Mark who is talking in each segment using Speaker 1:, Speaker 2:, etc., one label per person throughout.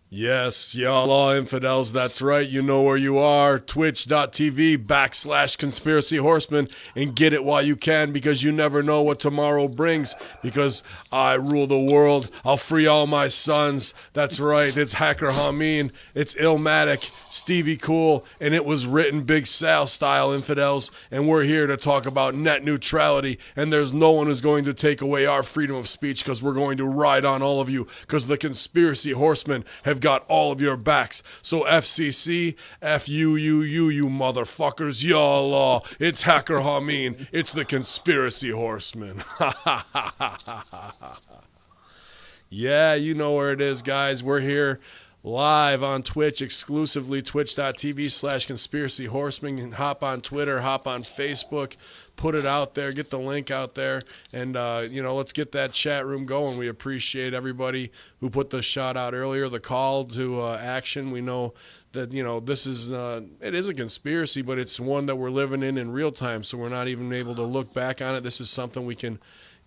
Speaker 1: Yes, y'all all infidels, that's right. You know where you are. Twitch.tv/conspiracy horsemen, and get it while you can, because you never know what tomorrow brings. Because I rule the world. I'll free all my sons. That's right. It's Hacker Hameen. It's Illmatic, Stevie Cool, and it was written Big Sal style, infidels. And we're here to talk about net neutrality. And there's no one who's going to take away our freedom of speech, because we're going to ride on all of you, because the conspiracy horsemen have got all of your backs. So FCC, you motherfuckers, y'all. It's Hacker Hameen. It's the conspiracy horsemen. Yeah, you know where it is, guys. We're here live on Twitch, exclusively twitch.tv/conspiracy horsemen. And hop on Twitter, hop on Facebook, put it out there, get the link out there, and let's get that chat room going. We appreciate everybody who put the shot out earlier, the call to action. We know that this is it is a conspiracy, but it's one that we're living in real time, so we're not even able to look back on it. This is something we can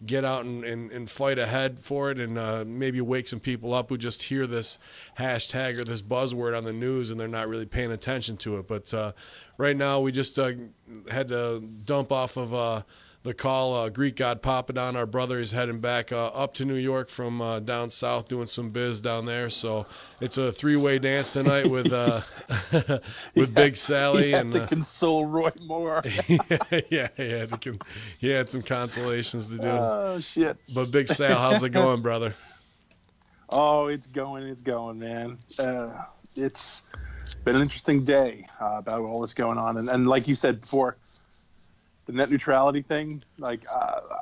Speaker 1: get out and fight ahead for it, and maybe wake some people up who just hear this hashtag or this buzzword on the news and they're not really paying attention to it. But right now we just had to dump off of the call. Greek God Papadon, our brother, is heading back up to New York from down south, doing some biz down there. So it's a three-way dance tonight with with Big Sally.
Speaker 2: He had to console Roy Moore.
Speaker 1: yeah, he had some consolations to do.
Speaker 2: Oh shit!
Speaker 1: But Big Sal, how's it going, brother?
Speaker 2: Oh, it's going, man. It's been an interesting day about all this going on, and like you said before, the net neutrality thing, like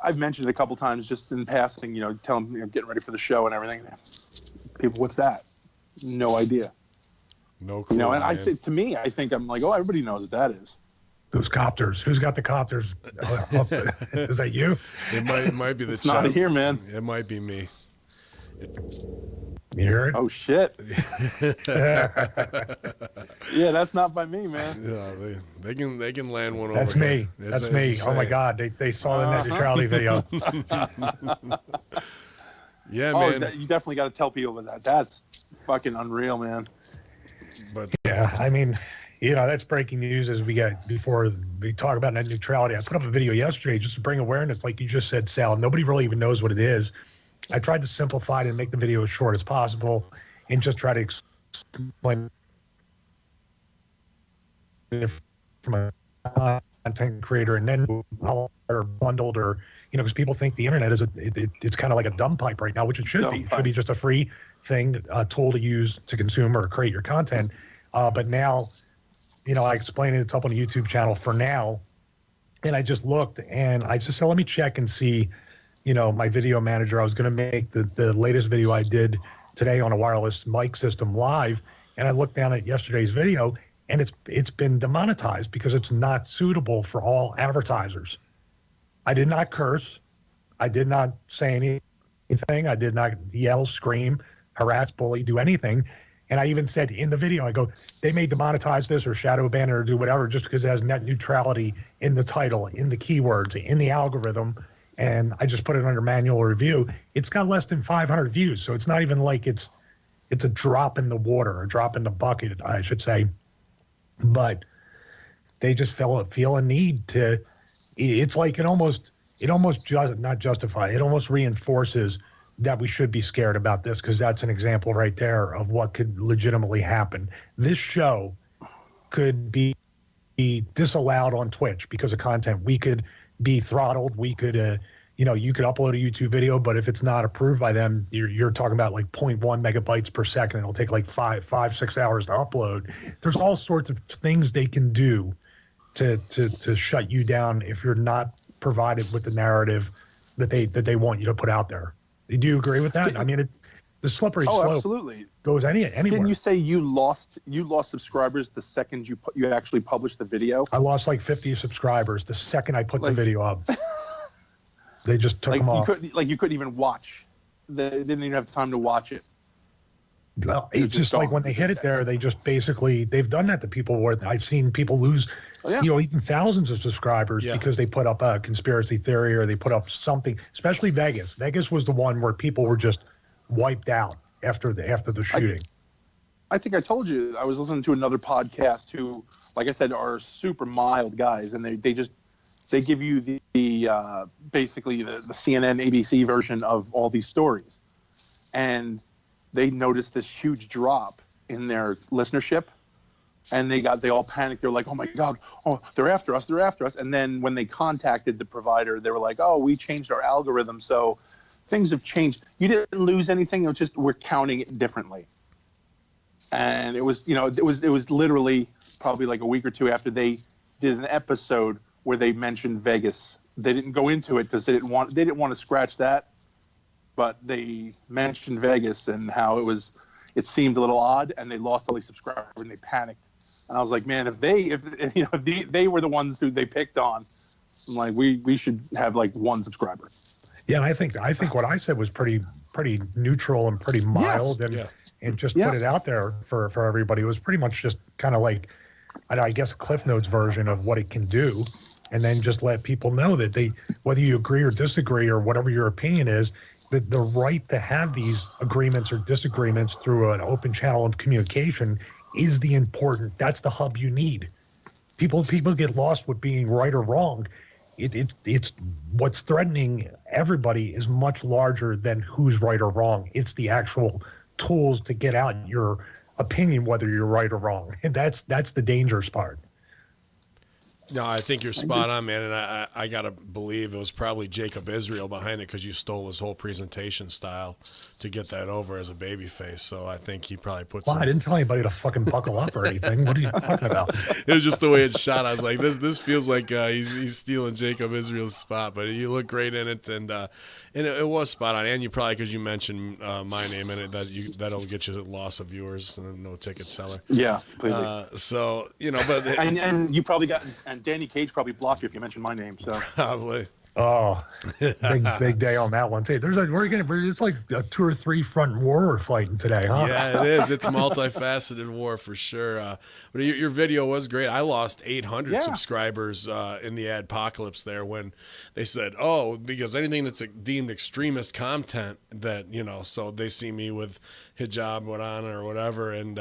Speaker 2: I've mentioned it a couple times just in passing, tell them, getting ready for the show and everything. People, what's that? No idea.
Speaker 1: No clue.
Speaker 2: And I think, to me, I think I'm like, oh, everybody knows what that is.
Speaker 3: Those copters. Who's got the copters? Is that you?
Speaker 1: It might be the
Speaker 2: It's not here, man.
Speaker 1: It might be me.
Speaker 3: You heard?
Speaker 2: Oh shit. Yeah, that's not by me, man.
Speaker 1: Yeah, they can land one
Speaker 3: That's
Speaker 1: over
Speaker 3: me.
Speaker 1: here.
Speaker 3: That's me. Oh my God, they saw the net neutrality video.
Speaker 1: Yeah,
Speaker 2: Oh,
Speaker 1: man.
Speaker 2: you definitely got to tell people that. That's fucking unreal, man.
Speaker 1: But
Speaker 3: Yeah, I mean, that's breaking news as we get before we talk about net neutrality. I put up a video yesterday just to bring awareness, like you just said, Sal. Nobody really even knows what it is. I tried to simplify it and make the video as short as possible and just try to explain from a content creator, and then or bundled, or because people think the internet is it's kind of like a dumb pipe right now, which it should be. It should be just a free thing, a tool to use to consume or create your content. But now, I explained it up on the YouTube channel for now, and I just looked and I just said, let me check and see. My video manager, I was going to make the latest video I did today on a wireless mic system live, and I looked down at yesterday's video, and it's been demonetized because it's not suitable for all advertisers. I did not curse. I did not say anything. I did not yell, scream, harass, bully, do anything. And I even said in the video, I go, they may demonetize this or shadow ban it or do whatever just because it has net neutrality in the title, in the keywords, in the algorithm. And I just put it under manual review. It's got less than 500 views, so it's not even like it's a drop in the water, a drop in the bucket, I should say. But they just feel a need to. It's like it almost not justify. It almost reinforces that we should be scared about this, because that's an example right there of what could legitimately happen. This show could be disallowed on Twitch because of content. We could be throttled. We could, you could upload a YouTube video, but if it's not approved by them, you're talking about like 0.1 megabytes per second. It'll take like 6 hours to upload. There's all sorts of things they can do to shut you down if you're not provided with the narrative that they want you to put out there. Do you agree with that? I mean, the slippery slope
Speaker 2: absolutely
Speaker 3: goes anywhere.
Speaker 2: Didn't you say you lost subscribers the second you actually published the video?
Speaker 3: I lost like 50 subscribers the second I put the video up. They just took them off.
Speaker 2: You couldn't even watch. They didn't even have time to watch it.
Speaker 3: No, it's just like when they hit it there, they just basically, they've done that to people where I've seen people lose, even thousands of subscribers because they put up a conspiracy theory or they put up something, especially Vegas. Vegas was the one where people were just wiped out after the shooting.
Speaker 2: I think I told you I was listening to another podcast who, like I said, are super mild guys, and they give you the basically the CNN ABC version of all these stories, and they noticed this huge drop in their listenership, and they all panicked. They're like, oh my god, oh, they're after us, and then when they contacted the provider, they were like, oh, we changed our algorithm, so things have changed. You didn't lose anything. It was just we're counting it differently. And it was literally probably like a week or two after they did an episode where they mentioned Vegas. They didn't go into it because they didn't want to scratch that, but they mentioned Vegas and how it seemed a little odd, and they lost all these subscribers and they panicked. And I was like, man, if they were the ones who they picked on, I'm like, we should have like one subscriber.
Speaker 3: Yeah, and I think what I said was pretty neutral and pretty mild, and just put it out there for everybody. It was pretty much just kind of like, I guess, a Cliff Notes version of what it can do, and then just let people know that whether you agree or disagree or whatever your opinion is, that the right to have these agreements or disagreements through an open channel of communication is that's the hub you need. People get lost with being right or wrong. It's what's threatening everybody is much larger than who's right or wrong. It's the actual tools to get out your opinion, whether you're right or wrong. And that's the dangerous part.
Speaker 1: No, I think you're spot on, man, and I gotta believe it was probably Jacob Israel behind it because you stole his whole presentation style to get that over as a babyface. So I think he probably put.
Speaker 3: Well, I didn't tell anybody to fucking buckle up or anything. What are you talking about?
Speaker 1: It was just the way it's shot. I was like, this feels like he's stealing Jacob Israel's spot, but you look great in it, and it was spot on. And you probably, because you mentioned my name in it, that'll get you a loss of viewers and no ticket seller.
Speaker 2: Yeah, completely.
Speaker 1: So but
Speaker 2: and you probably got. And Danny Cage probably blocked you if you mentioned my name. So
Speaker 1: probably.
Speaker 3: Oh, big day on that one. See, it's like a 2 or 3 front war we're fighting today, huh?
Speaker 1: Yeah, it is. It's multifaceted war for sure. But your video was great. I lost 800 subscribers in the adpocalypse there when they said, oh, because anything that's deemed extremist content that, so they see me with hijab, what on or whatever, and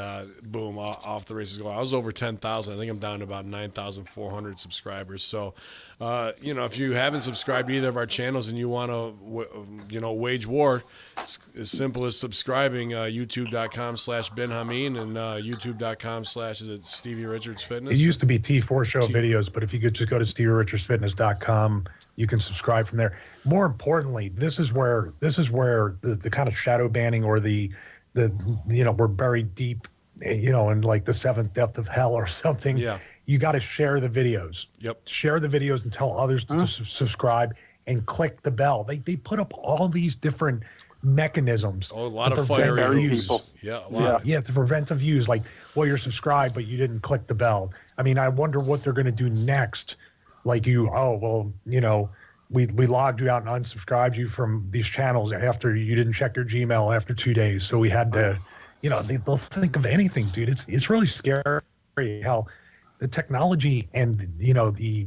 Speaker 1: boom, off the races go. I was over 10,000. I think I'm down to about 9,400 subscribers. So, if you haven't subscribed to either of our channels and you want to, wage war, it's as simple as subscribing. YouTube.com/Ben Hameen and YouTube.com/ is it Stevie Richards Fitness?
Speaker 3: It used to be T4 Show videos, but if you could just go to StevieRichardsFitness.com, you can subscribe from there. More importantly, this is where the kind of shadow banning or the we're buried deep, in like the 7th depth of hell or something.
Speaker 1: Yeah.
Speaker 3: You got to share the videos.
Speaker 1: Yep.
Speaker 3: Share the videos and tell others to subscribe and click the bell. They put up all these different mechanisms.
Speaker 1: Oh, a lot of fire people. Yeah, a lot.
Speaker 3: Yeah, to prevent the views. Like, well, you're subscribed, but you didn't click the bell. I mean, I wonder what they're going to do next. Like we logged you out and unsubscribed you from these channels after you didn't check your Gmail after 2 days. So we had to, they'll think of anything, dude. It's really scary how the technology and, the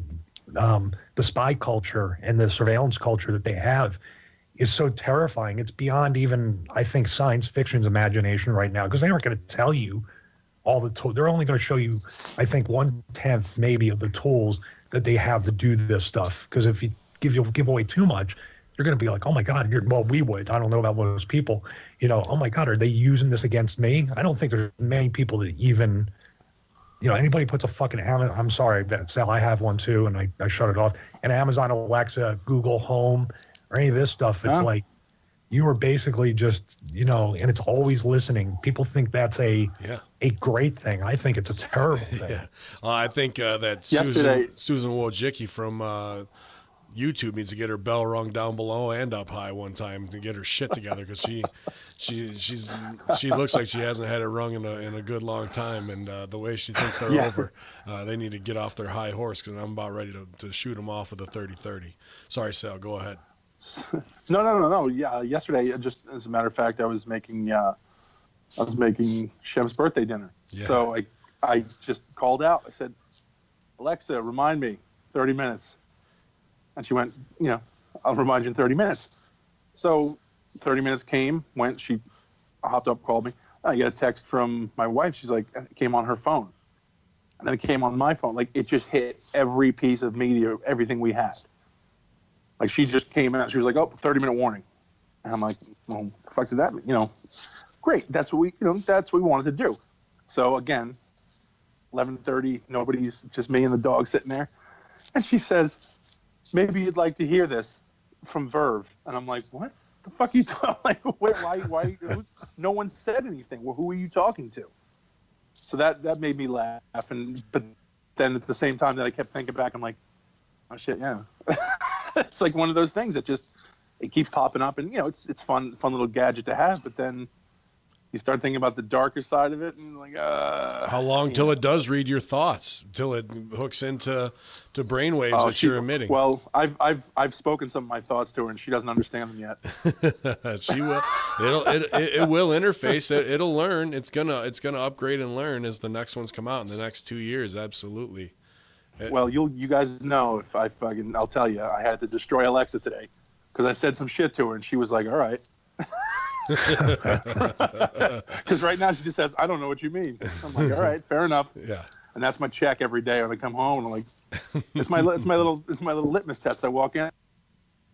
Speaker 3: spy culture and the surveillance culture that they have is so terrifying. It's beyond even, I think, science fiction's imagination right now, because they aren't going to tell you all the tools. They're only going to show you, I think, 1/10 maybe of the tools that they have to do this stuff. Because if you give away too much, you're going to be like, oh my God, we would. I don't know about most people. Oh my God, are they using this against me? I don't think there's many people that even, anybody puts a fucking Amazon, I'm sorry, Sal, I have one too, and I shut it off. And Amazon, Alexa, Google Home, or any of this stuff, it's like, you are basically just, and it's always listening. People think that's a great thing. I think it's a terrible thing.
Speaker 1: Yeah. I think that Susan Wojcicki from YouTube needs to get her bell rung down below and up high one time to get her shit together, because she looks like she hasn't had it rung in a good long time, and the way she thinks they're over, they need to get off their high horse, because I'm about ready to shoot them off with a 30-30. Sorry, Sal, go ahead.
Speaker 2: No. Yeah, yesterday, just as a matter of fact, I was making Shem's birthday dinner. Yeah. So I just called out. I said, Alexa, remind me, 30 minutes. And she went, I'll remind you in 30 minutes. So 30 minutes came, went, she hopped up, called me. I get a text from my wife. She's like, it came on her phone. And then it came on my phone. Like, it just hit every piece of media, everything we had. Like, she just came out. She was like, 30-minute warning. And I'm like, well, the fuck did that mean? Great. That's what that's what we wanted to do. So, again, 11:30, nobody's, just me and the dog sitting there. And she says, maybe you'd like to hear this from Verve. And I'm like, what? The fuck are you talking? Like, why? No one said anything. Well, who are you talking to? So that made me laugh. But then at the same time that I kept thinking back, I'm like, oh shit, yeah. It's like one of those things that it keeps popping up, and it's fun little gadget to have. But then you start thinking about the darker side of it, and like,
Speaker 1: how long till it does read your thoughts, till it hooks into brainwaves that you're emitting?
Speaker 2: Well, I've spoken some of my thoughts to her, and she doesn't understand them yet.
Speaker 1: She will. It will interface. It'll learn. It's gonna upgrade and learn as the next ones come out in the next 2 years. Absolutely.
Speaker 2: Well, you guys know if I'll tell you, I had to destroy Alexa today because I said some shit to her, and she was like, all right. Because right now she just says, I don't know what you mean. I'm like, all right, fair enough.
Speaker 1: Yeah.
Speaker 2: And that's my check every day when I come home. And I'm like, it's my little litmus test. I walk in,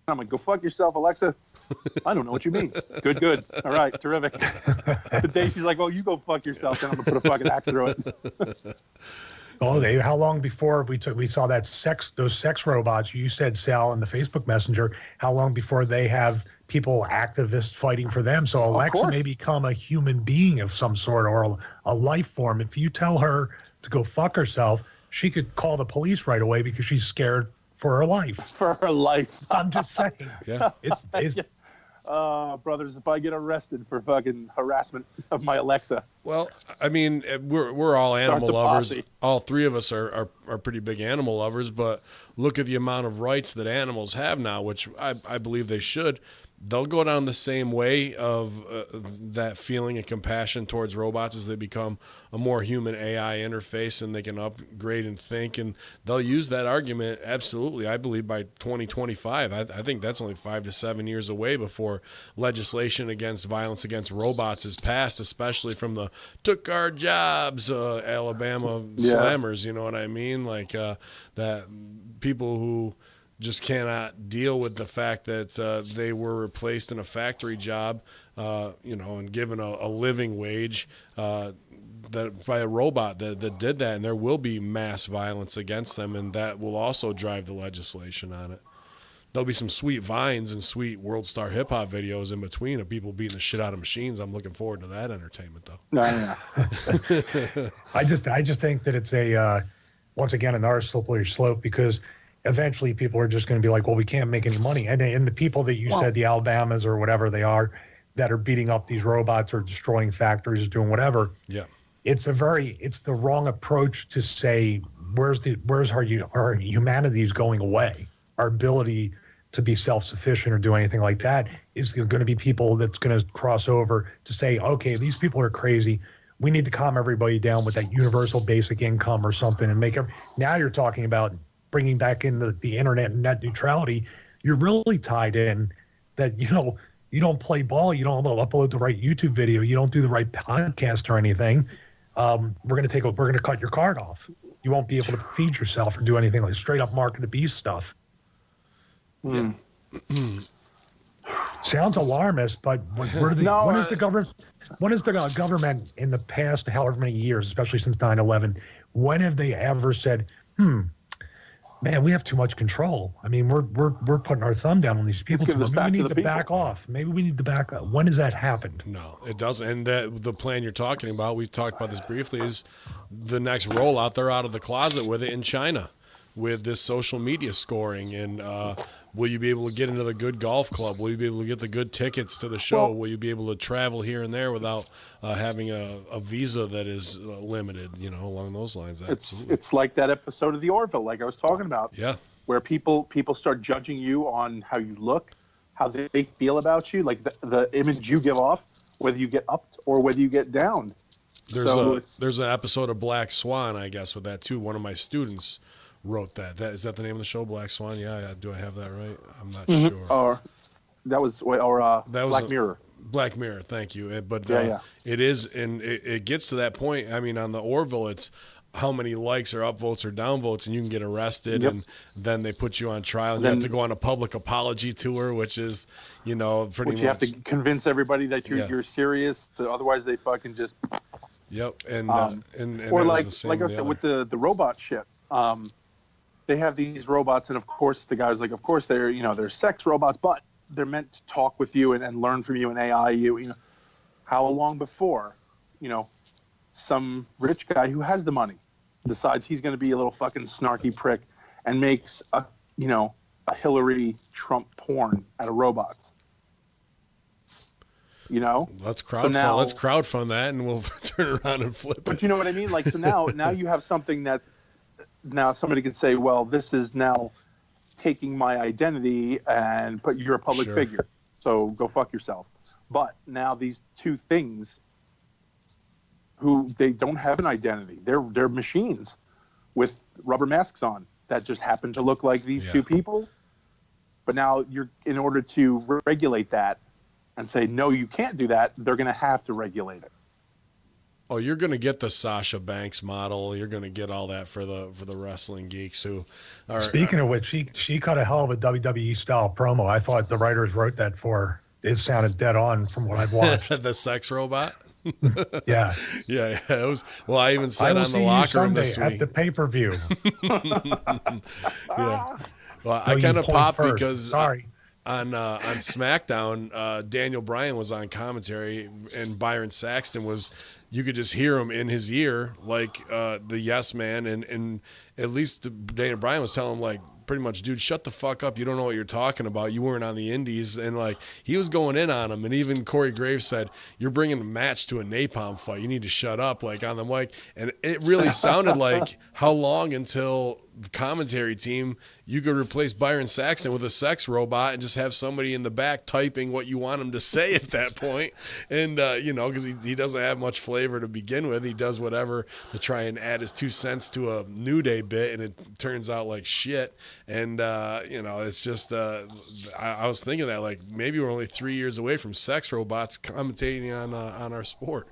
Speaker 2: I'm like, go fuck yourself, Alexa. I don't know what you mean. Good. All right, terrific. The day she's like, well, you go fuck yourself, then I'm gonna put a fucking axe through it.
Speaker 3: Oh, how long before we saw those sex robots? You said, Sal, in the Facebook Messenger. How long before they have people, activists, fighting for them? So Alexa may become a human being of some sort, or a life form. If you tell her to go fuck herself, she could call the police right away because she's scared for her life.
Speaker 2: For her life.
Speaker 3: I'm just saying.
Speaker 1: Yeah.
Speaker 2: Yeah. Brothers, if I get arrested for fucking harassment of my Alexa.
Speaker 1: Well, I mean, we're all animal lovers. All three of us are pretty big animal lovers, but look at the amount of rights that animals have now, which I believe they should. They'll go down the same way of that feeling and compassion towards robots as they become a more human AI interface and they can upgrade and think. And they'll use that argument, absolutely, I believe, by 2025. I think that's only 5 to 7 years away before legislation against violence against robots is passed, especially from the took our jobs Alabama slammers, you know what I mean? Like that people who just cannot deal with the fact that they were replaced in a factory job, and given a living wage that by a robot that did that, and there will be mass violence against them, and that will also drive the legislation on it. There'll be some sweet vines and sweet world star hip hop videos in between of people beating the shit out of machines. I'm looking forward to that entertainment, though.
Speaker 2: No.
Speaker 3: I just think that it's once again another slippery slope, because eventually people are just going to be like, well, we can't make any money. And the people that you said, the Alabamas or whatever they are, that are beating up these robots or destroying factories, doing whatever.
Speaker 1: Yeah.
Speaker 3: It's the wrong approach to say, where's our humanity is going away. Our ability to be self-sufficient or do anything like that is going to be people that's going to cross over to say, okay, these people are crazy. We need to calm everybody down with that universal basic income or something and make now you're talking about bringing back in the internet and net neutrality. You're really tied in that, you don't play ball. You don't upload the right YouTube video. You don't do the right podcast or anything. We're going to cut your card off. You won't be able to feed yourself or do anything like straight up market the beast stuff.
Speaker 1: Yeah.
Speaker 3: Sounds alarmist, but when is the government in the past however many years, especially since 9/11, when have they ever said, man, we have too much control? I mean, we're putting our thumb down on these people. Maybe we need to back off. Maybe we need to back up. When has that happened?
Speaker 1: No, it doesn't. And the plan you're talking about, we've talked about this briefly, is the next rollout. They're out of the closet with it in China, with this social media scoring. And will you be able to get into the good golf club? Will you be able to get the good tickets to the show? Will you be able to travel here and there without having a visa that is limited, along those lines? Absolutely.
Speaker 2: It's like that episode of The Orville, like I was talking about.
Speaker 1: Yeah. Where
Speaker 2: people start judging you on how you look, how they feel about you, like the image you give off, whether you get upped or whether you get downed.
Speaker 1: There's an episode of Black Swan, I guess, with that too. One of my students wrote that. Is that the name of the show, Black Swan? Yeah. Do I have that right? I'm not sure.
Speaker 2: Or that was Black Mirror.
Speaker 1: Black Mirror, thank you. But
Speaker 2: Yeah.
Speaker 1: it is, and it gets to that point. I mean, on the Orville, it's how many likes or upvotes or downvotes, and you can get arrested,
Speaker 2: Yep.
Speaker 1: and then they put you on trial. And
Speaker 2: Then-
Speaker 1: you have to go on a public apology tour, which is, pretty
Speaker 2: Which
Speaker 1: much.
Speaker 2: you have to convince everybody that you're serious. Otherwise, they fucking just.
Speaker 1: Yep, and
Speaker 2: or
Speaker 1: it was
Speaker 2: like
Speaker 1: the same
Speaker 2: like I
Speaker 1: with the
Speaker 2: said
Speaker 1: other.
Speaker 2: with the robot shit. They have these robots, and of course the guy's like, of course they're sex robots, but they're meant to talk with you and learn from you and AI you. How long before, some rich guy who has the money decides he's going to be a little fucking snarky prick and makes a Hillary Trump porn out of robots.
Speaker 1: Let's crowdfund that, and we'll turn around and flip it.
Speaker 2: But you know what I mean? Like, so now you have something that now somebody can say, well, this is now taking my identity, but you're a public figure, so go fuck yourself. But now these two things, who they don't have an identity, they're machines with rubber masks on that just happen to look like these two people. But now in order to regulate that and say, no, you can't do that, they're going to have to regulate it.
Speaker 1: Oh, you're going to get the Sasha Banks model. You're going to get all that for the wrestling geeks who are.
Speaker 3: Speaking of which, she cut a hell of a WWE style promo. I thought the writers wrote that for her. It sounded dead on from what I've watched.
Speaker 1: The sex robot.
Speaker 3: Yeah.
Speaker 1: Yeah. It was. Well, I even said
Speaker 3: I will
Speaker 1: on the
Speaker 3: see you
Speaker 1: locker room
Speaker 3: Sunday
Speaker 1: this week
Speaker 3: at the pay-per-view.
Speaker 1: Yeah. Well,
Speaker 3: No,
Speaker 1: I
Speaker 3: you
Speaker 1: kind of
Speaker 3: point
Speaker 1: popped
Speaker 3: first.
Speaker 1: because
Speaker 3: Sorry.
Speaker 1: on SmackDown, Daniel Bryan was on commentary, and Byron Saxton was. You could just hear him in his ear, like the yes man, and at least Daniel Bryan was telling him, like, pretty much, dude, shut the fuck up. You don't know what you're talking about. You weren't on the indies. And, like, he was going in on him. And even Corey Graves said, you're bringing a match to a napalm fight. You need to shut up, like, on the mic. And it really sounded like how long until the commentary team, you could replace Byron Saxton with a sex robot and just have somebody in the back typing what you want him to say at that point. And, because he doesn't have much flavor to begin with. He does whatever to try and add his 2 cents to a New Day bit, and it turns out like shit. And, it's just, I was thinking that, like, maybe we're only 3 years away from sex robots commentating on our sport.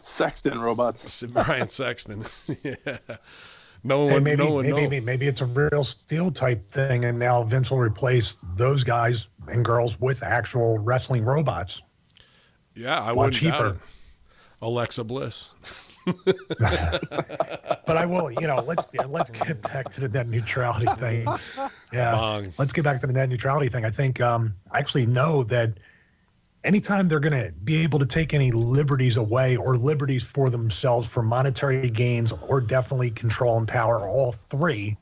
Speaker 2: Sexton robots.
Speaker 1: Brian Sexton. Yeah. No one knows.
Speaker 3: Maybe it's a real steel type thing, and now Vince will replace those guys and girls with actual wrestling robots.
Speaker 1: Yeah, I
Speaker 3: lot
Speaker 1: wouldn't doubt
Speaker 3: cheaper.
Speaker 1: it. Alexa Bliss.
Speaker 3: But I will, let's get back to the net neutrality thing. Yeah,
Speaker 1: Bong.
Speaker 3: let's get back to the net neutrality thing. I think I actually know that anytime they're going to be able to take any liberties away or liberties for themselves for monetary gains or definitely control and power, all three,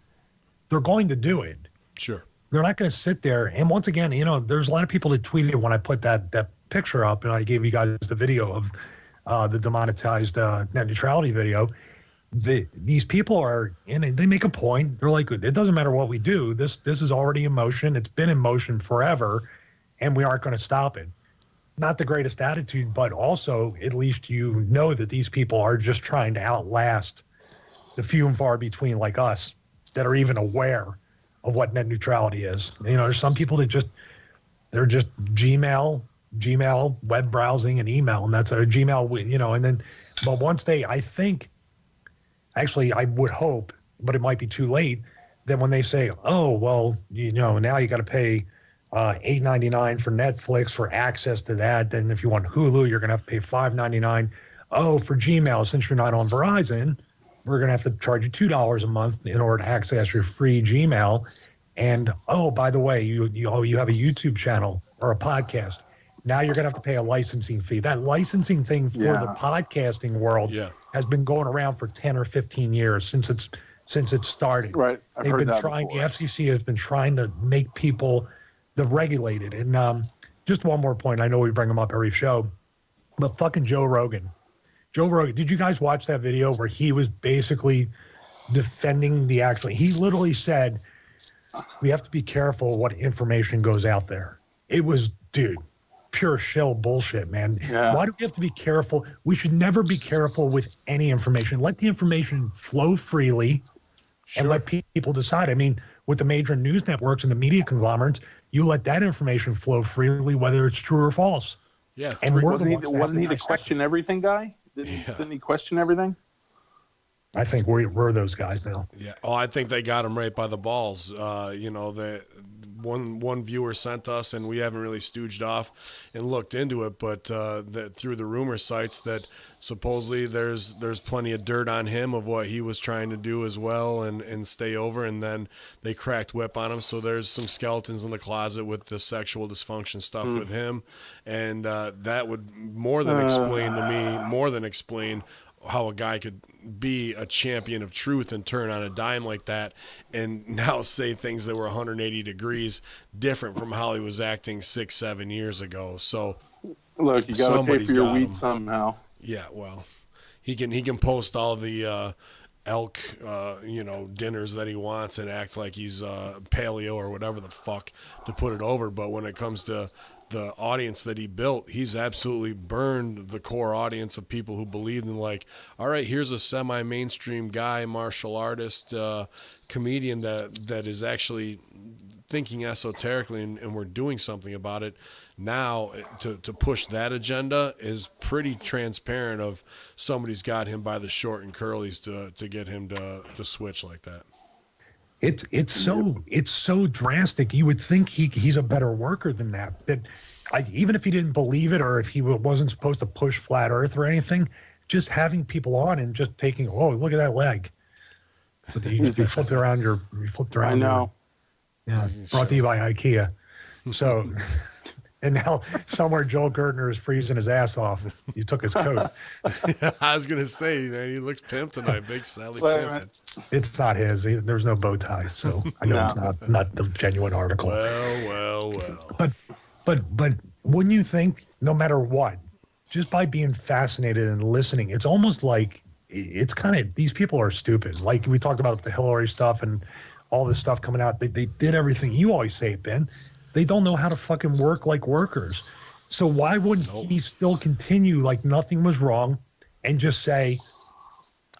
Speaker 3: they're going to do it.
Speaker 1: Sure.
Speaker 3: They're not going to sit there. And once again, there's a lot of people that tweeted when I put that picture up, and I gave you guys the video of the demonetized net neutrality video. These people are in it. They make a point. They're like, it doesn't matter what we do. This is already in motion. It's been in motion forever, and we aren't going to stop it. Not the greatest attitude, but also at least you know that these people are just trying to outlast the few and far between like us that are even aware of what net neutrality is. There's some people that they're just Gmail, web browsing, and email, and that's a Gmail, and then, but once I think, actually, I would hope, but it might be too late, that when they say, oh, well, now you got to pay $8.99 for Netflix for access to that. Then if you want Hulu, you're going to have to pay $5.99. Oh, for Gmail, since you're not on Verizon, we're going to have to charge you $2 a month in order to access your free Gmail. And, oh, by the way, you have a YouTube channel or a podcast. Now you're going to have to pay a licensing fee. That licensing thing for the podcasting world has been going around for 10 or 15 years since it started.
Speaker 2: Right.
Speaker 3: They've been trying. The FCC has been trying to make people regulated. And just one more point. I know we bring him up every show, but fucking Joe Rogan. Did you guys watch that video where he was basically defending he literally said, we have to be careful what information goes out there. It was, dude, pure shill bullshit, man. Yeah. Why do we have to be careful? We should never be careful with any information. Let the information flow freely and let people decide. I mean, with the major news networks and the media conglomerates, you let that information flow freely, whether it's true or false.
Speaker 1: Yeah,
Speaker 3: and we're the
Speaker 2: wasn't he the question everything guy? Didn't he question everything?
Speaker 3: I think we're those guys now.
Speaker 1: Yeah. Oh, I think they got him right by the balls. The one viewer sent us, and we haven't really stooged off and looked into it, but through the rumor sites that supposedly there's plenty of dirt on him of what he was trying to do as well and stay over, and then they cracked whip on him. So there's some skeletons in the closet with the sexual dysfunction stuff with him, and that would more than explain how a guy could be a champion of truth and turn on a dime like that and now say things that were 180 degrees different from how he was acting 6-7 years ago. So
Speaker 2: look, you got to pay for your weed somehow.
Speaker 1: Yeah, well, he can post all the elk dinners that he wants and act like he's paleo or whatever the fuck to put it over, but when it comes to the audience that he built, he's absolutely burned the core audience of people who believed in, like, all right, here's a semi-mainstream guy, martial artist, comedian that is actually thinking esoterically and we're doing something about it. Now to push that agenda is pretty transparent of somebody's got him by the short and curlies to get him to switch like that.
Speaker 3: It's so drastic. You would think he's a better worker than that. Even if he didn't believe it or if he wasn't supposed to push flat Earth or anything, just having people on and just taking, oh, look at that leg. But you flipped around your. I know. Brought to you by IKEA. So, and now somewhere Joel Gertner is freezing his ass off. You took his coat.
Speaker 1: I was gonna say, man, he looks pimped tonight, big Sally pimped.
Speaker 3: It's not his. There's no bow tie, so I know it's not the genuine article.
Speaker 1: Well.
Speaker 3: But wouldn't you think, no matter what, just by being fascinated and listening, it's almost like it's kind of, these people are stupid. Like we talked about the Hillary stuff and all this stuff coming out. They did everything you always say, Ben. They don't know how to fucking work like workers. So why wouldn't he still continue like nothing was wrong and just say,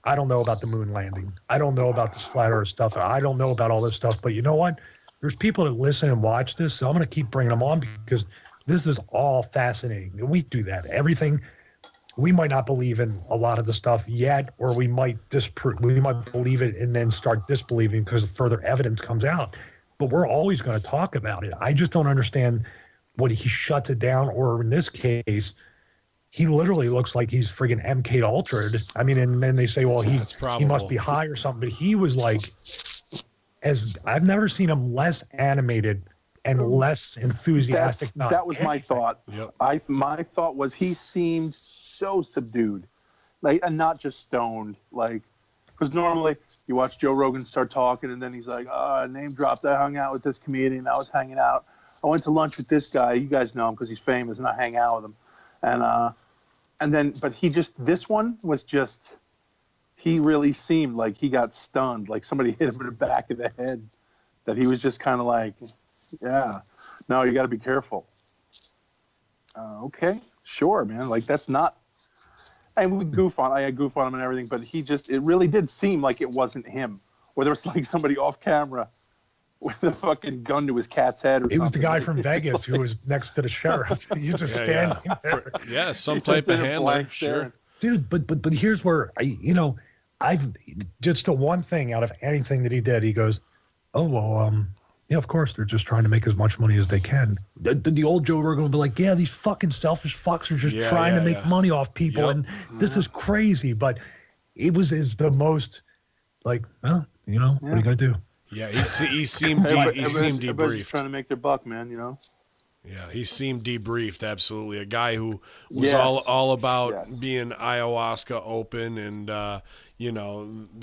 Speaker 3: I don't know about the moon landing. I don't know about this flat earth stuff. I don't know about all this stuff. But you know what? There's people that listen and watch this. So I'm going to keep bringing them on because this is all fascinating. And we do that. Everything. We might not believe in a lot of the stuff yet, or we might believe it and then start disbelieving because further evidence comes out. But we're always going to talk about it. I just don't understand what he shuts it down, or in this case, he literally looks like he's friggin' MK Ultra'd. I mean, and then they say, well, he must be high or something. But he was like, as I've never seen him less animated and less enthusiastic.
Speaker 2: That was my thought.
Speaker 1: Yep.
Speaker 2: My thought was he seemed so subdued, like, and not just stoned, like, because normally you watch Joe Rogan start talking and then he's like, name dropped. I hung out with this comedian. I was hanging out. I went to lunch with this guy. You guys know him because he's famous, and I hang out with him. And then, but this one was just, he really seemed like he got stunned, like somebody hit him in the back of the head, that he was just kind of like, yeah, no, you got to be careful. Okay, sure, man. Like, that's not, and I goof on him and everything, but it really did seem like it wasn't him. Whether it's like somebody off camera with a fucking gun to his cat's head or something.
Speaker 3: It was the guy from Vegas who was next to the sheriff. He's just standing there.
Speaker 1: Yeah, some type of handler, sure.
Speaker 3: Dude, but here's where, I've just the one thing out of anything that he did, he goes, oh, well, yeah, of course, they're just trying to make as much money as they can. The old Joe Rogan would be like, yeah, these fucking selfish fucks are just trying to make money off people, and this is crazy. But it was the most, like, well, what are you going to do?
Speaker 1: Yeah, he seemed debriefed.
Speaker 2: Trying to make their buck, man,
Speaker 1: Yeah, he seemed debriefed, absolutely. A guy who was all about being ayahuasca open and,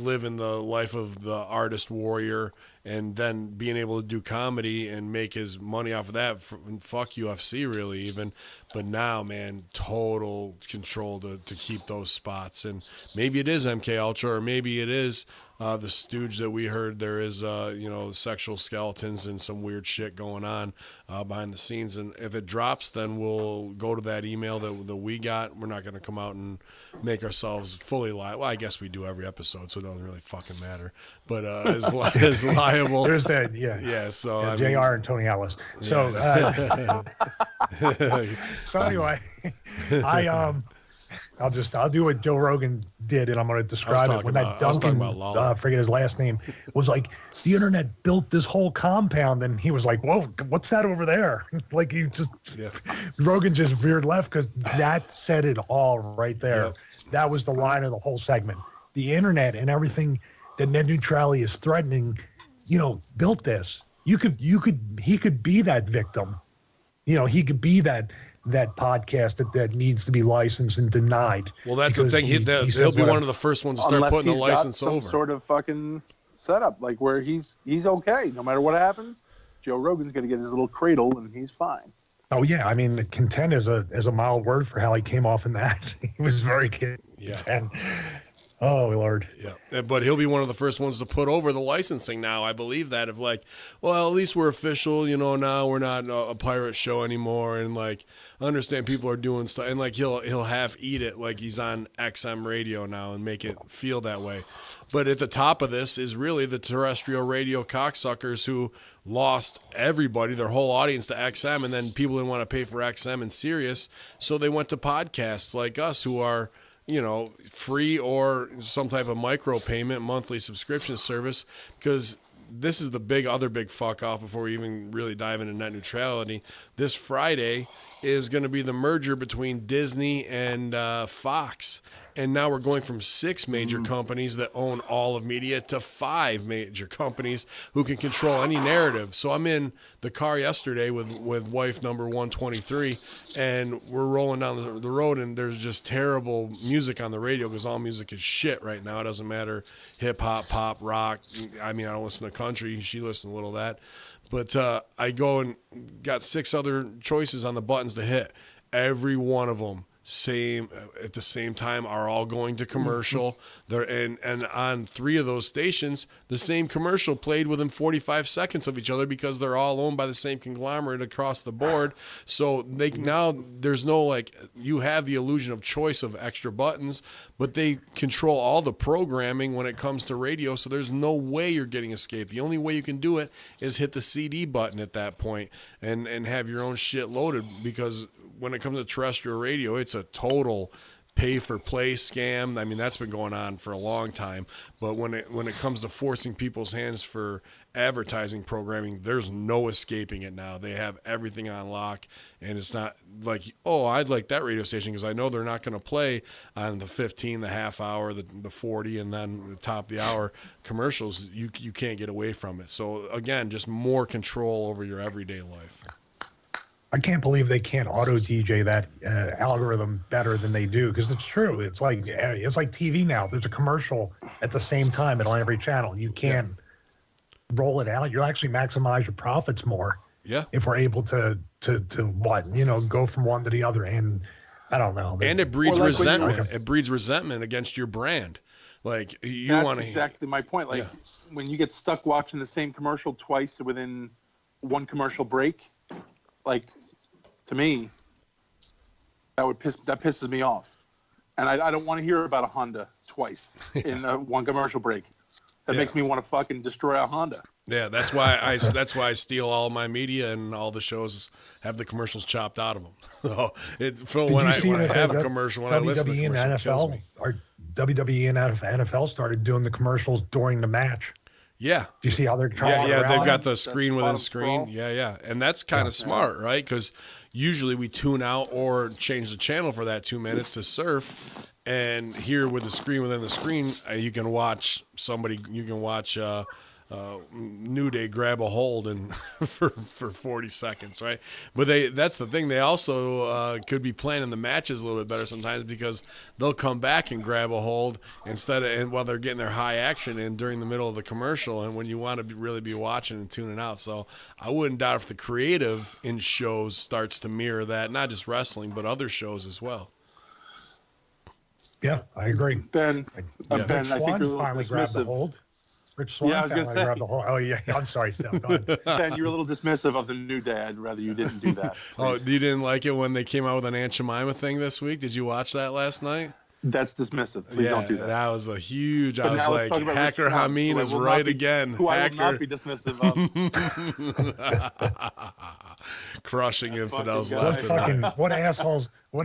Speaker 1: living the life of the artist warrior, and then being able to do comedy and make his money off of that. Fuck UFC, really, even. But now, man, total control to keep those spots. And maybe it is MK Ultra, or maybe it is the stooge that we heard there is, sexual skeletons and some weird shit going on behind the scenes. And if it drops, then we'll go to that email that we got. We're not going to come out and make ourselves fully live. Well, I guess we do every episode, so it doesn't really fucking matter. But is liable.
Speaker 3: There's that, yeah.
Speaker 1: Yeah, so
Speaker 3: Yeah,
Speaker 1: I
Speaker 3: JR
Speaker 1: mean,
Speaker 3: and Tony Ellis. So, so anyway, I'll do what Joe Rogan did, and I'm going to describe it when that Duncan, I forget his last name, was like, the internet built this whole compound, and he was like, whoa, what's that over there? Like, Rogan just veered left, because that said it all right there.
Speaker 1: Yep.
Speaker 3: That was the line of the whole segment. The internet and everything that net neutrality is threatening, built this. He could be that victim. He could be that podcast that needs to be licensed and denied.
Speaker 1: Well, that's the thing. He'll be one of the first ones to start putting the license over.
Speaker 2: Some sort of fucking setup, like where he's okay. No matter what happens, Joe Rogan's going to get his little cradle and he's fine.
Speaker 3: Oh yeah, I mean, content is a mild word for how he came off in that. He was very content.
Speaker 1: Yeah.
Speaker 3: Oh Lord.
Speaker 1: Yeah, but he'll be one of the first ones to put over the licensing now. I believe that, of like, well, at least we're official. Now we're not a pirate show anymore, and like, I understand people are doing stuff, and like he'll half eat it like he's on XM radio now and make it feel that way. But at the top of this is really the terrestrial radio cocksuckers who lost everybody, their whole audience, to XM, and then people didn't want to pay for XM and Sirius, so they went to podcasts like us, who are free or some type of micro payment monthly subscription service, because this is the other big fuck off before we even really dive into net neutrality. This Friday is going to be the merger between Disney and Fox. And now we're going from 6 major companies that own all of media to 5 major companies who can control any narrative. So I'm in the car yesterday with wife number 123, and we're rolling down the road, and there's just terrible music on the radio, because all music is shit right now. It doesn't matter, hip hop, pop, rock. I mean, I don't listen to country. She listens a little of that. But I go and got 6 other choices on the buttons to hit. Every one of them at the same time are all going to commercial. And on 3 of those stations, the same commercial played within 45 seconds of each other, because they're all owned by the same conglomerate across the board. So now there's no, like, you have the illusion of choice of extra buttons, but they control all the programming when it comes to radio. So there's no way you're getting escape. The only way you can do it is hit the CD button at that point and have your own shit loaded, because when it comes to terrestrial radio, it's a total pay-for-play scam. I mean, that's been going on for a long time. But when it comes to forcing people's hands for advertising programming, there's no escaping it now. They have everything on lock, and it's not like, oh, I'd like that radio station because I know they're not going to play on the 15, the half hour, the 40, and then the top of the hour commercials. You can't get away from it. So, again, just more control over your everyday life.
Speaker 3: I can't believe they can't auto DJ that algorithm better than they do, because it's true. It's like TV now. There's a commercial at the same time on every channel. You can't roll it out. You'll actually maximize your profits more.
Speaker 1: Yeah.
Speaker 3: If we're able to go from one to the other, and I don't know.
Speaker 1: And it breeds resentment. It breeds resentment against your brand. Like, you want to.
Speaker 2: That's exactly my point. Like, when you get stuck watching the same commercial twice within one commercial break, like, to me, that pisses me off, and I don't want to hear about a Honda twice in one commercial break. That makes me want to fucking destroy a Honda.
Speaker 1: Yeah, that's why I steal all my media, and all the shows have the commercials chopped out of them. So when I have a commercial, when I listen to the commercial, it kills me.
Speaker 3: WWE and NFL started doing the commercials during the match.
Speaker 1: Yeah.
Speaker 3: Do you see how they're trying?
Speaker 1: Yeah, they've got the screen within screen. Yeah. And that's kind of smart, right? Because usually we tune out or change the channel for that 2 minutes to surf. And here with the screen within the screen, you can watch New Day grab a hold and for 40 seconds, right? But that's the thing. They also could be planning the matches a little bit better sometimes, because they'll come back and grab a hold while they're getting their high action in during the middle of the commercial, and when you want to really be watching and tuning out. So I wouldn't doubt if the creative in shows starts to mirror that, not just wrestling, but other shows as well.
Speaker 3: Yeah, I agree.
Speaker 2: Ben, I think you're
Speaker 3: finally grabbed the hold. Rich Swan
Speaker 2: I was going to say.
Speaker 3: The whole, oh, yeah. I'm sorry, Steph. Go ahead.
Speaker 2: Ben, you're a little dismissive of the New Day. I'd rather you didn't do that.
Speaker 1: Oh, you didn't like it when they came out with an Aunt Jemima thing this week? Did you watch that last night?
Speaker 2: That's dismissive. Please don't do that.
Speaker 1: That was a huge.
Speaker 2: But
Speaker 1: I was like, Hacker Hameen is right again.
Speaker 2: Who I
Speaker 1: Hacker.
Speaker 2: will not be dismissive of.
Speaker 1: Crushing infidels
Speaker 2: fucking
Speaker 1: left and right.
Speaker 3: What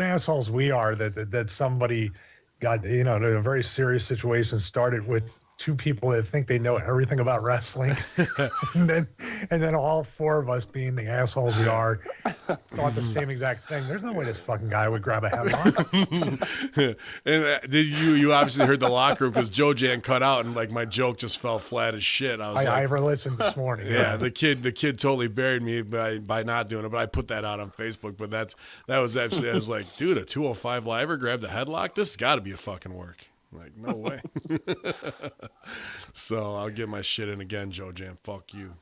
Speaker 3: assholes we are that somebody got, in a very serious situation, started with two people that think they know everything about wrestling, and then all four of us, being the assholes we are, thought the same exact thing. There's no way this fucking guy would grab a headlock.
Speaker 1: And did you obviously heard the locker room, because Joe Jan cut out and like my joke just fell flat as shit.
Speaker 3: I listened this morning.
Speaker 1: Yeah, the kid totally buried me by not doing it, but I put that out on Facebook. But that was absolutely, I was like, dude, a 205 liver grabbed a headlock. This has got to be a fucking work. Like, no way. So I'll get my shit in again, Joe Jam. Fuck you.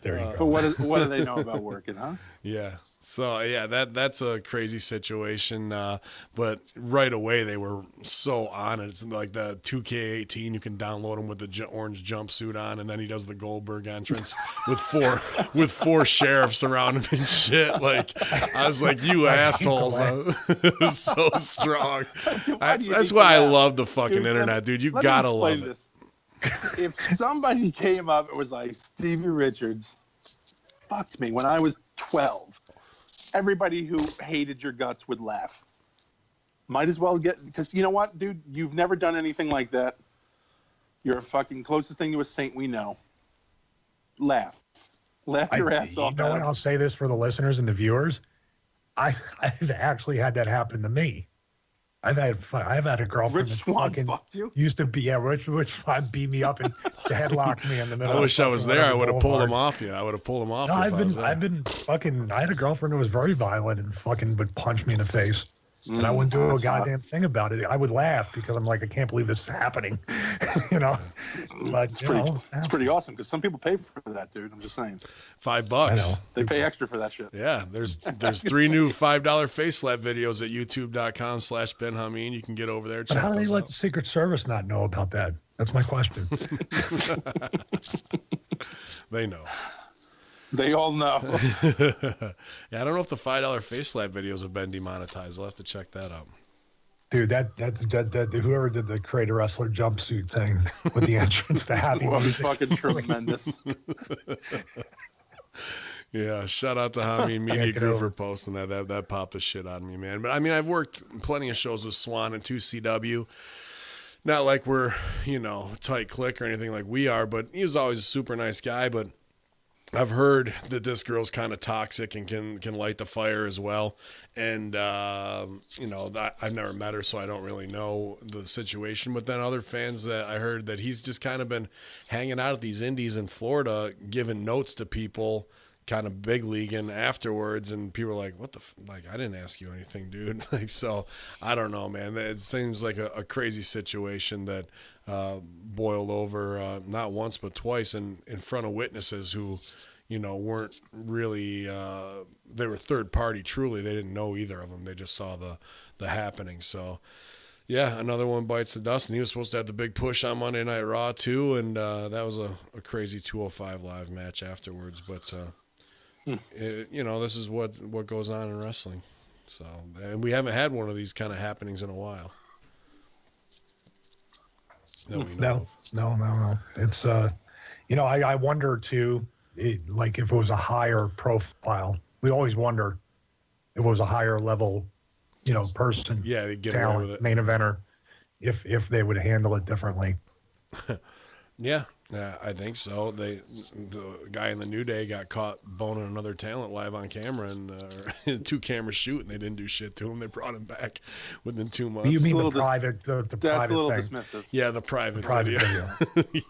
Speaker 3: There you
Speaker 2: But
Speaker 3: go.
Speaker 2: what do they know about working, huh?
Speaker 1: Yeah. So yeah, that's a crazy situation. But right away they were so on it. It's like the 2K18. You can download him with the orange jumpsuit on, and then he does the Goldberg entrance with four sheriffs around him and shit. Like, I was like, you assholes. It was so strong. That's why I love the fucking internet, dude. You gotta love it.
Speaker 2: If somebody came up and was like, Stevie Richards fucked me when I was 12, everybody who hated your guts would laugh. Might as well get, because you know what, dude? You've never done anything like that. You're a fucking closest thing to a saint we know. Laugh your ass off.
Speaker 3: You know what? I'll say this for the listeners and the viewers. I've actually had that happen to me. I've had a girlfriend
Speaker 2: Rich
Speaker 3: that
Speaker 2: Swan
Speaker 3: fucking
Speaker 2: fucked you?
Speaker 3: used to be, Rich Swan beat me up and headlocked me in the middle.
Speaker 1: I wish I was there. I would have pulled him
Speaker 3: off.
Speaker 1: off you. I would have pulled him off.
Speaker 3: No,
Speaker 1: I
Speaker 3: had a girlfriend who was very violent and fucking would punch me in the face. And I wouldn't do a goddamn thing about it. I would laugh because I'm like, I can't believe this is happening. But
Speaker 2: it's pretty awesome, because some people pay for that, dude. I'm just saying.
Speaker 1: $5.
Speaker 3: I know.
Speaker 2: They pay extra for that shit.
Speaker 1: Yeah, there's 3 new $5 face slap videos at youtube.com/Ben Hameen. You can get over there.
Speaker 3: But how do they let the Secret Service not know about that? That's my question.
Speaker 1: They know.
Speaker 2: They all know.
Speaker 1: Yeah, I don't know if the $5 face slap videos have been demonetized. I'll have to check that out.
Speaker 3: Dude, that whoever did the Creator Wrestler jumpsuit thing with the entrance to Happy
Speaker 2: Well,
Speaker 3: Music.
Speaker 2: fucking tremendous.
Speaker 1: Yeah, shout out to Hameen Media Group for posting that. That popped the shit on me, man. But I mean, I've worked plenty of shows with Swan and 2CW. Not like we're, tight clique or anything like we are, but he was always a super nice guy. But I've heard that this girl's kind of toxic and can light the fire as well. And, I've never met her, so I don't really know the situation. But then other fans that I heard that he's just kind of been hanging out at these indies in Florida, giving notes to people, kind of big leaguing afterwards. And people are like, what the, I didn't ask you anything, dude. So I don't know, man. It seems like a crazy situation that boiled over not once but twice in front of witnesses who weren't really they were third party. Truly, they didn't know either of them. They just saw the happening. So yeah, another one bites the dust. And he was supposed to have the big push on Monday Night Raw too, and that was a crazy 205 live match afterwards. But this is what goes on in wrestling. So, and we haven't had one of these kind of happenings in a while. No.
Speaker 3: It's I wonder too, if it was a higher profile. We always wonder if it was a higher level, person,
Speaker 1: they get
Speaker 3: talent,
Speaker 1: away with it.
Speaker 3: main eventer, if they would handle it differently.
Speaker 1: Yeah, I think so. The guy in the New Day got caught boning another talent live on camera, and 2 cameras shoot, and they didn't do shit to him. They brought him back within 2 months.
Speaker 3: You mean the private
Speaker 2: that's
Speaker 3: private
Speaker 2: a little
Speaker 3: thing?
Speaker 2: dismissive.
Speaker 1: Yeah, the private video.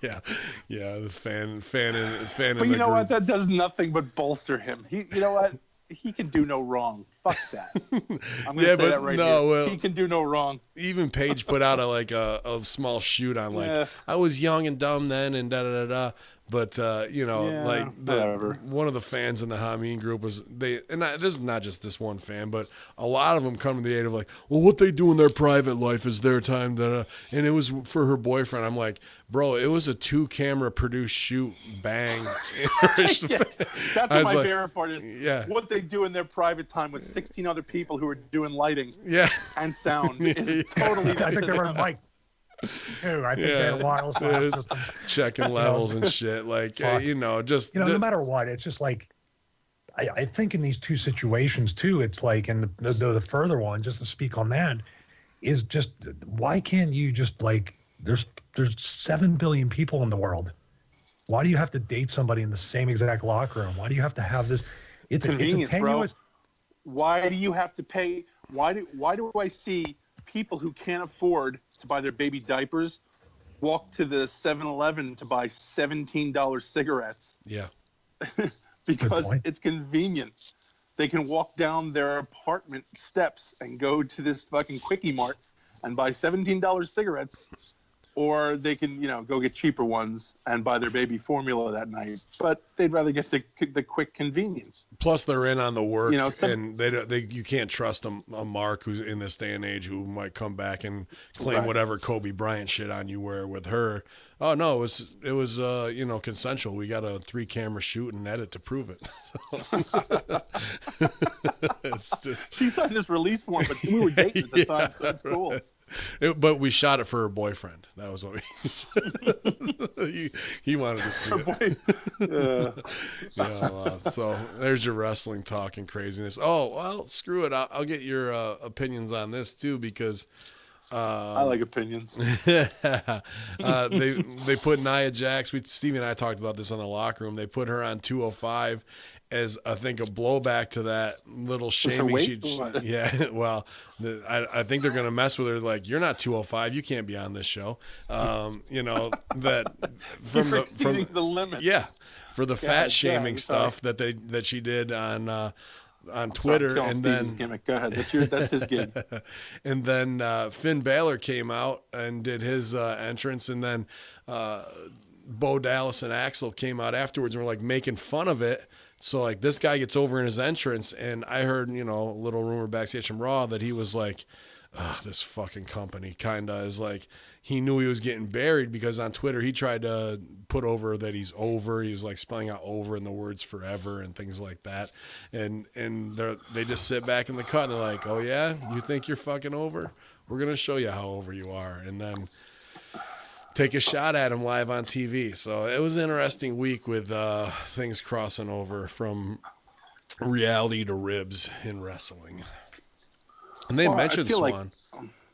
Speaker 1: yeah, the fan.
Speaker 2: But you know what? That does nothing but bolster him. You know what? He can do no wrong. Fuck that. I'm gonna say that right here. Well, he can do no wrong.
Speaker 1: Even Paige put out a small shoot on I was young and dumb then and da da da da. But you know,
Speaker 2: Yeah,
Speaker 1: like
Speaker 2: whatever.
Speaker 1: one of the fans in the Hameen group was this is not just this one fan, but a lot of them come to the aid of like, well, what they do in their private life is their time. And it was for her boyfriend. I'm like, bro, it was a 2-camera produced shoot, bang.
Speaker 2: That's what my
Speaker 1: like,
Speaker 2: favorite part is.
Speaker 1: Yeah.
Speaker 2: What they do in their private time with 16 other people who are doing lighting and sound is totally.
Speaker 3: I think they were like. Too. I think they had wireless systems.
Speaker 1: Checking levels and shit. Like, you know, just
Speaker 3: no matter what, it's just like I think in these two situations too. It's like, and the further one, just to speak on that, is just why can't you just like there's 7 billion people in the world. Why do you have to date somebody in the same exact locker room? Why do you have to have this? It's a tenuous.
Speaker 2: Bro. Why do you have to pay? Why do I see people who can't afford to buy their baby diapers walk to the 7-Eleven to buy $17 cigarettes?
Speaker 1: Yeah.
Speaker 2: Because it's convenient. They can walk down their apartment steps and go to this fucking Quickie Mart and buy $17 cigarettes, or they can, go get cheaper ones and buy their baby formula that night. But they'd rather get the quick convenience.
Speaker 1: Plus, they're in on the work, and you can't trust a Mark who's in this day and age who might come back and claim whatever Kobe Bryant shit on you. Where with her, oh no, it was consensual. We got a 3-camera shoot and edit to prove it. It's just... She
Speaker 2: signed this release form, but we were dating at the time, so it's cool.
Speaker 1: But we shot it for her boyfriend. That was what he wanted to see it. So there's your wrestling talk and craziness. Oh well, screw it. I'll get your opinions on this too, because
Speaker 2: I like opinions.
Speaker 1: They put Nia Jax. Stevie and I talked about this on the locker room. They put her on 205 as I think a blowback to that little shaming. Yeah, well, I think they're gonna mess with her. Like, you're not 205. You can't be on this show. That from
Speaker 2: the limit.
Speaker 1: Yeah, for the fat shaming stuff that she did on Twitter, and then
Speaker 2: gimmick. Go ahead. That's his gig.
Speaker 1: And then Finn Balor came out and did his entrance, and then Bo Dallas and Axel came out afterwards and were like making fun of it. So like this guy gets over in his entrance, and I heard a little rumor backstage from Raw that he was like, this fucking company kinda is like, he knew he was getting buried because on Twitter he tried to put over that he's over. He was like spelling out over in the words forever and things like that. And they just sit back in the cut and they're like, oh yeah, you think you're fucking over? We're gonna show you how over you are, and then take a shot at him live on TV. So it was an interesting week with things crossing over from reality to ribs in wrestling. And they mentioned Swan.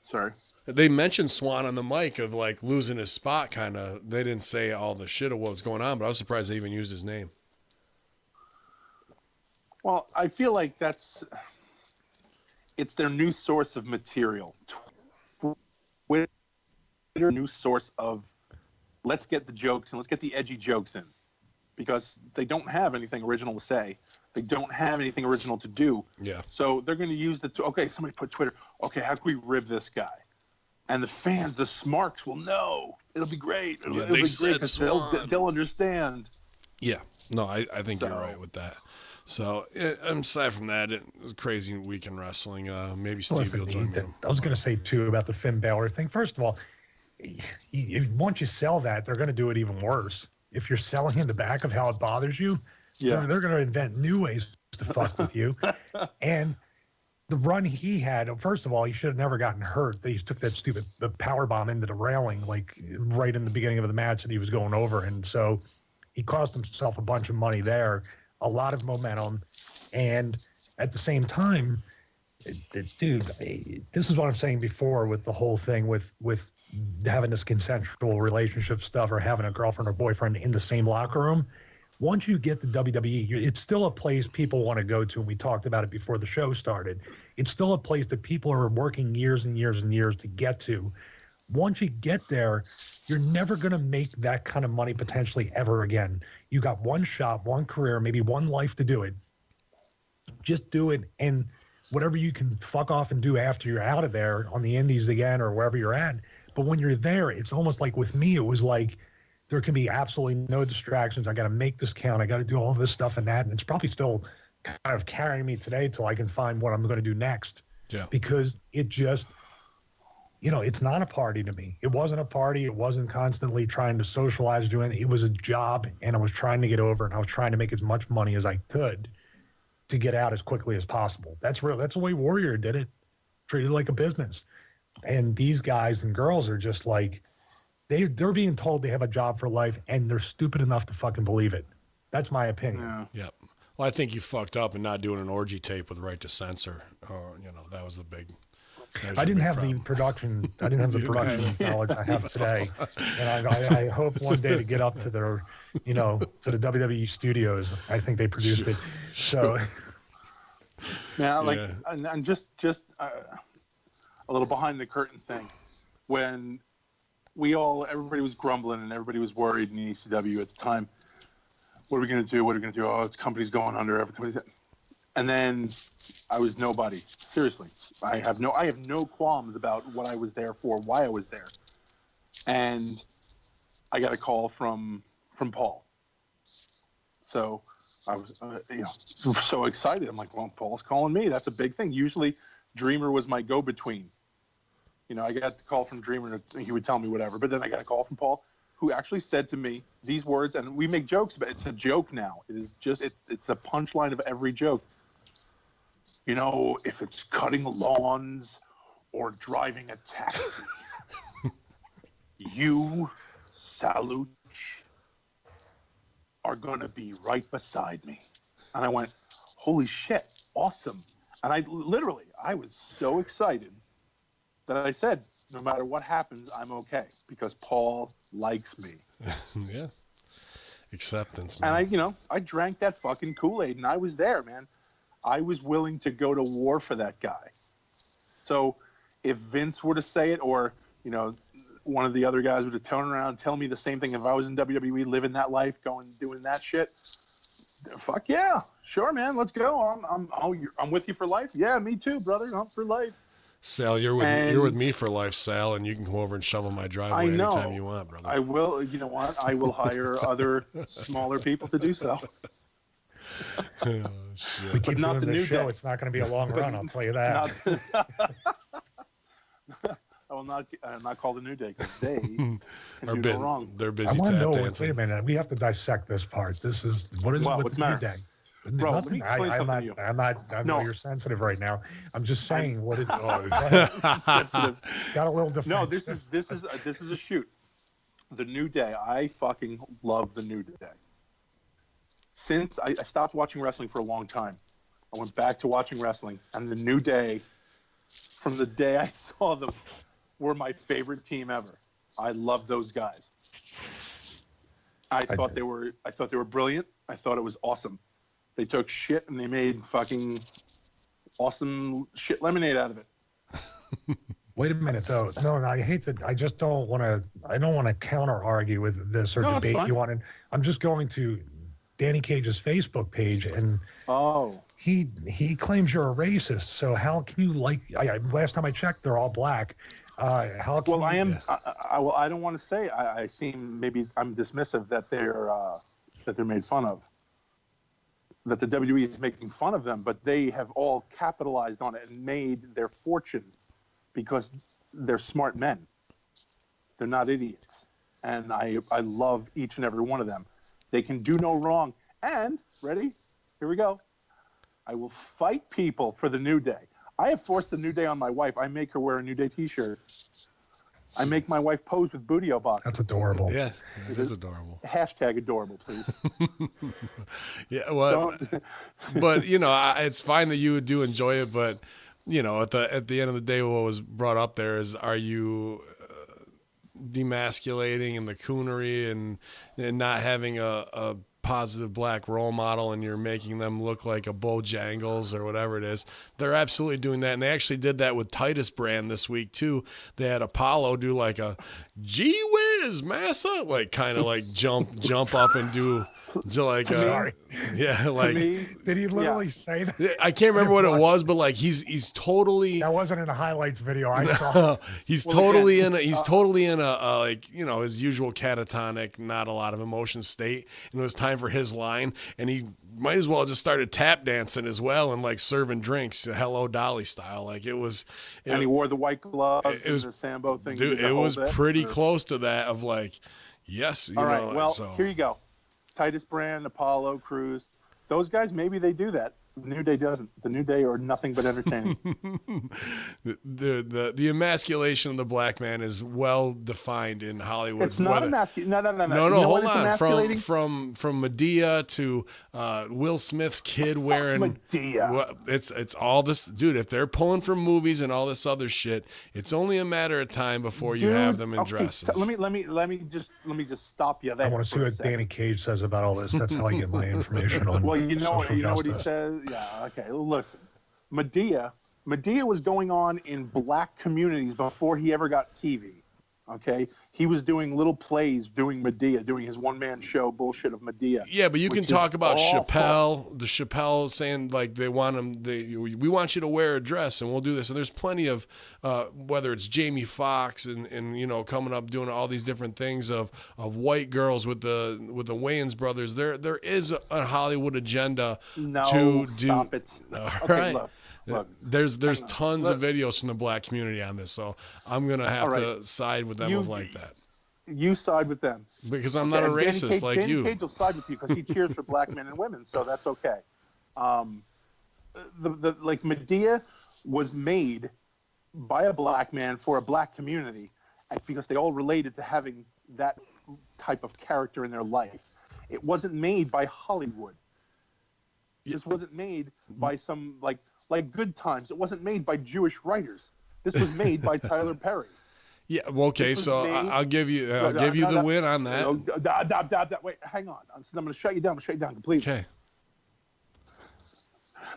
Speaker 2: Sorry.
Speaker 1: They mentioned Swan on the mic of like losing his spot, kind of. They didn't say all the shit of what was going on, but I was surprised they even used his name.
Speaker 2: Well, I feel like it's their new source of material. Their new source of, let's get the jokes and let's get the edgy jokes in, because they don't have anything original to say. They don't have anything original to do.
Speaker 1: Yeah.
Speaker 2: So they're going to use somebody put Twitter, okay, how can we rib this guy? And the fans, the smarks will know. It'll be great. It'll be great because they'll understand.
Speaker 1: Yeah. No, I think you're right with that. So, aside from that, it was a crazy week in wrestling. Maybe Steve will join me.
Speaker 3: I was going to say, too, about the Finn Balor thing. First of all, once you sell that, they're going to do it even worse. If you're selling in the back of how it bothers you, they're going to invent new ways to fuck with you. And the run he had, first of all, he should have never gotten hurt. They took that stupid power bomb into the railing, like right in the beginning of the match that he was going over. And so he cost himself a bunch of money there, a lot of momentum. And at the same time, dude, this is what I'm saying before with the whole thing with having this consensual relationship stuff or having a girlfriend or boyfriend in the same locker room. Once you get the WWE, it's still a place people want to go to, and we talked about it before the show started. It's still a place that people are working years and years and years to get to. Once you get there, you're never going to make that kind of money potentially ever again. You got one shot, one career, maybe one life to do it. Just do it, and whatever you can fuck off and do after you're out of there on the indies again or wherever you're at. But when you're there, it's almost like with me, it was like there can be absolutely no distractions. I got to make this count. I got to do all this stuff and that. And it's probably still kind of carrying me today till I can find what I'm going to do next.
Speaker 1: Yeah.
Speaker 3: Because it just, it's not a party to me. It wasn't a party. It wasn't constantly trying to socialize doing it. It was a job, and I was trying to get over, and I was trying to make as much money as I could to get out as quickly as possible. That's real. That's the way Warrior did it. Treated it like a business. And these guys and girls are just like, they're being told they have a job for life, and they're stupid enough to fucking believe it. That's my opinion.
Speaker 2: Yeah.
Speaker 1: Yep. Well, I think you fucked up in not doing an orgy tape with Right to Censor. Or, that was the big.
Speaker 3: I didn't have the production. I didn't have the production knowledge I have today, and I hope one day to get up to their, to the WWE studios. I think they produced it. So.
Speaker 2: Now, and just a little behind the curtain thing, when everybody was grumbling and everybody was worried in ECW at the time. What are we going to do? What are we going to do? Oh, the company's going under. And then I was nobody. Seriously, I have no qualms about what I was there for, why I was there. And I got a call from Paul. So I was, so excited. I'm like, well, Paul's calling me. That's a big thing. Usually, Dreamer was my go-between. I got the call from Dreamer, and he would tell me whatever. But then I got a call from Paul, who actually said to me these words, and we make jokes, but it's a joke now. It is just, it's the punchline of every joke. If it's cutting lawns or driving a taxi, you, Saluch, are going to be right beside me. And I went, holy shit, awesome. And I was so excited that I said, no matter what happens, I'm okay, because Paul likes me.
Speaker 1: Yeah. Acceptance, man.
Speaker 2: And I drank that fucking Kool-Aid, and I was there, man. I was willing to go to war for that guy. So if Vince were to say it, or, one of the other guys were to turn around and tell me the same thing, if I was in WWE living that life, doing that shit, fuck yeah. Sure, man. Let's go. I'm with you for life. Yeah, me too, brother. I'm for life.
Speaker 1: Sal, you're with me for life, Sal, and you can come over and shovel my driveway anytime you want, brother.
Speaker 2: I will. You know what? I will hire other smaller people to do so.
Speaker 3: We keep doing this show. It's not going to be a long run, I'll tell you that.
Speaker 2: I will not call the New Day, because they can do no wrong.
Speaker 1: They're busy.
Speaker 3: I want to know.
Speaker 1: Dancing.
Speaker 3: Wait a minute. We have to dissect this part. This is what is it with the New Day?
Speaker 2: Bro,
Speaker 3: nothing. I know you're sensitive right now. I'm just saying what it.
Speaker 2: Sensitive.
Speaker 3: Got a little defense.
Speaker 2: No, this is a shoot. The New Day. I fucking love the New Day. Since I stopped watching wrestling for a long time, I went back to watching wrestling, and the New Day, from the day I saw them, were my favorite team ever. I love those guys. I thought they were brilliant. I thought it was awesome. They took shit and they made fucking awesome shit lemonade out of it.
Speaker 3: Wait a minute, though. No, I hate that. I just don't want to. I don't want to counter argue with this or debate you on it. I'm just going to Danny Cage's Facebook page, and he claims you're a racist. So how can you last time I checked, they're all black. How can
Speaker 2: I am. I don't want to say. I seem, maybe I'm dismissive that they're made fun of. That the WWE is making fun of them, but they have all capitalized on it and made their fortune because they're smart men. They're not idiots. And I love each and every one of them. They can do no wrong. And, ready? Here we go. I will fight people for the New Day. I have forced the New Day on my wife. I make her wear a New Day t-shirt. I make my wife pose with Bootio box.
Speaker 3: That's adorable.
Speaker 1: Yeah, it is adorable.
Speaker 2: Hashtag adorable, please.
Speaker 1: Yeah, well, but it's fine that you do enjoy it, but at the end of the day, what was brought up there is, are you demasculating and the coonery and not having a positive black role model, and you're making them look like a Bojangles or whatever it is? They're absolutely doing that, and they actually did that with Titus Brand this week too. They had Apollo do like a gee whiz massa, like kind of like jump up and do Like,
Speaker 3: Sorry.
Speaker 1: yeah,
Speaker 2: To
Speaker 1: like,
Speaker 2: me,
Speaker 3: Did he literally say that?
Speaker 1: I can't remember what it
Speaker 3: watch.
Speaker 1: was, but like he's totally.
Speaker 3: That wasn't in the highlights video I saw.
Speaker 1: He's
Speaker 2: Well,
Speaker 1: totally
Speaker 2: again,
Speaker 1: in a like, you know, his usual catatonic, not a lot of emotion state, and it was time for his line, and he might as well have just started tap dancing as well and like serving drinks, Hello Dolly style. Like it was.
Speaker 2: and he wore the white gloves
Speaker 1: It was
Speaker 2: and the Sambo thing.
Speaker 1: Dude,
Speaker 2: the
Speaker 1: it
Speaker 2: whole
Speaker 1: was
Speaker 2: bit,
Speaker 1: pretty
Speaker 2: or-
Speaker 1: close to that of like, yes, you
Speaker 2: All right,
Speaker 1: know.
Speaker 2: well,
Speaker 1: so.
Speaker 2: here you go. Titus Brand, Apollo, Cruz. Those guys, maybe they do that. The New Day doesn't. The New Day are nothing but entertaining.
Speaker 1: the emasculation of the black man is well defined in Hollywood.
Speaker 2: It's not emasculating. No.
Speaker 1: No,
Speaker 2: You know
Speaker 1: hold
Speaker 2: what it's
Speaker 1: on.
Speaker 2: emasculating?
Speaker 1: From Medea to Will Smith's kid wearing
Speaker 2: Medea.
Speaker 1: It's all this, dude. If they're pulling from movies and all this other shit, it's only a matter of time before you have them in
Speaker 2: okay,
Speaker 1: dresses.
Speaker 2: Let me just stop you there.
Speaker 3: I want to see
Speaker 2: for a
Speaker 3: what
Speaker 2: second.
Speaker 3: Danny Cage says about all this. That's how I get my information on
Speaker 2: Well, you know
Speaker 3: social
Speaker 2: what he
Speaker 3: justice.
Speaker 2: says. Yeah. Okay. Listen, Medea was going on in black communities before he ever got TV. Okay, he was doing little plays, doing Medea, doing his one-man show bullshit of Medea.
Speaker 1: Yeah, but you can
Speaker 2: which is
Speaker 1: talk about
Speaker 2: awful.
Speaker 1: Chappelle saying like they want him. We want you to wear a dress, and we'll do this. And there's plenty of whether it's Jamie Foxx and you know coming up doing all these different things of white girls with the Wayans brothers. There is a Hollywood agenda
Speaker 2: No,
Speaker 1: to do.
Speaker 2: stop it.
Speaker 1: All
Speaker 2: Okay,
Speaker 1: right.
Speaker 2: look.
Speaker 1: There's
Speaker 2: hang on.
Speaker 1: tons of videos from the black community on this, so I'm gonna have
Speaker 2: All right.
Speaker 1: to side with them
Speaker 2: You-
Speaker 1: of like that
Speaker 2: You side with them.
Speaker 1: because I'm not a
Speaker 2: And Danny
Speaker 1: racist
Speaker 2: Cage,
Speaker 1: like
Speaker 2: Danny
Speaker 1: you.
Speaker 2: Cage will side with you because he cheers for black men and women, so that's okay. Like Medea was made by a black man for a black community, and because they all related to having that type of character in their life. It wasn't made by Hollywood. This wasn't made by some like Good Times. It wasn't made by Jewish writers. This was made by Tyler Perry.
Speaker 1: Yeah, well, okay,
Speaker 2: This was
Speaker 1: so
Speaker 2: made-
Speaker 1: I'll give you the win on that.
Speaker 2: Wait, hang on. I'm going to shut you down. I'm going to shut you down completely.
Speaker 1: Okay.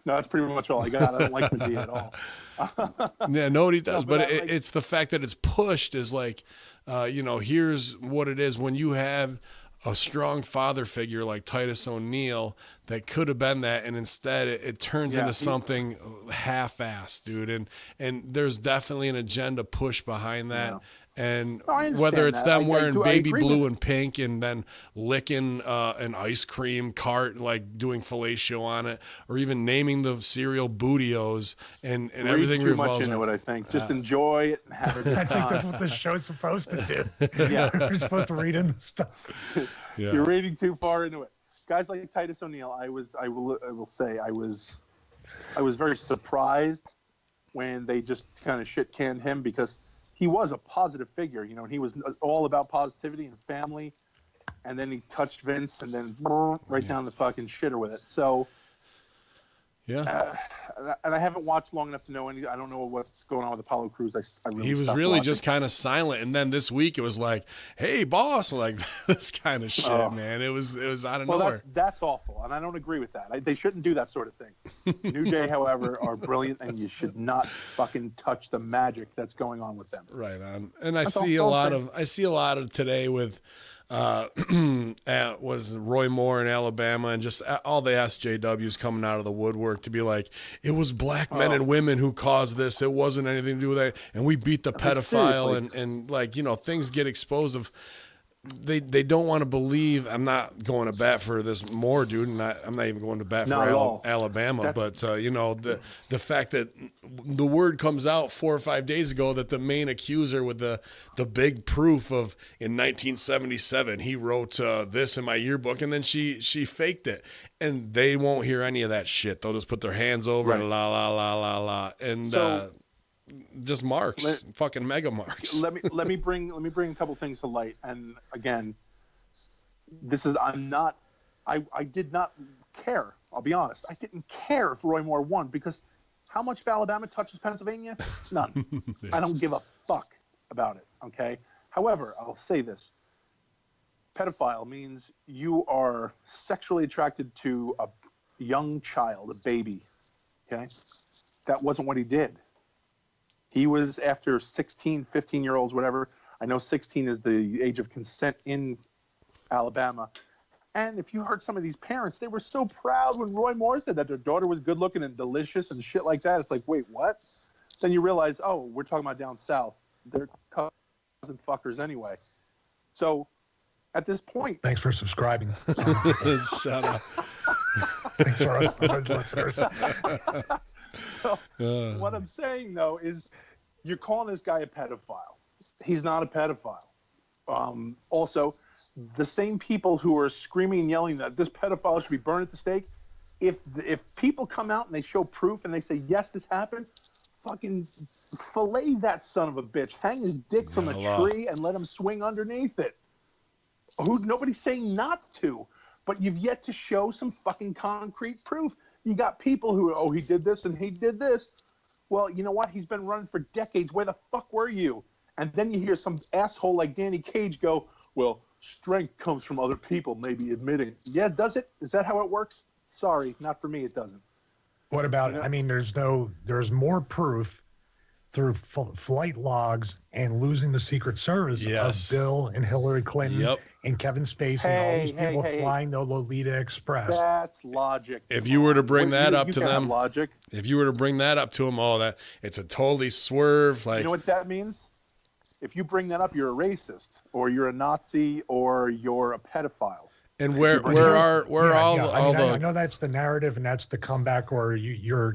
Speaker 2: No, that's pretty much all I got. I don't like Medea at all.
Speaker 1: Yeah, nobody does,
Speaker 2: but
Speaker 1: but
Speaker 2: I like-
Speaker 1: it's the fact that it's pushed is like, you know, here's what it is when you have a strong father figure like Titus O'Neil that could have been that, and instead it turns
Speaker 2: Yeah,
Speaker 1: into
Speaker 2: he-
Speaker 1: something half-assed, dude. And there's definitely an agenda push behind that.
Speaker 2: Yeah.
Speaker 1: And
Speaker 2: No, I understand
Speaker 1: whether it's
Speaker 2: that.
Speaker 1: them
Speaker 2: I
Speaker 1: wearing
Speaker 2: do- I
Speaker 1: baby
Speaker 2: agree
Speaker 1: blue
Speaker 2: with-
Speaker 1: and pink and then licking an ice cream cart, like doing fellatio on it, or even naming the cereal Bootios and
Speaker 2: Read
Speaker 1: everything
Speaker 2: too much
Speaker 1: revolves
Speaker 2: into
Speaker 1: around.
Speaker 2: it, I think. Just enjoy it and have a good
Speaker 3: I think that's
Speaker 2: time.
Speaker 3: what this show's supposed to do.
Speaker 2: Yeah.
Speaker 3: You're supposed to read in the stuff.
Speaker 1: Yeah.
Speaker 2: You're reading too far into it. Guys like Titus O'Neil, I will say I was very surprised when they just kind of shit canned him because he was a positive figure, you know, and he was all about positivity and family, and then he touched Vince and then right down the fucking shitter with it. So,
Speaker 1: Yeah.
Speaker 2: and I haven't watched long enough to know any. I don't know what's going on with Apollo Crews. I really
Speaker 1: He was
Speaker 2: stopped
Speaker 1: really
Speaker 2: watching.
Speaker 1: just kind of silent, and then this week it was like, "Hey, boss!" Like this kind of shit,
Speaker 2: Oh.
Speaker 1: man. It was out of
Speaker 2: Well,
Speaker 1: nowhere.
Speaker 2: that's awful, and I don't agree with that. They shouldn't do that sort of thing. New Day, however, are brilliant, and you should not fucking touch the magic that's going on with them.
Speaker 1: Right on. And I
Speaker 2: That's
Speaker 1: see a
Speaker 2: all
Speaker 1: lot
Speaker 2: I'm
Speaker 1: of today with what is it, Roy Moore in Alabama, and just all the SJWs coming out of the woodwork to be like, it was black men and women who caused this. It wasn't anything to do with that, and we beat the pedophile,
Speaker 2: seriously.
Speaker 1: and like, you know, things get exposed of. They don't want to believe. I'm not going to bat for this more, dude. And I'm not even going to bat
Speaker 2: Not at
Speaker 1: for
Speaker 2: all.
Speaker 1: Alabama. But you know, the fact that the word comes out 4 or 5 days ago that the main accuser with the big proof of in 1977 he wrote this in my yearbook, and then she faked it, and they won't hear any of that shit. They'll just put their hands over
Speaker 2: Right.
Speaker 1: and la la la la la, and
Speaker 2: So-
Speaker 1: just marks, fucking mega marks.
Speaker 2: let me bring a couple things to light. And again, I did not care. I'll be honest. I didn't care if Roy Moore won because how much of Alabama touches Pennsylvania? None. I don't give a fuck about it. Okay. However, I'll say this: pedophile means you are sexually attracted to a young child, a baby. Okay. That wasn't what he did. He was after 16, 15-year-olds, whatever. I know 16 is the age of consent in Alabama. And if you heard some of these parents, they were so proud when Roy Moore said that their daughter was good looking and delicious and shit like that. It's like, wait, what? Then you realize, oh, we're talking about down south. They're cousin fuckers anyway. So at this point,
Speaker 3: Thanks for subscribing.
Speaker 1: Shut up.
Speaker 3: Thanks for us listeners.
Speaker 2: So what I'm saying though is, you're calling this guy a pedophile. He's not a pedophile. Also, the same people who are screaming and yelling that this pedophile should be burned at the stake, if people come out and they show proof and they say, yes, this happened, fucking fillet that son of a bitch. Hang his dick from a tree and let him swing underneath it. Nobody's saying not to, but you've yet to show some fucking concrete proof. You got people who, oh, he did this and he did this. Well, you know what? He's been running for decades. Where the fuck were you? And then you hear some asshole like Danny Cage go, well, strength comes from other people, maybe admitting. Yeah, does it? Is that how it works? Sorry, not for me, it doesn't.
Speaker 3: What about, I mean, there's more proof through flight logs and losing the Secret Service of Bill and Hillary Clinton and Kevin Spacey and all these people flying the Lolita Express.
Speaker 2: That's logic.
Speaker 1: If you were to bring that up to them,
Speaker 2: logic.
Speaker 1: If you were to bring that up to them, that it's a totally swerve. Like,
Speaker 2: you know what that means? If you bring that up, you're a racist, or you're a Nazi, or you're a pedophile.
Speaker 1: And I
Speaker 3: know that's the narrative and that's the comeback, or you're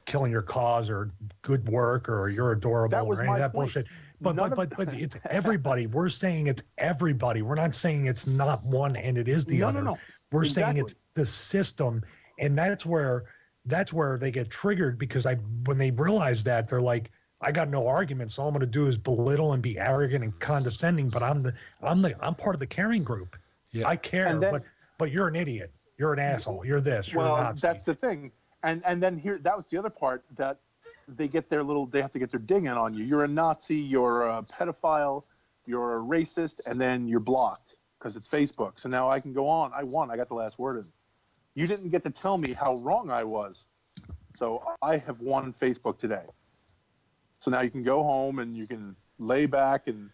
Speaker 3: killing your cause or good work or you're adorable or any of that bullshit. But it's everybody. We're saying it's everybody. We're not saying it's not one and it is the other. No. We're saying it's the system, and that's where they get triggered, because when they realize that, they're like, I got no argument, so all I'm going to do is belittle and be arrogant and condescending. But I'm part of the caring group. Yeah. I care, but you're an idiot. You're an asshole. You're this. You're a Nazi.
Speaker 2: That's the thing. And then here, that was the other part, that they have to get their dig in on you. You're a Nazi. You're a pedophile. You're a racist, and then you're blocked because it's Facebook. So now I can go on. I won. I got the last word in. You didn't get to tell me how wrong I was. So I have won Facebook today. So now you can go home and you can lay back and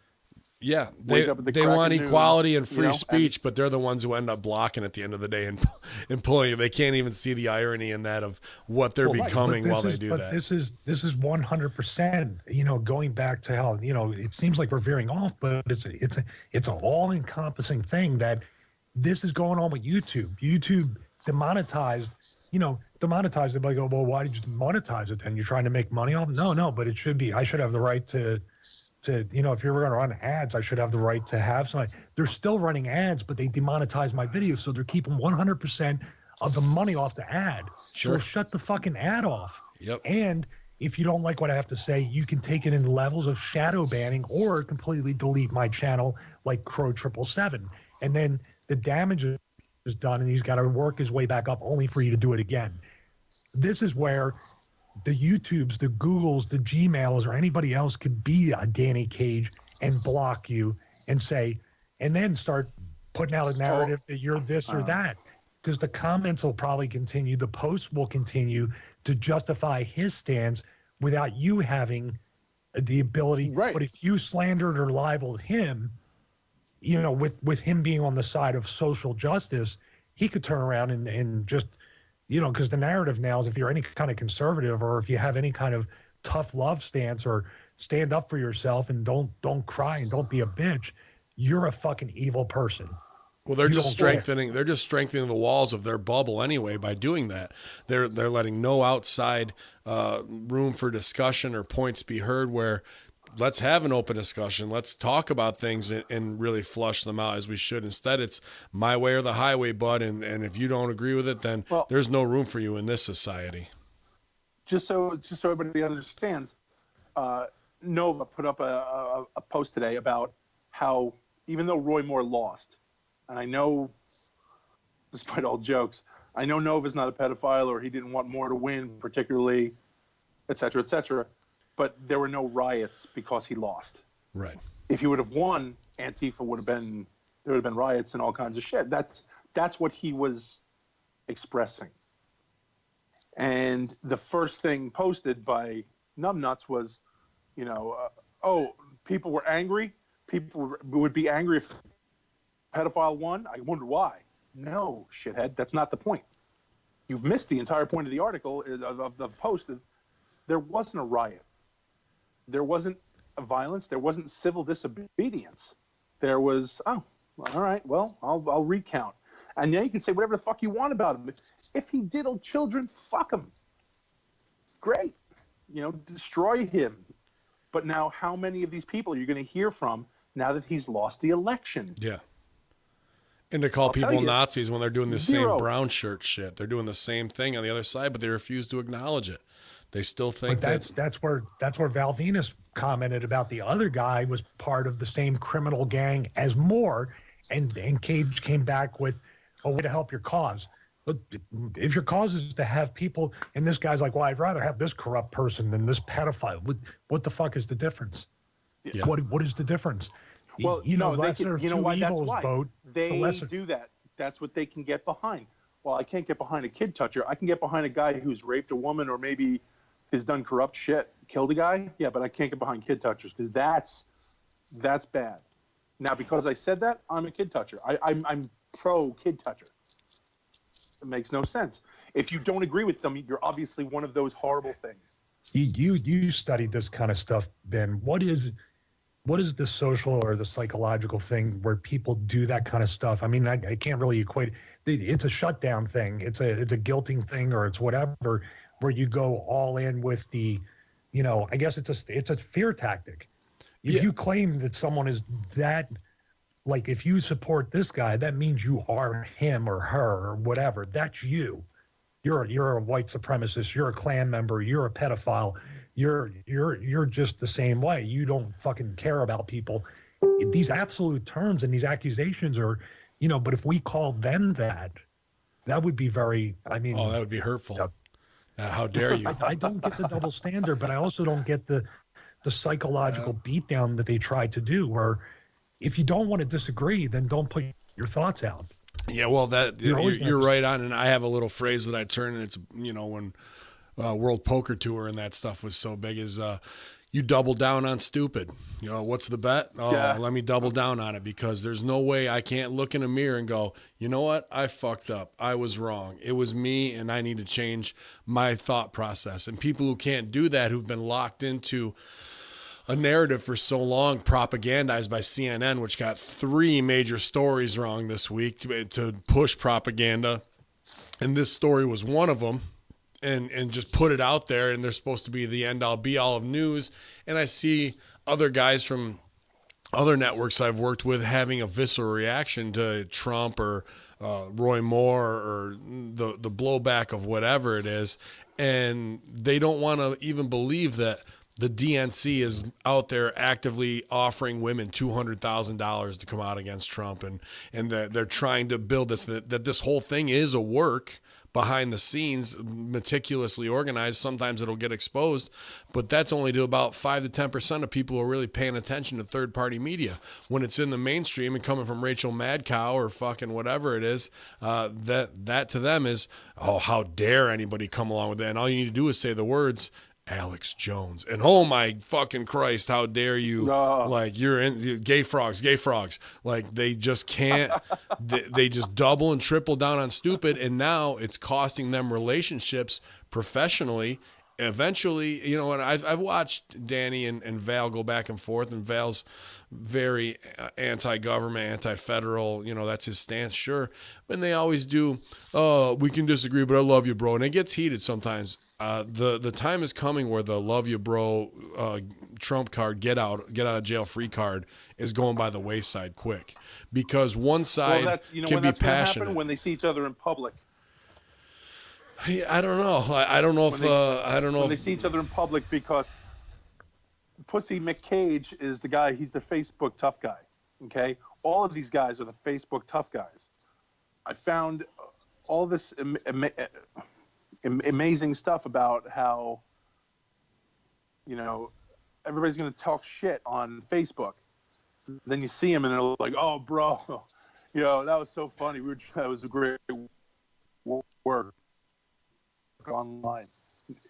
Speaker 1: they want equality and free speech, but they're the ones who end up blocking at the end of the day and pulling it. They can't even see the irony in that of what they're becoming while they do that. But
Speaker 3: this is 100%. Going back to how it seems like we're veering off, but it's an all-encompassing thing that this is going on with YouTube. YouTube demonetized. Demonetize it, but I go, well, why did you demonetize it then? You're trying to make money off? No, but it should be. I should have the right to if you're going to run ads, I should have the right to have something. They're still running ads, but they demonetize my videos, so they're keeping 100% of the money off the ad. Sure. So shut the fucking ad off.
Speaker 1: Yep.
Speaker 3: And if you don't like what I have to say, you can take it in levels of shadow banning or completely delete my channel like Crow 777. And then the damage is done, and he's got to work his way back up only for you to do it again. This is where the YouTubes, the Googles, the Gmails, or anybody else could be a Danny Cage and block you and say, and then start putting out a narrative that you're this or that, because the comments will probably continue, the posts will continue to justify his stance without you having the ability.
Speaker 2: Right.
Speaker 3: But if you slandered or libeled him, with him being on the side of social justice, he could turn around and just, because the narrative now is, if you're any kind of conservative or if you have any kind of tough love stance or stand up for yourself and don't cry and don't be a bitch, you're a fucking evil person.
Speaker 1: Well, they're just strengthening the walls of their bubble anyway by doing that. They're letting no outside room for discussion or points be heard where, let's have an open discussion. Let's talk about things and really flush them out as we should. Instead, it's my way or the highway, bud. And if you don't agree with it, then there's no room for you in this society.
Speaker 2: Just so everybody understands, Nova put up a post today about how, even though Roy Moore lost, and I know, despite all jokes, I know Nova's not a pedophile or he didn't want Moore to win particularly, et cetera, but there were no riots because he lost.
Speaker 1: Right.
Speaker 2: If he would have won, Antifa there would have been riots and all kinds of shit. That's what he was expressing. And the first thing posted by Numbnuts was, people were angry. People would be angry if pedophile won. I wonder why. No, shithead. That's not the point. You've missed the entire point of the article, of the post. There wasn't a riot. There wasn't a violence. There wasn't civil disobedience. There was, oh, all right, well, I'll recount. And now you can say whatever the fuck you want about him. If he diddled children, fuck him. Great. Destroy him. But now how many of these people are you going to hear from now that he's lost the election?
Speaker 1: Yeah. And to call people Nazis when they're doing the same brown shirt shit. They're doing the same thing on the other side, but they refuse to acknowledge it. They still think
Speaker 3: that's where Val Venus commented about the other guy was part of the same criminal gang as Moore, and Cage came back with a way to help your cause. Look, if your cause is to have people, and this guy's like, well, I'd rather have this corrupt person than this pedophile. What the fuck is the difference?
Speaker 1: Yeah.
Speaker 3: What is the difference?
Speaker 2: Well,
Speaker 3: lesser of two evils vote.
Speaker 2: They do that. That's what they can get behind. Well, I can't get behind a kid toucher. I can get behind a guy who's raped a woman or maybe has done corrupt shit, killed a guy. Yeah, but I can't get behind kid touchers because that's bad. Now, because I said that, I'm a kid toucher. I'm pro kid toucher. It makes no sense. If you don't agree with them, you're obviously one of those horrible things.
Speaker 3: You studied this kind of stuff, Ben. What is the social or the psychological thing where people do that kind of stuff? I mean, I can't really equate it. It's a shutdown thing. It's a guilting thing, or it's whatever, where you go all in with the, I guess it's a fear tactic. If you claim that someone is that, like, if you support this guy, that means you are him or her or whatever. That's you. You're a white supremacist. You're a Klan member. You're a pedophile. You're just the same way. You don't fucking care about people. These absolute terms and these accusations are, but if we called them that would be very, that
Speaker 1: would be hurtful. How dare you?
Speaker 3: I don't get the double standard, but I also don't get the psychological beatdown that they try to do, where if you don't want to disagree, then don't put your thoughts out.
Speaker 1: Yeah, well, you're right on, and I have a little phrase that I turn, and it's, when World Poker Tour and that stuff was so big, is you double down on stupid. What's the bet? Let me double down on it, because there's no way I can't look in a mirror and go, you know what? I fucked up. I was wrong. It was me, and I need to change my thought process. And people who can't do that, who've been locked into a narrative for so long, propagandized by CNN, which got 3 major stories wrong this week to push propaganda. And this story was one of them. And just put it out there, and they're supposed to be the end-all, be-all of news. And I see other guys from other networks I've worked with having a visceral reaction to Trump or Roy Moore or the blowback of whatever it is, and they don't want to even believe that the DNC is out there actively offering women $200,000 to come out against Trump, and they're trying to build this, that this whole thing is a work behind the scenes, meticulously organized. Sometimes it'll get exposed, but that's only to about 5 to 10% of people who are really paying attention to third-party media. When it's in the mainstream and coming from Rachel Madcow or fucking whatever it is, that to them is, oh, how dare anybody come along with that? And all you need to do is say the words, Alex Jones, and oh my fucking Christ, how dare you? Like, you're gay frogs. Like, they just can't. they just double and triple down on stupid, and now it's costing them relationships professionally. Eventually, and I've watched Danny and Val go back and forth, and Val's very anti-government, anti-federal. That's his stance, sure. And they always do. Oh, we can disagree, but I love you, bro. And it gets heated sometimes. The time is coming where the love you, bro, Trump card, get out of jail free card is going by the wayside quick, because one side can be passionate
Speaker 2: when they see each other in public.
Speaker 1: I don't know. I don't know if
Speaker 2: they see each other in public, because Pussy McCage is the guy. He's the Facebook tough guy. Okay, all of these guys are the Facebook tough guys. I found all this amazing stuff about how, everybody's going to talk shit on Facebook. Then you see them and they're like, "Oh, bro, that was so funny. That was a great work online."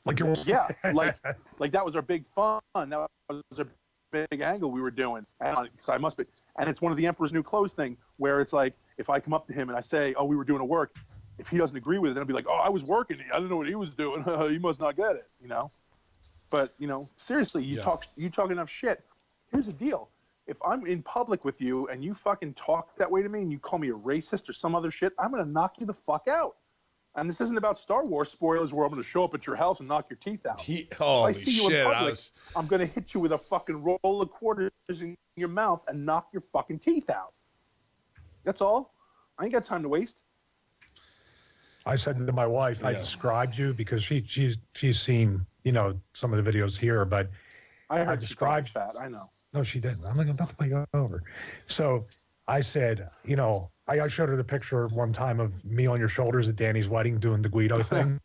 Speaker 3: Like
Speaker 2: that was our big fun. That was our big angle we were doing. So I must be. And it's one of the Emperor's New Clothes thing where it's like, if I come up to him and I say, oh, we were doing a work, if he doesn't agree with it, then I'll be like, oh, I was working. I don't know what he was doing. He must not get it, you know? But, you know, seriously, you talk enough shit. Here's the deal. If I'm in public with you and you fucking talk that way to me and you call me a racist or some other shit, I'm going to knock you the fuck out. And this isn't about Star Wars spoilers where I'm going to show up at your house and knock your teeth out.
Speaker 1: Holy
Speaker 2: if I see you
Speaker 1: shit,
Speaker 2: in public, I'm going to hit you with a fucking roll of quarters in your mouth and knock your fucking teeth out. That's all. I ain't got time to waste.
Speaker 3: I said to my wife, I described you because she's seen, you know, some of the videos here, but
Speaker 2: I heard
Speaker 3: described
Speaker 2: fat. I know.
Speaker 3: No, she didn't. I'm like, I'm about to play over. So I said, you know, I showed her the picture one time of me on your shoulders at Danny's wedding doing the Guido thing.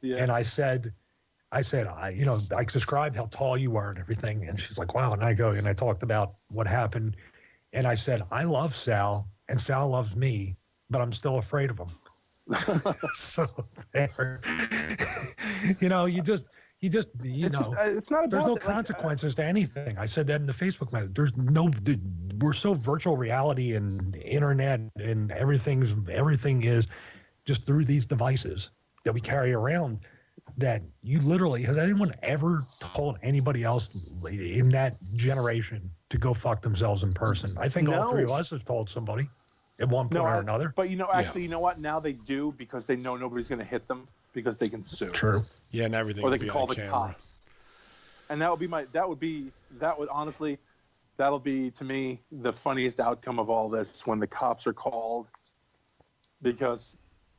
Speaker 3: Yeah. And I said, you know, I described how tall you are and everything. And she's like, wow. And I go, and I talked about what happened. And I said, I love Sal and Sal loves me, but I'm still afraid of him. So there, you know, it's not about, there's no consequences to anything. I said that in the Facebook message. We're so virtual reality and internet and everything is just through these devices that we carry around that you literally, has anyone ever told anybody else in that generation to go fuck themselves in person? I think all three of us have told somebody at one point or another.
Speaker 2: But, you know, actually, you know what? Now they do because they know nobody's going to hit them because they can sue.
Speaker 3: True.
Speaker 1: Yeah, and everything.
Speaker 2: Or they can call the
Speaker 1: camera.
Speaker 2: cops. And that'll be to me the funniest outcome of all this when the cops are called because,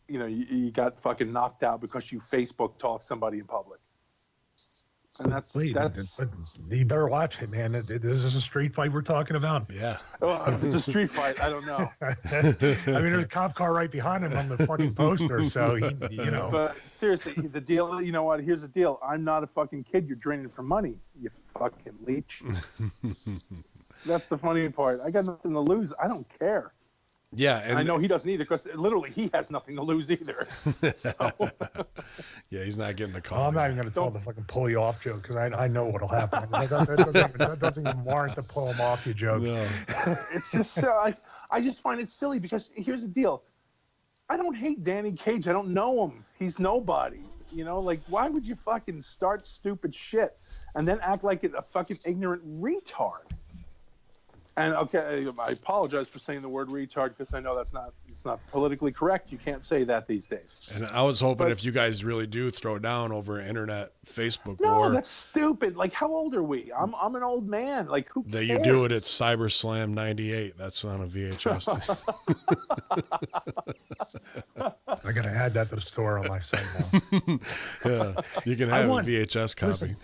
Speaker 2: you know, you got fucking knocked out because you Facebook talked somebody in public. And that's
Speaker 3: you better watch it, man. This is a street fight we're talking about.
Speaker 1: Yeah.
Speaker 2: Oh, if it's a street fight, I don't know.
Speaker 3: I mean, there's a cop car right behind him on the fucking poster, so you know.
Speaker 2: But seriously, the deal. You know what? Here's the deal. I'm not a fucking kid. You're draining for money. You fucking leech. That's the funny part. I got nothing to lose. I don't care.
Speaker 1: Yeah, and
Speaker 2: I know he doesn't either because literally he has nothing to lose either. So.
Speaker 1: Yeah, he's not getting the call.
Speaker 3: Well, I'm not even going to tell the fucking pull you off joke because I know what'll happen. That doesn't even warrant the pull him off you joke.
Speaker 1: No.
Speaker 2: It's just I just find it silly because here's the deal. I don't hate Danny Cage. I don't know him. He's nobody. You know, like why would you fucking start stupid shit and then act like a fucking ignorant retard? And okay, I apologize for saying the word retard because I know it's not politically correct. You can't say that these days.
Speaker 1: And I was hoping if you guys really do throw down over internet Facebook
Speaker 2: war.
Speaker 1: war.
Speaker 2: No, that's stupid. Like, how old are we? I'm an old man. Like, who cares?
Speaker 1: That you do it at CyberSlam 98. That's on a VHS.
Speaker 3: I gotta add that to the store on my site now.
Speaker 1: Yeah, you can have a VHS copy.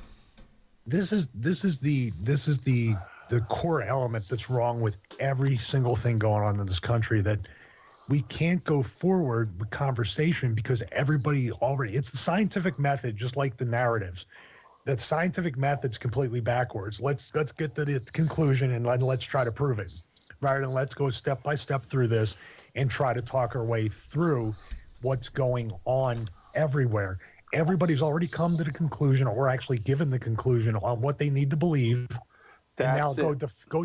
Speaker 3: Listen, this is the core element that's wrong with every single thing going on in this country, that we can't go forward with conversation because everybody already, it's the scientific method, just like the narratives. That scientific method's completely backwards. Let's get to the conclusion and let's try to prove it. Rather than let's go step by step through this and try to talk our way through what's going on everywhere. Everybody's already come to the conclusion, or actually given the conclusion on what they need to believe. And now go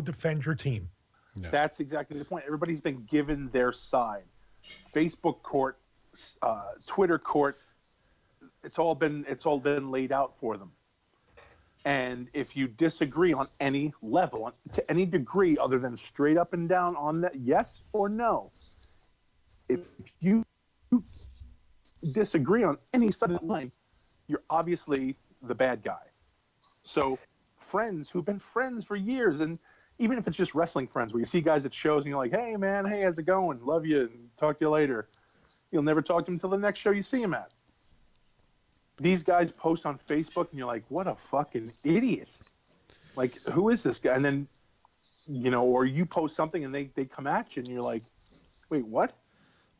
Speaker 3: defend your team.
Speaker 2: Yeah. That's exactly the point. Everybody's been given their side. Facebook court, Twitter court. It's all been laid out for them. And if you disagree on any level, to any degree other than straight up and down on that yes or no, if you disagree on any side of the line, you're obviously the bad guy. So friends who've been friends for years, and even if it's just wrestling friends where you see guys at shows and you're like, hey man, hey, how's it going? Love you, and talk to you later. You'll never talk to him until the next show you see him at. These guys post on Facebook and you're like, what a fucking idiot. Like, who is this guy? And then, you know, or you post something and they come at you and you're like, wait, what?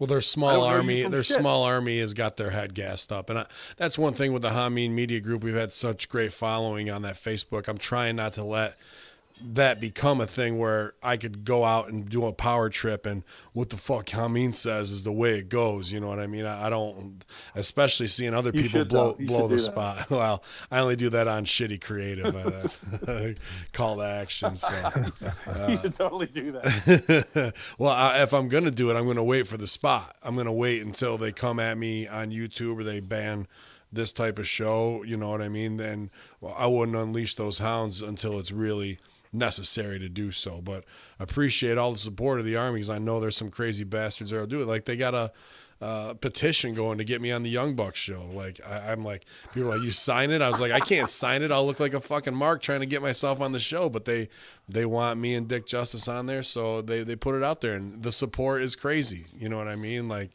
Speaker 1: Well, their small army has got their head gassed up. And that's one thing with the Hameen Media Group. We've had such great following on that Facebook. I'm trying not to let that become a thing where I could go out and do a power trip, and what the fuck Hameen says is the way it goes. You know what I mean? I don't, especially seeing other people blow the spot. Well, I only do that on shitty creative call to action. So
Speaker 2: you should totally do that.
Speaker 1: Well, if I'm going to do it, I'm going to wait for the spot. I'm going to wait until they come at me on YouTube or they ban this type of show. You know what I mean? Then I wouldn't unleash those hounds until it's really necessary to do so. But I appreciate all the support of the Army, because I know there's some crazy bastards that'll do it. Like, they got a petition going to get me on the Young Bucks show. Like, I'm like, people are like, you sign it? I was like, I can't sign it. I'll look like a fucking mark trying to get myself on the show. But they want me and Dick Justice on there, so they put it out there, and the support is crazy. You know what I mean? Like,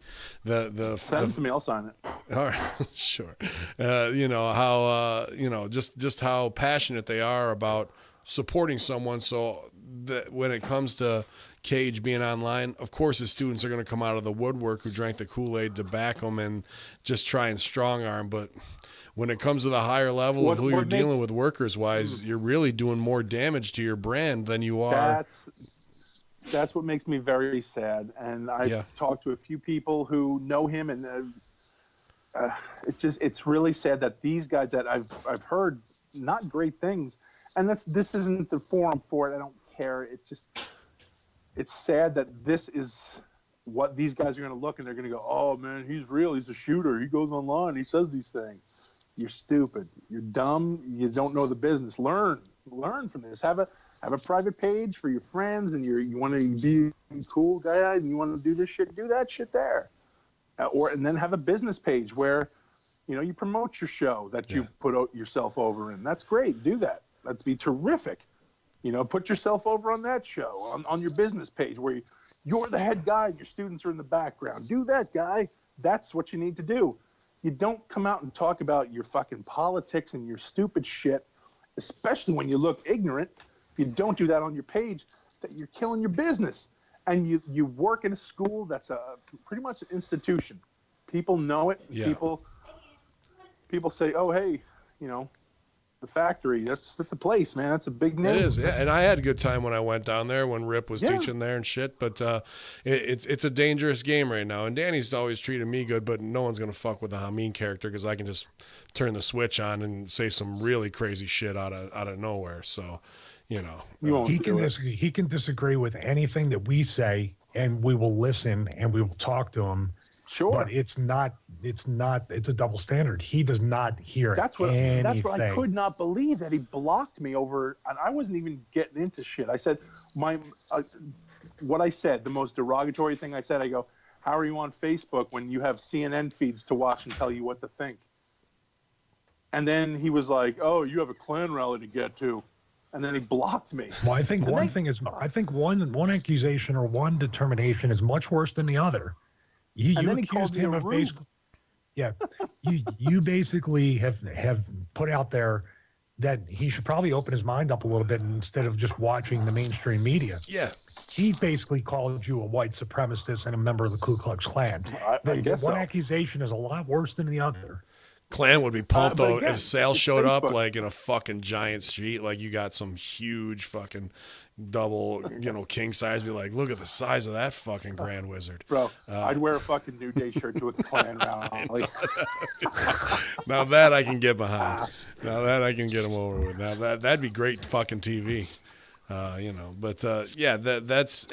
Speaker 2: send it to me, I'll sign it.
Speaker 1: All right, sure. You know how just how passionate they are about supporting someone, so that when it comes to Cage being online, of course his students are going to come out of the woodwork who drank the Kool-Aid to back him and just try and strong arm. But when it comes to the higher level of who you're dealing with workers wise, you're really doing more damage to your brand than you are.
Speaker 2: That's what makes me very sad. And I've talked to a few people who know him, and it's really sad that these guys that I've heard not great things. And this isn't the forum for it. I don't care. It's sad that this is what these guys are going to look, and they're going to go, oh man, he's real. He's a shooter. He goes online. He says these things. You're stupid. You're dumb. You don't know the business. Learn from this. Have a private page for your friends, and you want to be a cool guy, and you want to do this shit, do that shit there. And then have a business page where, you promote your show that you put yourself over in. That's great. Do that. That'd be terrific. Put yourself over on that show, on your business page where you're the head guy and your students are in the background. Do that, guy. That's what you need to do. You don't come out and talk about your fucking politics and your stupid shit, especially when you look ignorant. If you don't do that on your page, that you're killing your business. And you work in a school that's pretty much an institution. People know it. Yeah. People say, oh, hey, the factory, that's a place, man. That's a big name.
Speaker 1: It is, yeah. And I had a good time when I went down there when Rip was teaching there and shit. But it's a dangerous game right now. And Danny's always treated me good, but no one's gonna fuck with the Hameen character, because I can just turn the switch on and say some really crazy shit out of nowhere. So,
Speaker 3: he can disagree with anything that we say, and we will listen and we will talk to him.
Speaker 2: Sure.
Speaker 3: But it's a double standard. He does not hear anything.
Speaker 2: That's what I could not believe, that he blocked me over, and I wasn't even getting into shit. I said, what I said, the most derogatory thing I said, I go, how are you on Facebook when you have CNN feeds to watch and tell you what to think? And then he was like, oh, you have a Klan rally to get to. And then he blocked me.
Speaker 3: Well, I think one accusation or one determination is much worse than the other. You accused him of basically, you basically have put out there that he should probably open his mind up a little bit instead of just watching the mainstream media.
Speaker 1: Yeah.
Speaker 3: He basically called you a white supremacist and a member of the Ku Klux Klan.
Speaker 2: I guess
Speaker 3: one accusation is a lot worse than the other.
Speaker 1: Klan would be pumped though if Sal showed up like in a fucking giant street, like you got some huge fucking double, king size. Be like, look at the size of that fucking Grand Wizard,
Speaker 2: bro. I'd wear a fucking New Day shirt to a Klan rally.
Speaker 1: Now that I can get behind. Now that I can get him over with. Now that'd be great fucking TV. That's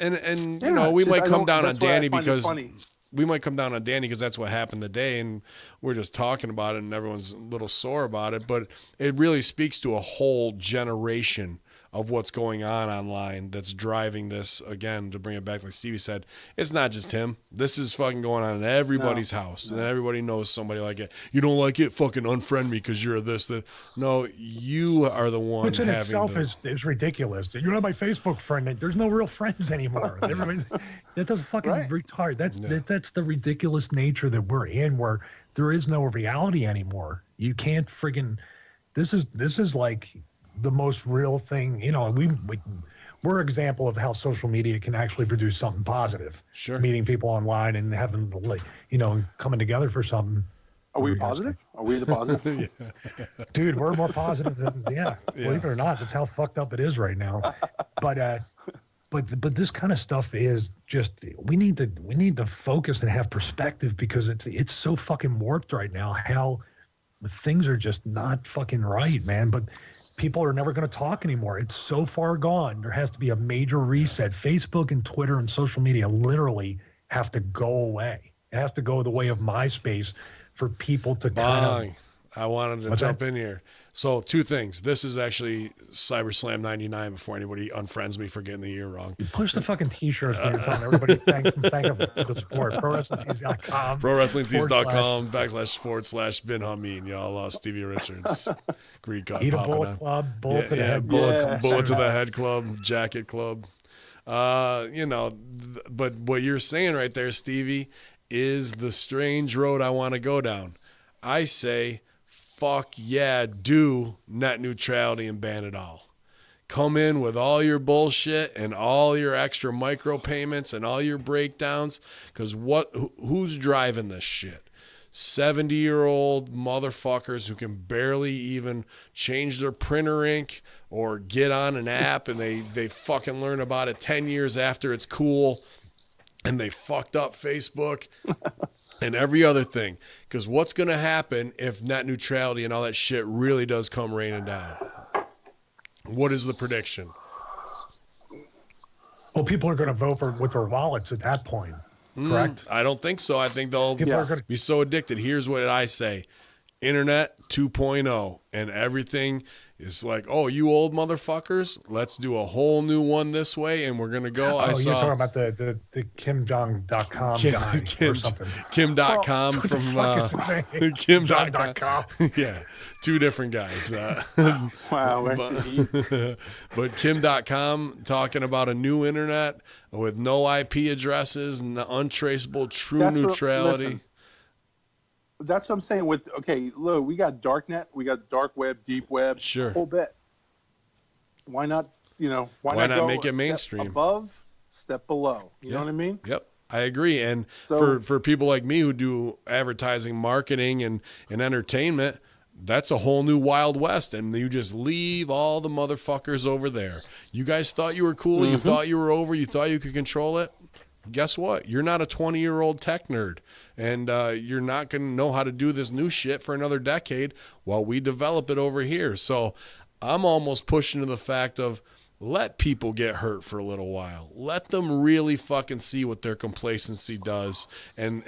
Speaker 1: we might come down on Danny because. We might come down on Danny because that's what happened today, and we're just talking about it, and everyone's a little sore about it. But it really speaks to a whole generation of what's going on online that's driving this. Again, to bring it back, like Stevie said, it's not just him. This is fucking going on in everybody's house, and everybody knows somebody like it. You don't like it? Fucking unfriend me because you're this. No, you are the one.
Speaker 3: Which in itself is ridiculous. You're not my Facebook friend. There's no real friends anymore. That's fucking retarded. That's the ridiculous nature that we're in, where there is no reality anymore. You can't friggin'. This is like the most real thing. We're an example of how social media can actually produce something positive.
Speaker 1: Sure.
Speaker 3: Meeting people online and having coming together for something.
Speaker 2: Are we positive? Are we the positive?
Speaker 1: Yeah.
Speaker 3: Dude, we're more positive than believe it or not. That's how fucked up it is right now. But this kind of stuff is just we need to focus and have perspective because it's so fucking warped right now. How things are just not fucking right, man. But people are never going to talk anymore. It's so far gone. There has to be a major reset. Facebook and Twitter and social media literally have to go away. It has to go the way of MySpace for people to kind of.
Speaker 1: I wanted to jump in here. So 2 things. This is actually CyberSlam 99 before anybody unfriends me for getting the year wrong.
Speaker 3: You push the fucking t-shirts when you're telling everybody thank them for the support. ProWrestlingTees.com.
Speaker 1: ProWrestlingTees.com//Bin Hameen. Y'all Stevie Richards. Greek God.
Speaker 3: Eat a Bullet Club. Bullet to the Head.
Speaker 1: Bullet to the Head Club. Jacket Club. But what you're saying right there, Stevie, is the strange road I want to go down. I say, fuck yeah, do net neutrality and ban it all. Come in with all your bullshit and all your extra micropayments and all your breakdowns, because who's driving this shit? 70-year-old motherfuckers who can barely even change their printer ink or get on an app, and they fucking learn about it 10 years after it's cool. And they fucked up Facebook and every other thing. Because what's going to happen if net neutrality and all that shit really does come raining down? What is the prediction?
Speaker 3: Well, people are going to vote with their wallets at that point, correct?
Speaker 1: I don't think so. I think they'll be so addicted. Here's what I say. Internet 2.0 and everything is like, oh, you old motherfuckers, let's do a whole new one this way, and we're going to go.
Speaker 3: You're talking about the KimJong.com guy or something.
Speaker 1: Kim.com from Kim.com. Yeah, 2 different guys.
Speaker 2: Wow.
Speaker 1: But Kim.com talking about a new internet with no IP addresses and untraceable true neutrality.
Speaker 2: That's what I'm saying. Look, we got darknet, we got dark web, deep web,
Speaker 1: sure,
Speaker 2: whole bit. Why not?
Speaker 1: Why not make it mainstream?
Speaker 2: Step above, step below. You know what I mean?
Speaker 1: Yep, I agree. And for people like me who do advertising, marketing, and entertainment, that's a whole new Wild West, and you just leave all the motherfuckers over there. You guys thought you were cool. You thought you were over. You thought you could control it. Guess what? You're not a 20-year-old tech nerd, and you're not going to know how to do this new shit for another decade while we develop it over here. So I'm almost pushing to the fact of let people get hurt for a little while. Let them really fucking see what their complacency does, and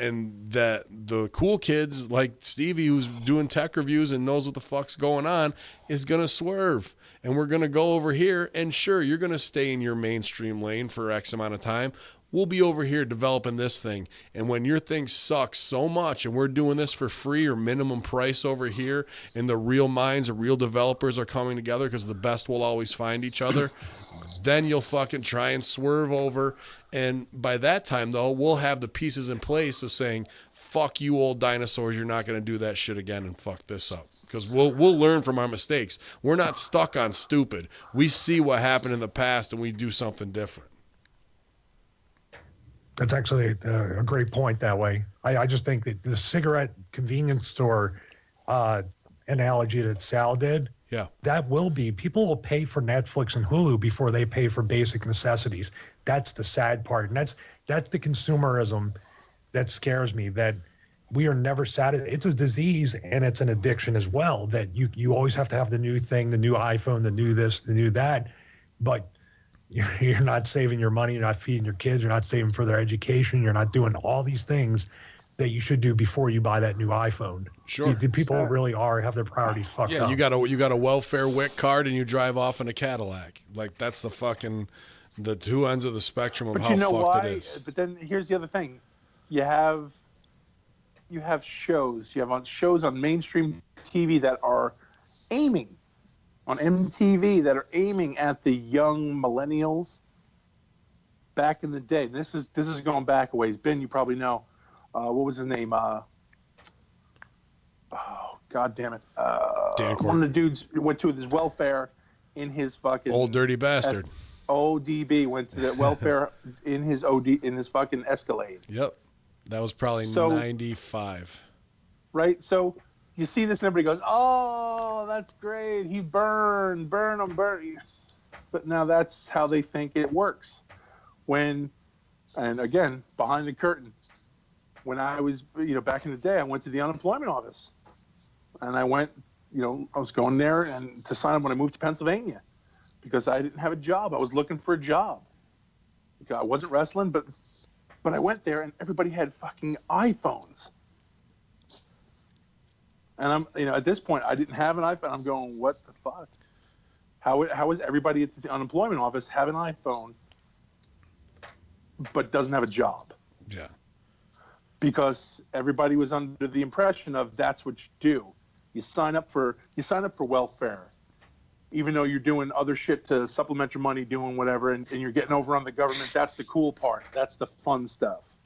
Speaker 1: that the cool kids like Stevie, who's doing tech reviews and knows what the fuck's going on, is going to swerve. And we're going to go over here, and sure, you're going to stay in your mainstream lane for X amount of time. We'll be over here developing this thing. And when your thing sucks so much and we're doing this for free or minimum price over here, and the real minds of real developers are coming together because the best will always find each other, then you'll fucking try and swerve over. And by that time, though, we'll have the pieces in place of saying, fuck you old dinosaurs, you're not going to do that shit again and fuck this up. Because we'll learn from our mistakes. We're not stuck on stupid. We see what happened in the past and we do something different.
Speaker 3: That's actually a great point that way. I just think that the cigarette convenience store analogy that Sal did, that will be, people will pay for Netflix and Hulu before they pay for basic necessities. That's the sad part. And that's the consumerism that scares me, that we are never satisfied. It's a disease and it's an addiction as well, that you always have to have the new thing, the new iPhone, the new this, the new that. But you're not saving your money, you're not feeding your kids, you're not saving for their education, you're not doing all these things that you should do before you buy that new iPhone.
Speaker 1: Sure.
Speaker 3: The people really have their priorities fucked up.
Speaker 1: Yeah, you got a welfare WIC card and you drive off in a Cadillac. Like, that's the 2 ends of the spectrum of how fucked it is.
Speaker 2: But then here's the other thing. You have shows. You have shows on mainstream TV that are aiming on MTV that are aiming at the young millennials back in the day. This is going back a ways. Ben, you probably know. What was his name? Oh, God damn it. One of the dudes went to his welfare in his fucking...
Speaker 1: Old dirty bastard.
Speaker 2: ODB went to the welfare in his fucking Escalade.
Speaker 1: Yep. That was probably 95.
Speaker 2: right? So you see this and everybody goes, oh, that's great. He burn him, burn. But now that's how they think it works. And again, behind the curtain, when I was, back in the day, I went to the unemployment office. And I went, I was going there and to sign up when I moved to Pennsylvania because I didn't have a job. I was looking for a job. I wasn't wrestling, but I went there and everybody had fucking iPhones. And I'm, at this point, I didn't have an iPhone. I'm going, what the fuck? How is everybody at the unemployment office have an iPhone but doesn't have a job?
Speaker 1: Yeah.
Speaker 2: Because everybody was under the impression of that's what you do. You sign up for welfare, even though you're doing other shit to supplement your money, doing whatever, and you're getting over on the government. That's the cool part. That's the fun stuff.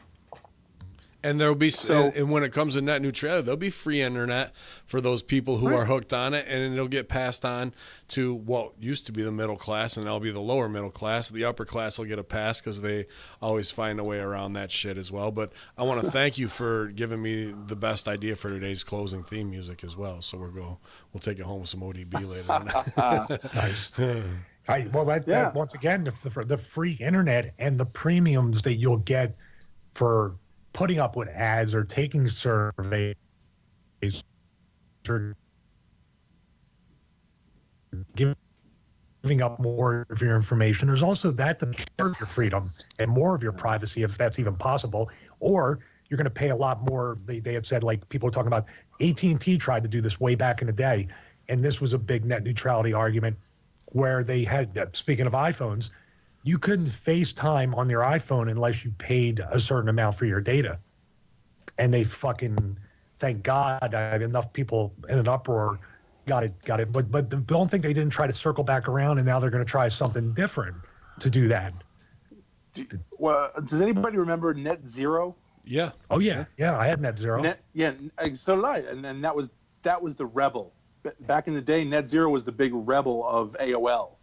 Speaker 1: And there'll be, and when it comes to net neutrality, there'll be free internet for those people who are hooked on it, and it'll get passed on to what used to be the middle class, and that'll be the lower middle class. The upper class will get a pass because they always find a way around that shit as well. But I want to thank you for giving me the best idea for today's closing theme music as well. So we'll take it home with some ODB later.
Speaker 3: Nice. That once again, the free internet and the premiums that you'll get for putting up with ads or taking surveys or giving up more of your information. There's also that your freedom and more of your privacy, if that's even possible, or you're going to pay a lot more. They had said, like, people are talking about AT&T tried to do this way back in the day, and this was a big net neutrality argument where they had, speaking of iPhones, you couldn't FaceTime on your iPhone unless you paid a certain amount for your data. And they fucking, thank God, enough people in an uproar got it. But don't think they didn't try to circle back around, and now they're going to try something different to do that.
Speaker 2: Well, does anybody remember Net Zero?
Speaker 1: Yeah.
Speaker 3: Oh yeah, yeah. I had Net Zero.
Speaker 2: So did I, and that was the rebel. Back in the day, Net Zero was the big rebel of AOL.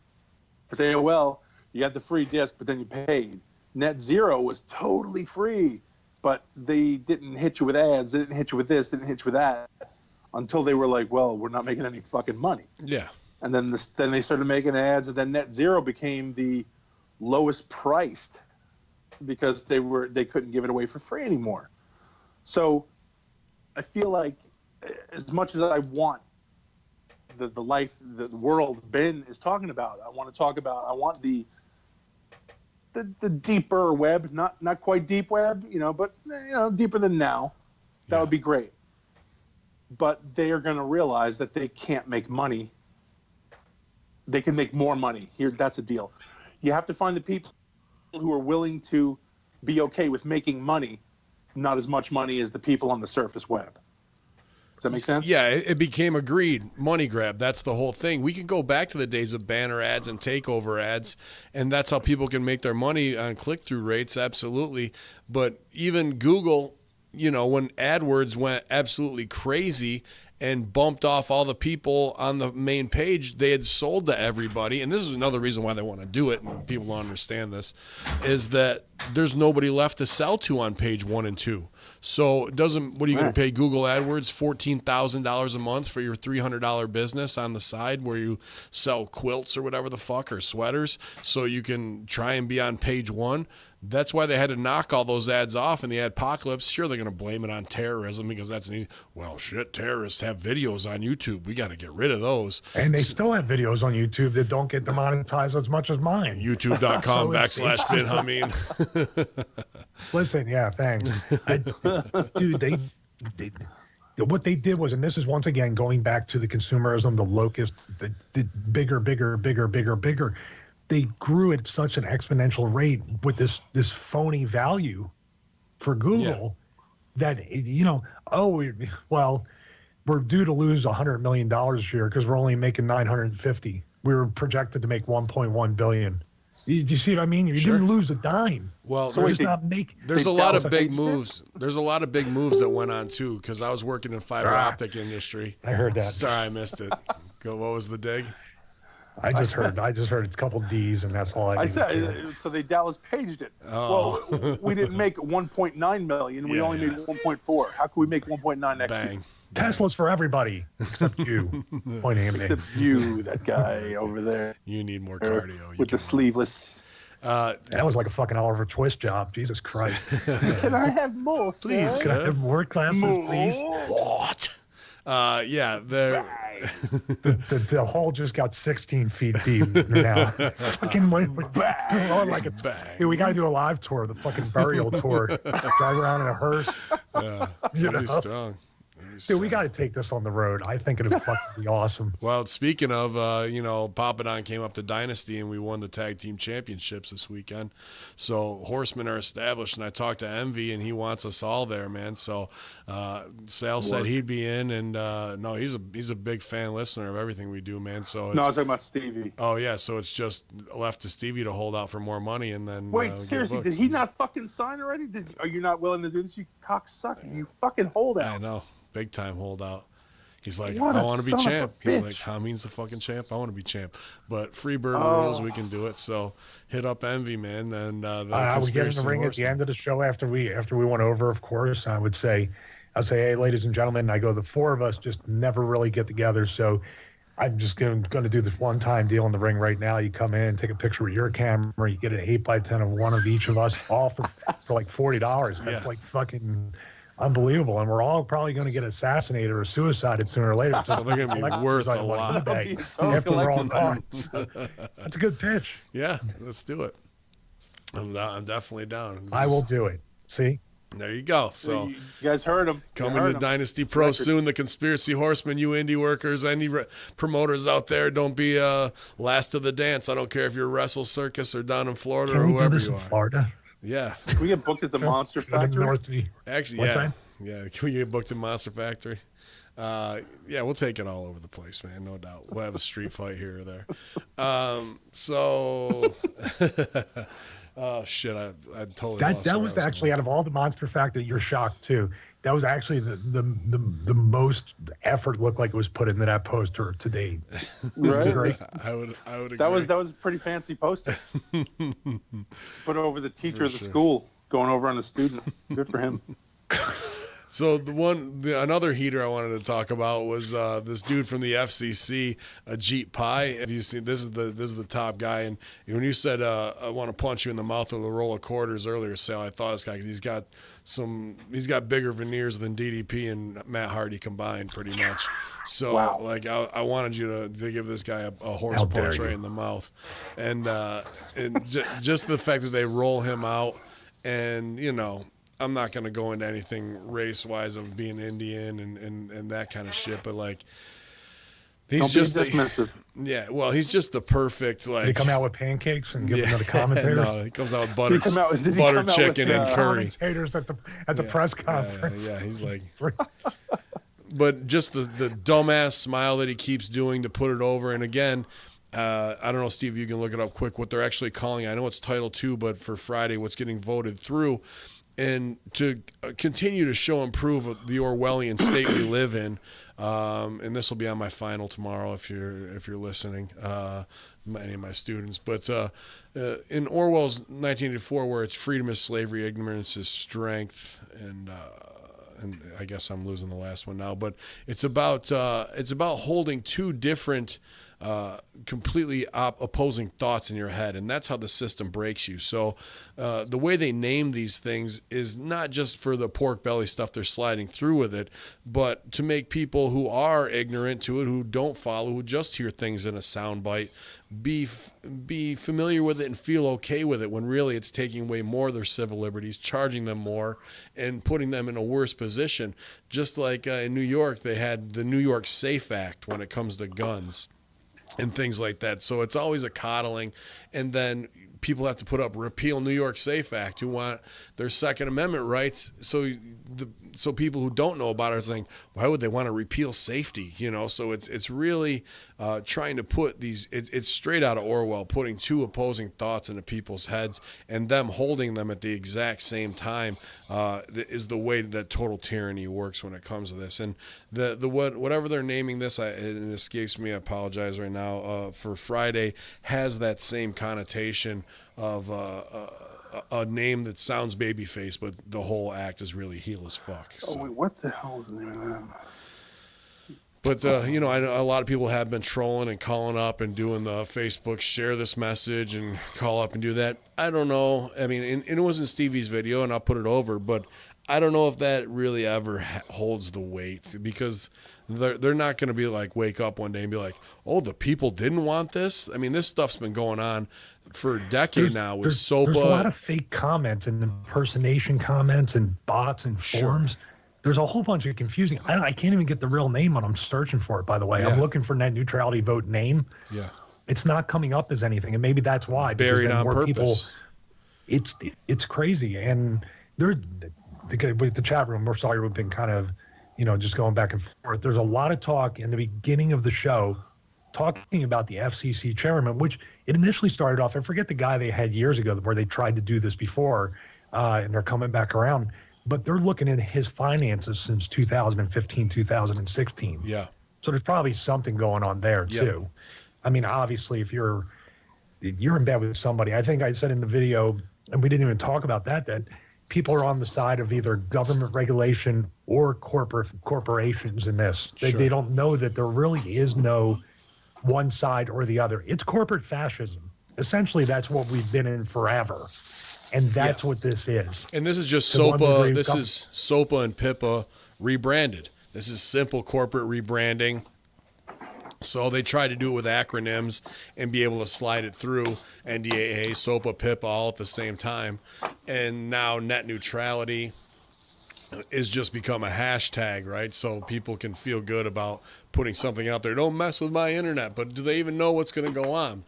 Speaker 2: Because AOL, you had the free disc, but then you paid. Net Zero was totally free, but they didn't hit you with ads. They didn't hit you with this. They didn't hit you with that until they were like, well, we're not making any fucking money.
Speaker 1: Yeah.
Speaker 2: And then they started making ads, and then Net Zero became the lowest priced because they couldn't give it away for free anymore. So I feel like as much as I want the life the world Ben is talking about, I want the deeper web, not quite deep web, but deeper than now. That would be great. But they are going to realize that they can't make money. They can make more money. That's a deal. You have to find the people who are willing to be okay with making money, not as much money as the people on the surface web. Does that make sense?
Speaker 1: Yeah, it became a greed, money grab. That's the whole thing. We can go back to the days of banner ads and takeover ads, and that's how people can make their money on click-through rates, absolutely. But even Google, when AdWords went absolutely crazy and bumped off all the people on the main page, they had sold to everybody. And this is another reason why they want to do it, and people don't understand this, is that there's nobody left to sell to on page 1 and 2. So what are you going to pay Google AdWords $14,000 a month for your $300 business on the side where you sell quilts or whatever the fuck, or sweaters, so you can try and be on page 1? That's why they had to knock all those ads off in the adpocalypse. Sure, they're going to blame it on terrorism because that's an easy, well, shit, terrorists have videos on YouTube. We got to get rid of those.
Speaker 3: And they still have videos on YouTube that don't get demonetized as much as mine.
Speaker 1: YouTube.com /Bin Hameen.
Speaker 3: Listen, yeah, thanks. Dude, what they did was, and this is once again going back to the consumerism, the locust, the bigger. They grew at such an exponential rate with this phony value for Google that, we're due to lose $100 million this year because we're only making 950. We were projected to make 1.1 billion. Do you see what I mean? You didn't lose a dime.
Speaker 1: Well,
Speaker 3: so
Speaker 1: there's a lot of big moves. There's a lot of big moves that went on too, because I was working in fiber optic industry.
Speaker 3: I heard that.
Speaker 1: Sorry, I missed it. What was the dig?
Speaker 3: I just heard a couple D's, and that's all I need to hear.
Speaker 2: So they Dallas paged it.
Speaker 1: Oh.
Speaker 2: Well, we didn't make 1.9 million. We only made 1.4. How can we make 1.9 next year?
Speaker 3: Tesla's for everybody except you. Pointing at me.
Speaker 2: Except you, that guy over there.
Speaker 1: You need more cardio.
Speaker 2: With the sleeveless.
Speaker 3: That was like a fucking Oliver Twist job. Jesus Christ.
Speaker 2: Can I have more,
Speaker 1: please?
Speaker 2: Sir?
Speaker 3: Can I have more classes, please?
Speaker 1: What? Yeah, the
Speaker 3: hole just got 16 feet deep now. Fucking like it's
Speaker 1: bang.
Speaker 3: Dude, we gotta do a live tour, the fucking burial tour. Drive around in a hearse.
Speaker 1: Yeah, pretty strong.
Speaker 3: Dude, we got to take this on the road. I think it'd fucking be awesome.
Speaker 1: Well, speaking of, Papadon came up to Dynasty and we won the tag team championships this weekend. So Horsemen are established, and I talked to Envy, and he wants us all there, man. So Sal said he'd be in, and no, he's a big fan listener of everything we do, man. So
Speaker 2: no, I was talking about Stevie.
Speaker 1: Oh yeah, so it's just left to Stevie to hold out for more money, and then
Speaker 2: wait, seriously, did he not fucking sign already? Are you not willing to do this, you cocksucker? You fucking hold out.
Speaker 1: I know. Big time holdout. He's like,
Speaker 2: what
Speaker 1: I want to be champ. He's like,
Speaker 2: how
Speaker 1: means the fucking champ? I want to be champ. But free bird rules, we can do it. So hit up Envy, man. And
Speaker 3: I would get in the ring at the end of the show after we went over, of course. I'd say, hey, ladies and gentlemen, I go, the four of us just never really get together. So I'm just going to do this one-time deal in the ring right now. You come in, take a picture with your camera. You get an 8x10 of one of each of us, all for like $40. That's like fucking unbelievable, and we're all probably going to get assassinated or suicided sooner or later.
Speaker 1: So they're going to be worth a lot.
Speaker 3: After we're all done. That's a good pitch.
Speaker 1: Yeah, let's do it. I'm definitely down.
Speaker 3: I will do it. See?
Speaker 1: There you go. So
Speaker 2: you guys heard him.
Speaker 1: Coming to Dynasty Pro soon. The Conspiracy Horsemen, you indie workers, any promoters out there, don't be last of the dance. I don't care if you're Wrestle Circus or down in Florida or whoever you are.
Speaker 3: In Florida?
Speaker 1: Yeah.
Speaker 2: Can we get booked at the Monster Factory?
Speaker 1: Actually,
Speaker 3: what time?
Speaker 1: Yeah. Can we get booked in Monster Factory? Yeah, we'll take it all over the place, man. No doubt. We'll have a street fight here or there. Oh shit! I totally lost
Speaker 3: that was actually, out of all the Monster Factory, you're shocked too. That was actually the most effort looked like it was put into that poster to date.
Speaker 2: Right.
Speaker 1: I would agree.
Speaker 2: That was a pretty fancy poster. Put over the teacher of the school going over on the student. Good for him.
Speaker 1: So another heater I wanted to talk about was this dude from the FCC, Ajit Pai. Have you seen? This is the top guy. And when you said I want to punch you in the mouth with a roll of quarters earlier, Sal, I thought this guy, he's got bigger veneers than DDP and Matt Hardy combined, pretty much. So like I wanted you to give this guy a horse punch right in the mouth, and just the fact that they roll him out, and I'm not going to go into anything race-wise of being Indian and that kind of shit, but like he's just
Speaker 2: dismissive.
Speaker 1: Well, he's just the perfect like.
Speaker 3: Did he come out with pancakes and give them to the commentators?
Speaker 1: No, he comes out with butter chicken and curry.
Speaker 3: Commentators at the press conference.
Speaker 1: Yeah, he's like. But just the dumbass smile that he keeps doing to put it over, and again. I don't know, Steve, you can look it up quick, what they're actually calling. I know it's Title II, but for Friday, what's getting voted through. And to continue to show and prove the Orwellian state we live in, and this will be on my final tomorrow if you're listening, any of my students. But in Orwell's 1984, where it's freedom is slavery, ignorance is strength, and I guess I'm losing the last one now. But it's about holding two different. Completely opposing thoughts in your head, and that's how the system breaks you. So the way they name these things is not just for the pork belly stuff they're sliding through with it, but to make people who are ignorant to it, who don't follow, who just hear things in a soundbite, be familiar with it and feel okay with it, when really it's taking away more of their civil liberties, charging them more, and putting them in a worse position. Just like in New York, they had the New York SAFE Act when it comes to guns and things like that. So it's always a coddling, and then people have to put up repeal New York SAFE Act, who want their Second Amendment rights. So so people who don't know about it are saying, why would they want to repeal safety? So it's really trying to put these. It's straight out of Orwell, putting two opposing thoughts into people's heads and them holding them at the exact same time is the way that total tyranny works when it comes to this. And whatever they're naming this, it escapes me. I apologize right now. For Friday, has that same connotation of a name that sounds babyface, but the whole act is really heel as fuck. So.
Speaker 2: Oh wait, what the hell is the name of that?
Speaker 1: But I know a lot of people have been trolling and calling up and doing the Facebook share this message and call up and do that. I don't know. I mean, and it wasn't Stevie's video, and I'll put it over, but I don't know if that really ever holds the weight, because they're not going to be like, wake up one day and be like, oh, the people didn't want this. I mean, this stuff's been going on for a decade now with SOPA.
Speaker 3: There's a lot of fake comments and impersonation comments and bots and forums. Sure. There's a whole bunch of confusing. I can't even get the real name when I'm searching for it, by the way. Yeah. I'm looking for net neutrality vote name.
Speaker 1: Yeah.
Speaker 3: It's not coming up as anything, and maybe that's why.
Speaker 1: Buried on purpose. People,
Speaker 3: it's crazy. And with the chat room, we're sorry we've been kind of, just going back and forth. There's a lot of talk in the beginning of the show talking about the FCC chairman, which it initially started off, I forget the guy they had years ago where they tried to do this before, and they're coming back around, but they're looking at his finances since 2015, 2016.
Speaker 1: Yeah.
Speaker 3: So there's probably something going on there too. I mean, obviously if you're in bed with somebody, I think I said in the video, and we didn't even talk about that people are on the side of either government regulation or corporations in this. They don't know that there really is no one side or the other. It's corporate fascism. Essentially, that's what we've been in forever. And that's what this is.
Speaker 1: And this is just SOPA. This is SOPA and PIPA rebranded. This is simple corporate rebranding. So they try to do it with acronyms and be able to slide it through NDAA, SOPA, PIPA all at the same time. And now net neutrality is just become a hashtag, right? So people can feel good about putting something out there. Don't mess with my internet. But do they even know what's going to go on?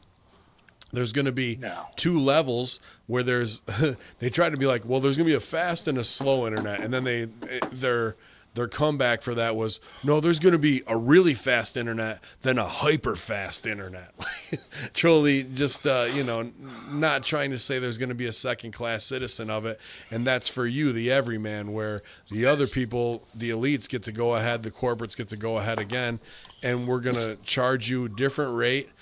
Speaker 1: There's going to be two levels where they try to be like, well, there's going to be a fast and a slow internet. And then their comeback for that was, no, there's going to be a really fast internet, then a hyper fast internet. Truly just, not trying to say there's going to be a second class citizen of it. And that's for you, the everyman, where the other people, the elites get to go ahead, the corporates get to go ahead again. And we're going to charge you different rate,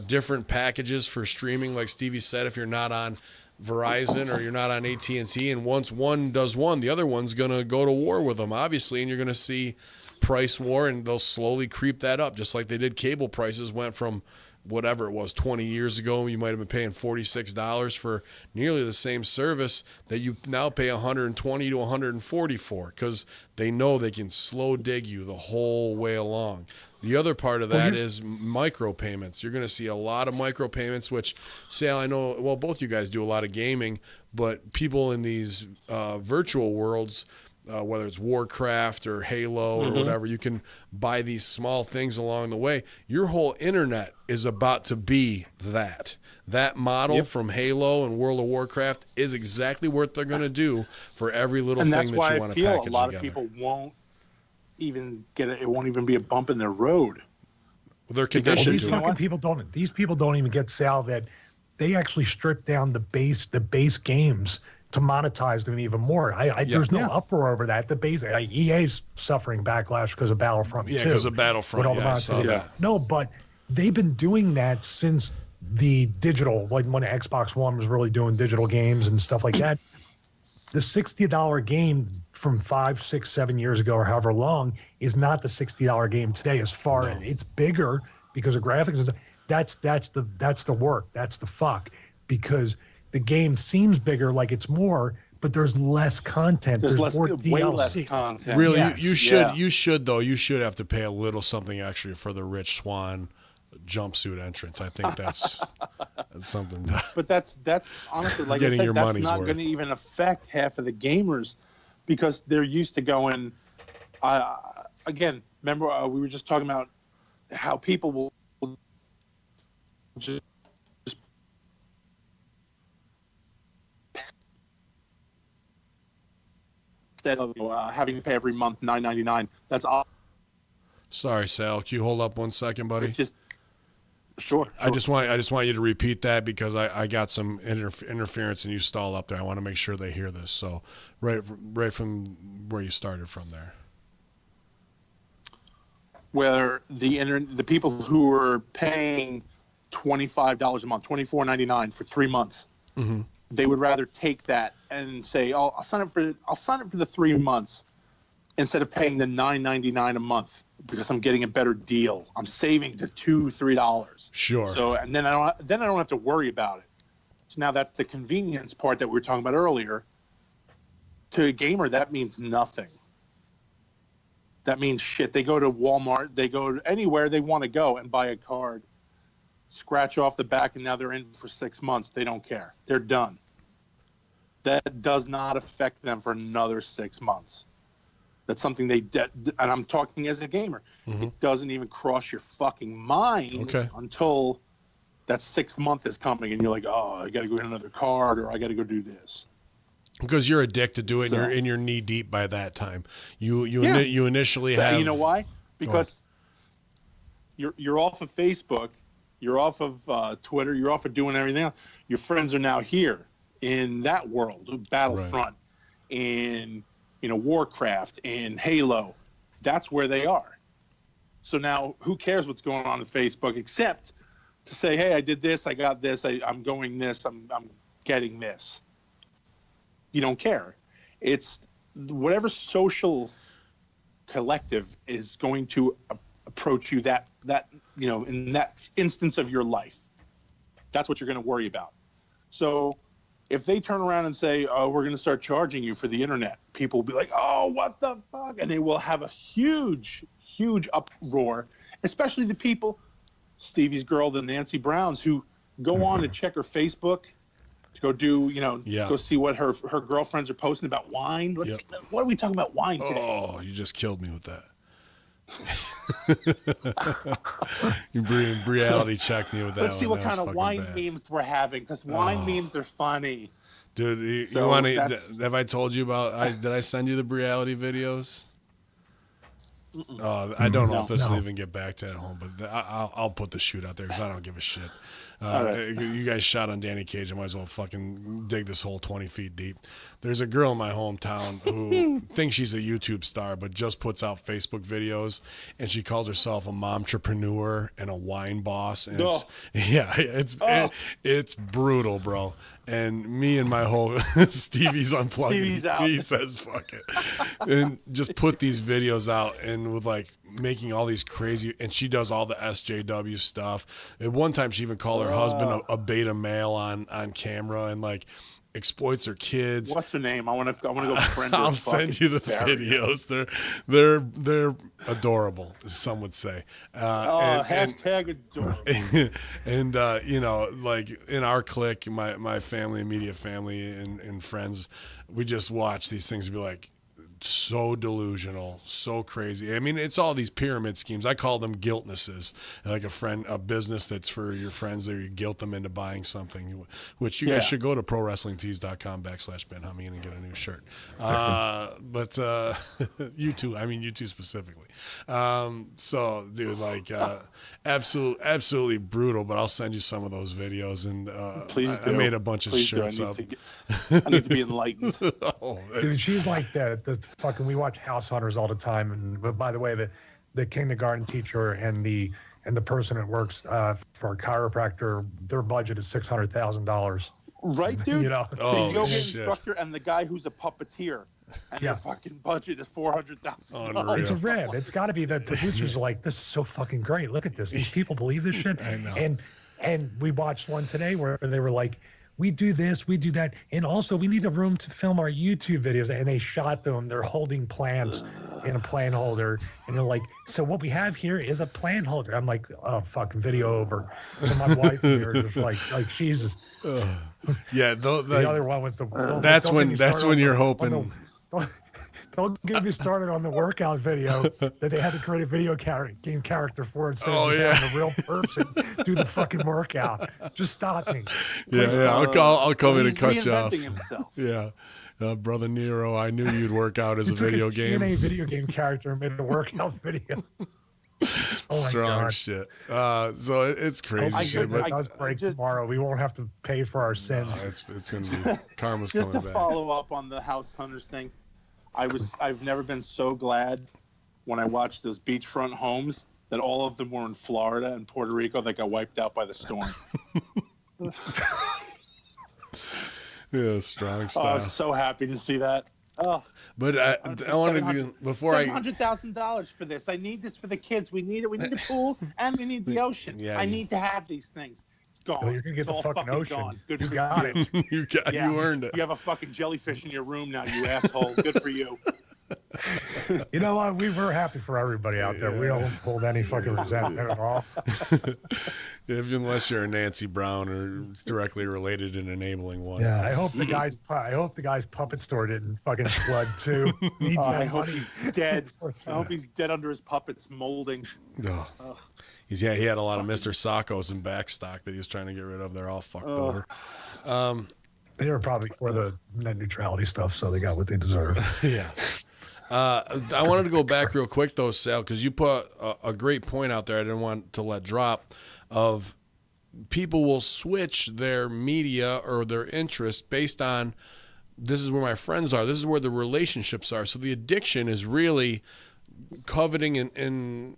Speaker 1: different packages for streaming. Like Stevie said, if you're not on Verizon or you're not on AT&T, and once one does one, the other one's going to go to war with them, obviously, and you're going to see price war, and they'll slowly creep that up, just like they did. Cable prices went from whatever it was 20 years ago, you might have been paying $46 for nearly the same service that you now pay $120 to $140 for, because they know they can slow dig you the whole way along. The other part of that is micropayments. You're going to see a lot of micropayments, which, Sal, I know, well, both you guys do a lot of gaming, but people in these virtual worlds, whether it's Warcraft or Halo or whatever, you can buy these small things along the way. Your whole internet is about to be that. That model from Halo and World of Warcraft is exactly what they're going to do for every little thing that you want to package together. And that's why I feel a lot of people won't even get it. It won't even be a bump in their road. Well, they're conditioned
Speaker 3: these fucking people don't. These people don't even get, Sal, that they actually strip down the base games to monetize them even more. There's no uproar over that. The base EA's suffering backlash because of Battlefront.
Speaker 1: Yeah, because of Battlefront.
Speaker 3: No, but they've been doing that since the digital, like when Xbox One was really doing digital games and stuff like that. The $60 game from 5, 6, 7 years ago or however long is not the $60 game today. As far as it's bigger because of graphics and stuff. That's the work. That's the fuck, because the game seems bigger, like it's more, but there's less content. There's
Speaker 2: less,
Speaker 3: more
Speaker 2: DLC. Way less content.
Speaker 1: Really, you should have to pay a little something extra for the Rich Swan jumpsuit entrance. I think that's something.
Speaker 2: But that's honestly, like I said, that's not going to even affect half of the gamers, because they're used to going. Again, remember we were just talking about how people will just instead of having to pay every month $9.99. That's all.
Speaker 1: Sorry, Sal. Can you hold up 1 second, buddy?
Speaker 2: It's just sure.
Speaker 1: I just want you to repeat that because I got some interference and you stall up there. I want to make sure they hear this. So right from where you started from there.
Speaker 2: Where the people who are paying $25 a month, $24.99 for 3 months,
Speaker 1: Mm-hmm.
Speaker 2: they would rather take that and say, "Oh, I'll sign up for the 3 months instead of paying the $9.99 a month because I'm getting a better deal. I'm saving the $2-3."
Speaker 1: Sure.
Speaker 2: So and then I don't have to worry about it. So now that's the convenience part that we were talking about earlier. To a gamer, that means nothing. That means shit. They go to Walmart, they go to anywhere they want to go and buy a card, scratch off the back, and now they're in for 6 months. They don't care. They're done. That does not affect them for another 6 months. That's something and I'm talking as a gamer.
Speaker 1: Mm-hmm.
Speaker 2: It doesn't even cross your fucking mind until that 6th month is coming and you're like, oh, I got to go get another card or I got to go do this.
Speaker 1: Because you're addicted to it and you're knee deep by that time. You initially have.
Speaker 2: You know why? Because you're off of Facebook, you're off of Twitter, you're off of doing everything else. Your friends are now here in that world, Battlefront, in Warcraft, in Halo. That's where they are. So now, who cares what's going on Facebook except to say, hey, I did this, I got this, I'm going this, I'm getting this. You don't care. It's whatever social collective is going to approach you that in that instance of your life. That's what you're going to worry about. So if they turn around and say, oh, we're going to start charging you for the internet, people will be like, oh, what the fuck? And they will have a huge, huge uproar, especially the people, Stevie's girl, the Nancy Browns, who go on to check her Facebook to go do, go see what her girlfriends are posting about wine. What are we talking about wine today?
Speaker 1: Oh, you just killed me with that. You reality checked me with that.
Speaker 2: Let's see what kind of wine memes we're having, because wine memes are funny.
Speaker 1: Dude, you want to? Have I told you about? Did I send you the reality videos? I don't know if this will even get back to at home, but I'll put the shoot out there because I don't give a shit. You guys shot on Danny Cage. I might as well fucking dig this hole 20 feet deep. There's a girl in my hometown who thinks she's a YouTube star, but just puts out Facebook videos, and she calls herself a momtrepreneur and a wine boss. And it's brutal, bro. And me and my whole Stevie's unplugged.
Speaker 2: Stevie's out.
Speaker 1: He says, "Fuck it," and just put these videos out, and with like making all these crazy. And she does all the SJW stuff. At one time, she even called her husband a beta male on camera, and like exploits her kids.
Speaker 2: What's her name? I want to go friend her.
Speaker 1: I'll send you the videos. They're adorable, as some would say.
Speaker 2: Hashtag adorable.
Speaker 1: And like in our clique, my family, immediate family, and friends, we just watch these things and be like, so delusional, so crazy. I mean, it's all these pyramid schemes. I call them guiltnesses. Like a business that's for your friends that you guilt them into buying something, which you guys should go to prowrestlingtees.com/Ben Hameen and get a new shirt. But you two specifically. So dude, like absolutely brutal, but I'll send you some of those videos, and
Speaker 2: please do.
Speaker 1: I made a bunch of shirts up.
Speaker 2: I need to be enlightened.
Speaker 3: Dude, she's like the fucking, we watch House Hunters all the time, and but by the way, the kindergarten teacher and the person that works for a chiropractor, their budget is $600,000.
Speaker 2: Right, dude? The yoga instructor and the guy who's a puppeteer. And their fucking budget is $400,000.
Speaker 3: It's a rib. It's got to be that producers are like, this is so fucking great. Look at this. These people believe this shit.
Speaker 1: I know.
Speaker 3: And we watched one today where they were like, we do this, we do that, and also we need a room to film our YouTube videos. And they shot them. They're holding plants in a plant holder, and they're like, so what we have here is a plant holder. I'm like, oh, fucking video over. So my wife here just like she's.
Speaker 1: Yeah,
Speaker 3: the other one was the.
Speaker 1: That's when you're hoping.
Speaker 3: Don't get me started on the workout video that they had to create a video game character for instead of just having a real person do the fucking workout. Just stop me.
Speaker 1: Yeah, I'll come in and cut you off.
Speaker 2: Himself.
Speaker 1: Yeah. Brother Nero, I knew you'd work out as a
Speaker 3: took
Speaker 1: video
Speaker 3: his
Speaker 1: game.
Speaker 3: TNA video game character and made it a workout video. Oh my
Speaker 1: Strong
Speaker 3: God.
Speaker 1: shit. So it's crazy shit.
Speaker 3: But
Speaker 1: But
Speaker 3: does break tomorrow. We won't have to pay for our sins.
Speaker 1: it's going to be karma's
Speaker 2: Just to
Speaker 1: coming back.
Speaker 2: follow up on the House Hunters thing, I've never been so glad when I watched those beachfront homes that all of them were in Florida and Puerto Rico that got wiped out by the storm.
Speaker 1: Yeah, strong
Speaker 2: Oh, I
Speaker 1: style.
Speaker 2: was so happy to see that. Oh,
Speaker 1: But I wanted to before I
Speaker 2: $700,000 for this. I need this for the kids. We need it. We need the pool and we need the ocean.
Speaker 1: Yeah,
Speaker 2: I need to have these things. It's gone.
Speaker 3: Well, you're gonna get
Speaker 2: It's
Speaker 3: the
Speaker 2: all
Speaker 3: fucking ocean.
Speaker 2: Gone. Good
Speaker 3: You
Speaker 2: for
Speaker 3: got
Speaker 2: you.
Speaker 3: it.
Speaker 1: you earned it.
Speaker 2: You have a fucking jellyfish in your room now, you asshole. Good for you.
Speaker 3: You know what? We were happy for everybody out there. We don't hold any fucking resentment at all.
Speaker 1: Unless you're a Nancy Brown or directly related and enabling one.
Speaker 3: Yeah, I hope the guy's puppet store didn't fucking flood too. Needs
Speaker 2: I
Speaker 3: that
Speaker 2: hope
Speaker 3: money.
Speaker 2: he's dead. I hope he's dead under his puppets molding.
Speaker 1: Oh. He had a lot of Mr. Sockos in back stock that he was trying to get rid of. They're all fucked over.
Speaker 3: They were probably for the net neutrality stuff, so they got what they deserve.
Speaker 1: Yeah. I wanted to go back real quick though, Sal, because you put a great point out there I didn't want to let drop of people will switch their media or their interest based on this is where my friends are. This is where the relationships are. So the addiction is really coveting and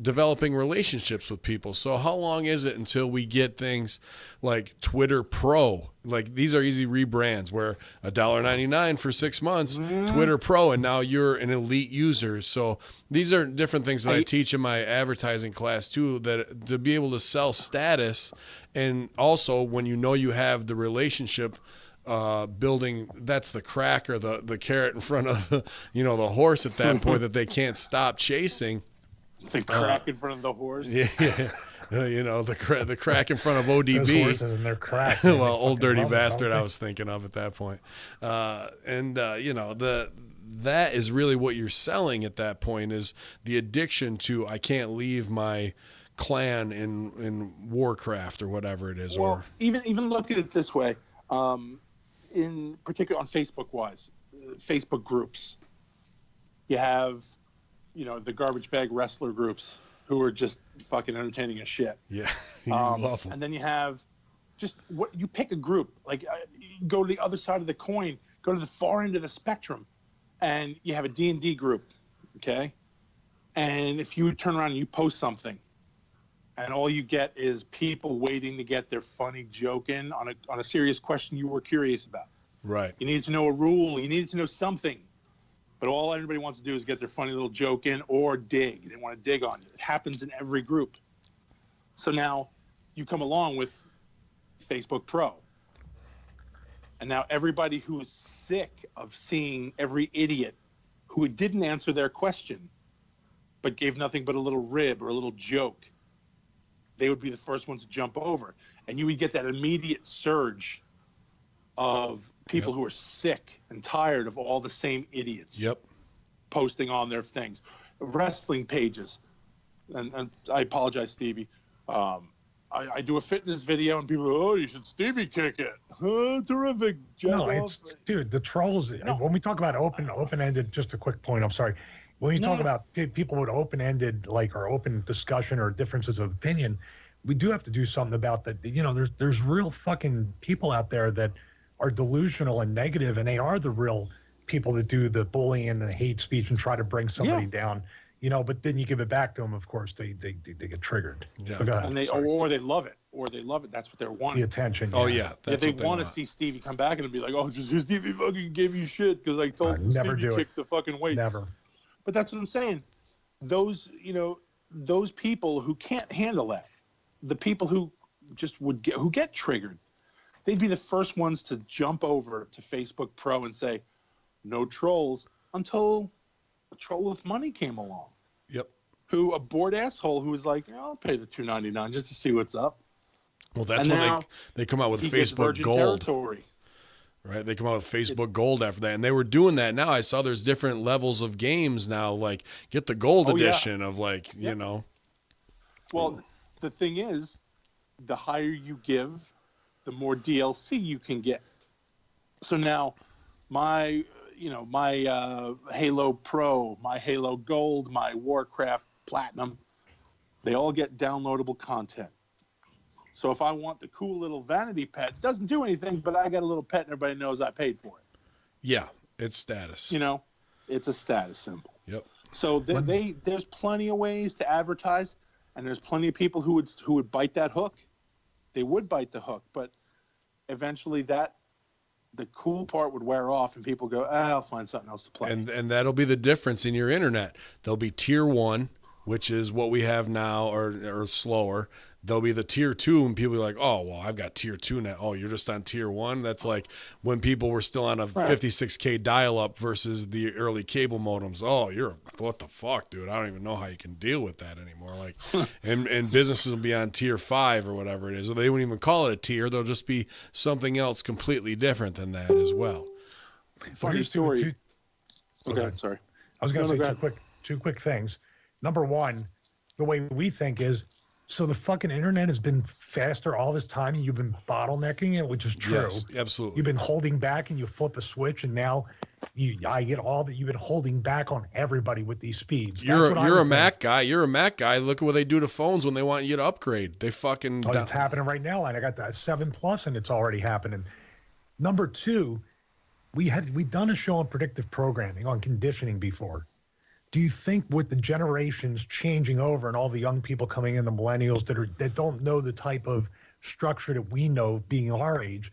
Speaker 1: developing relationships with people. So how long is it until we get things like Twitter Pro? Like these are easy rebrands where $1.99 for 6 months, Twitter Pro, and now you're an elite user. So these are different things that I teach in my advertising class too, that to be able to sell status, and also when you know you have the relationship building, that's the crack or the carrot in front of the horse at that point that they can't stop chasing.
Speaker 2: The crack in front of the horse.
Speaker 1: Yeah. The crack in front of
Speaker 3: Those
Speaker 1: ODB.
Speaker 3: horses and their crack. man,
Speaker 1: Well,
Speaker 3: they
Speaker 1: old
Speaker 3: fucking
Speaker 1: dirty
Speaker 3: love it,
Speaker 1: bastard
Speaker 3: don't
Speaker 1: I
Speaker 3: they?
Speaker 1: was thinking of at that point. That is really what you're selling at that point is the addiction to I can't leave my clan in Warcraft or whatever it is.
Speaker 2: Well,
Speaker 1: or
Speaker 2: even look at it this way, in particular on Facebook Facebook groups, you have, the garbage bag wrestler groups who are just fucking entertaining as shit.
Speaker 1: yeah, you love them.
Speaker 2: And then you have just what you pick a group, like you go to the other side of the coin, go to the far end of the spectrum, and you have a D&D group, okay? And if you turn around and you post something, and all you get is people waiting to get their funny joke in on a serious question you were curious about.
Speaker 1: Right.
Speaker 2: You needed to know a rule. You needed to know something. But all everybody wants to do is get their funny little joke in or dig. They want to dig on you. It happens in every group. So now you come along with Facebook Pro. And now everybody who is sick of seeing every idiot who didn't answer their question but gave nothing but a little rib or a little joke, they would be the first ones to jump over. And you would get that immediate surge of people who are sick and tired of all the same idiots posting on their things. Wrestling pages. And I apologize, Stevie. I do a fitness video and people go, you should Stevie kick it. Oh, terrific.
Speaker 3: Dude, the trolls, when we talk about open-ended, just a quick point, I'm sorry. When you talk about people with open-ended, or open discussion or differences of opinion, we do have to do something about that. There's real fucking people out there that are delusional and negative, and they are the real people that do the bullying and the hate speech and try to bring somebody down. But then you give it back to them. Of course, they get triggered.
Speaker 1: Yeah,
Speaker 3: go ahead,
Speaker 2: and they love it, That's what they're wanting.
Speaker 3: the attention.
Speaker 1: Oh yeah, that's
Speaker 2: they
Speaker 1: what they
Speaker 2: want to see Stevie come back and be like, "Oh, just Stevie fucking gave you shit because I told him
Speaker 3: never
Speaker 2: Stevie
Speaker 3: do it.
Speaker 2: kick the fucking weights."
Speaker 3: Never.
Speaker 2: But that's what I'm saying. Those people who can't handle that, the people who just who get triggered, they'd be the first ones to jump over to Facebook Pro and say, "No trolls," until a troll with money came along.
Speaker 1: Yep.
Speaker 2: A bored asshole who was like, I'll pay the $2.99 just to see what's up.
Speaker 1: Well, that's when they come out with
Speaker 2: He gets
Speaker 1: Facebook
Speaker 2: virgin
Speaker 1: Gold.
Speaker 2: territory.
Speaker 1: Right, they come out with Facebook Gold after that, and they were doing that. Now I saw there's different levels of games now. Like get the Gold edition of
Speaker 2: Well, the thing is, the higher you give, the more DLC you can get. So now, my Halo Pro, my Halo Gold, my Warcraft Platinum, they all get downloadable content. So if I want the cool little vanity pet, it doesn't do anything, but I got a little pet and everybody knows I paid for it.
Speaker 1: Yeah, it's status.
Speaker 2: It's a status symbol.
Speaker 1: Yep.
Speaker 2: So there's plenty of ways to advertise, and there's plenty of people who would bite that hook. They would bite the hook, but eventually the cool part would wear off, and people go, I'll find something else to play.
Speaker 1: And that'll be the difference in your internet. There'll be tier 1, which is what we have now, or slower. There'll be the tier 2, and people are like, oh, well, I've got tier 2 now. Oh, you're just on tier 1? That's like when people were still on a 56K dial-up versus the early cable modems. Oh, what the fuck, dude? I don't even know how you can deal with that anymore. Like, and businesses will be on tier 5 or whatever it is. Or they wouldn't even call it a tier. They'll just be something else completely different than that as well.
Speaker 2: Funny story. Okay, sorry.
Speaker 3: I was going to say two quick things. Number one, the way we think is, so the fucking internet has been faster all this time, and you've been bottlenecking it, which is true.
Speaker 1: Yes, absolutely.
Speaker 3: You've been holding back, and you flip a switch, and now I get all that you've been holding back on everybody with these speeds.
Speaker 1: You're a Mac guy. You're a Mac guy. Look at what they do to phones when they want you to upgrade. They fucking.
Speaker 3: It's happening right now, and I got that 7 Plus, and it's already happening. Number two, we'd done a show on predictive programming, on conditioning before. Do you think with the generations changing over and all the young people coming in, the millennials that don't know the type of structure that we know being our age,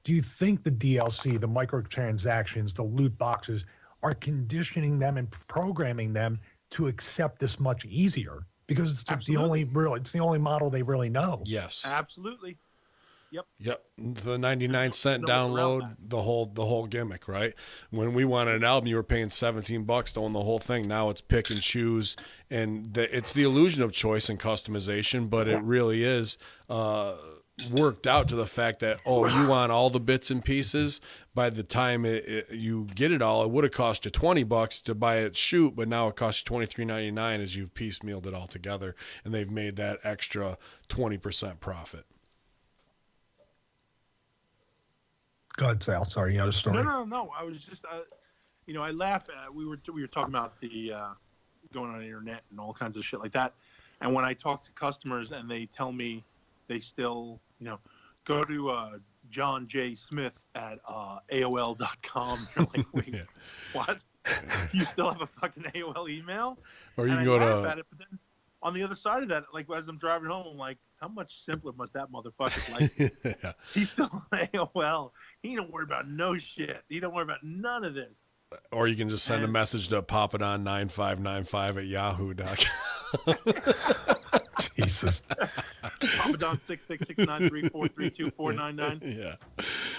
Speaker 3: do you think the DLC, the microtransactions, the loot boxes are conditioning them and programming them to accept this much easier? Because it's the only model they really know.
Speaker 1: Yes.
Speaker 2: Absolutely.
Speaker 1: Yep. The 99-cent download, the whole gimmick, right? When we wanted an album, you were paying $17 to own the whole thing. Now it's pick and choose, and it's the illusion of choice and customization, but it really is worked out to the fact that, you want all the bits and pieces. By the time you get it all, it would have cost you $20 to buy it shoot, but now it costs you $23.99 as you've piecemealed it all together, and they've made that extra 20% profit.
Speaker 3: Go ahead, Sal. Sorry, you had a story.
Speaker 2: No. I was just, I laugh. We were talking about the going on the internet and all kinds of shit like that. And when I talk to customers and they tell me they still, go to John J. Smith at AOL.com. You're like, wait, what? You still have a fucking AOL email?
Speaker 1: Or you can go to.
Speaker 2: At it, but then on the other side of that, like as I'm driving home, I'm like, how much simpler must that motherfucker's life be?
Speaker 1: Yeah.
Speaker 2: He's still on AOL. He don't worry about no shit. He don't worry about none of this.
Speaker 1: Or you can just send a message to papadon9595 at yahoo.com.
Speaker 3: Jesus.
Speaker 2: Papadon66693432499.
Speaker 1: Yeah.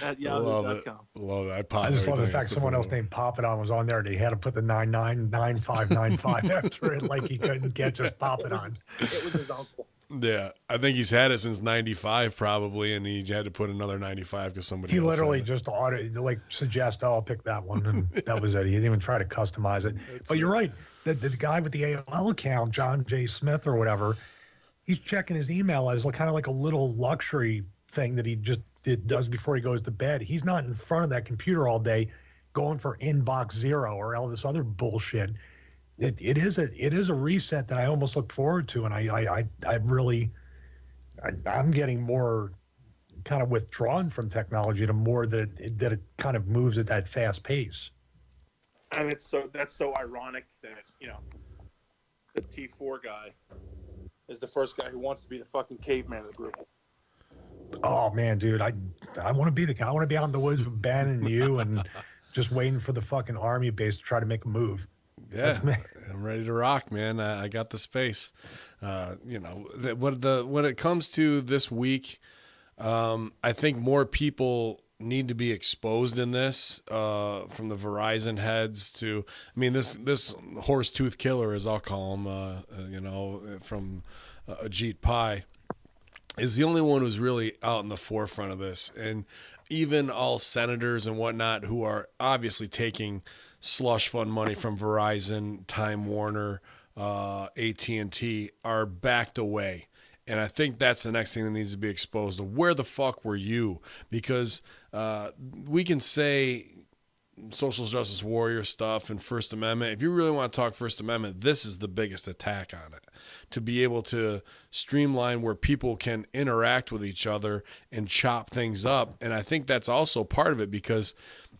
Speaker 2: At yahoo.com.
Speaker 1: Love it.
Speaker 3: I just love the fact someone else named Papadon was on there. They had to put the 999595 after it, like he couldn't get just Papadon.
Speaker 2: It was his uncle.
Speaker 1: Yeah, I think he's had it since '95 probably, and he had to put another 95 because somebody.
Speaker 3: He
Speaker 1: else
Speaker 3: literally
Speaker 1: had it.
Speaker 3: just suggest, I'll pick that one, and that was it. He didn't even try to customize it. But you're right. The guy with the AOL account, John J. Smith or whatever, he's checking his email as kind of like a little luxury thing that he just does before he goes to bed. He's not in front of that computer all day, going for inbox zero or all this other bullshit. It is a reset that I almost look forward to, and I'm getting more kind of withdrawn from technology to more that it kind of moves at that fast pace.
Speaker 2: And that's so ironic that the T4 guy is the first guy who wants to be the fucking caveman of the group.
Speaker 3: Oh man, dude, I want to be the guy. I want to be out in the woods with Ben and you, and just waiting for the fucking army base to try to make a move.
Speaker 1: Yeah, I'm ready to rock, man. I got the space. When it comes to this week, I think more people need to be exposed in this, from the Verizon heads to, this horse tooth killer, as I'll call him, from Ajit Pai, is the only one who's really out in the forefront of this. And even all senators and whatnot who are obviously taking slush fund money from Verizon, Time Warner, AT&T are backed away. And I think that's the next thing that needs to be exposed. Where the fuck were you? Because we can say social justice warrior stuff and First Amendment, if you really want to talk First Amendment, this is the biggest attack on it. To be able to streamline where people can interact with each other and chop things up. And I think that's also part of it because,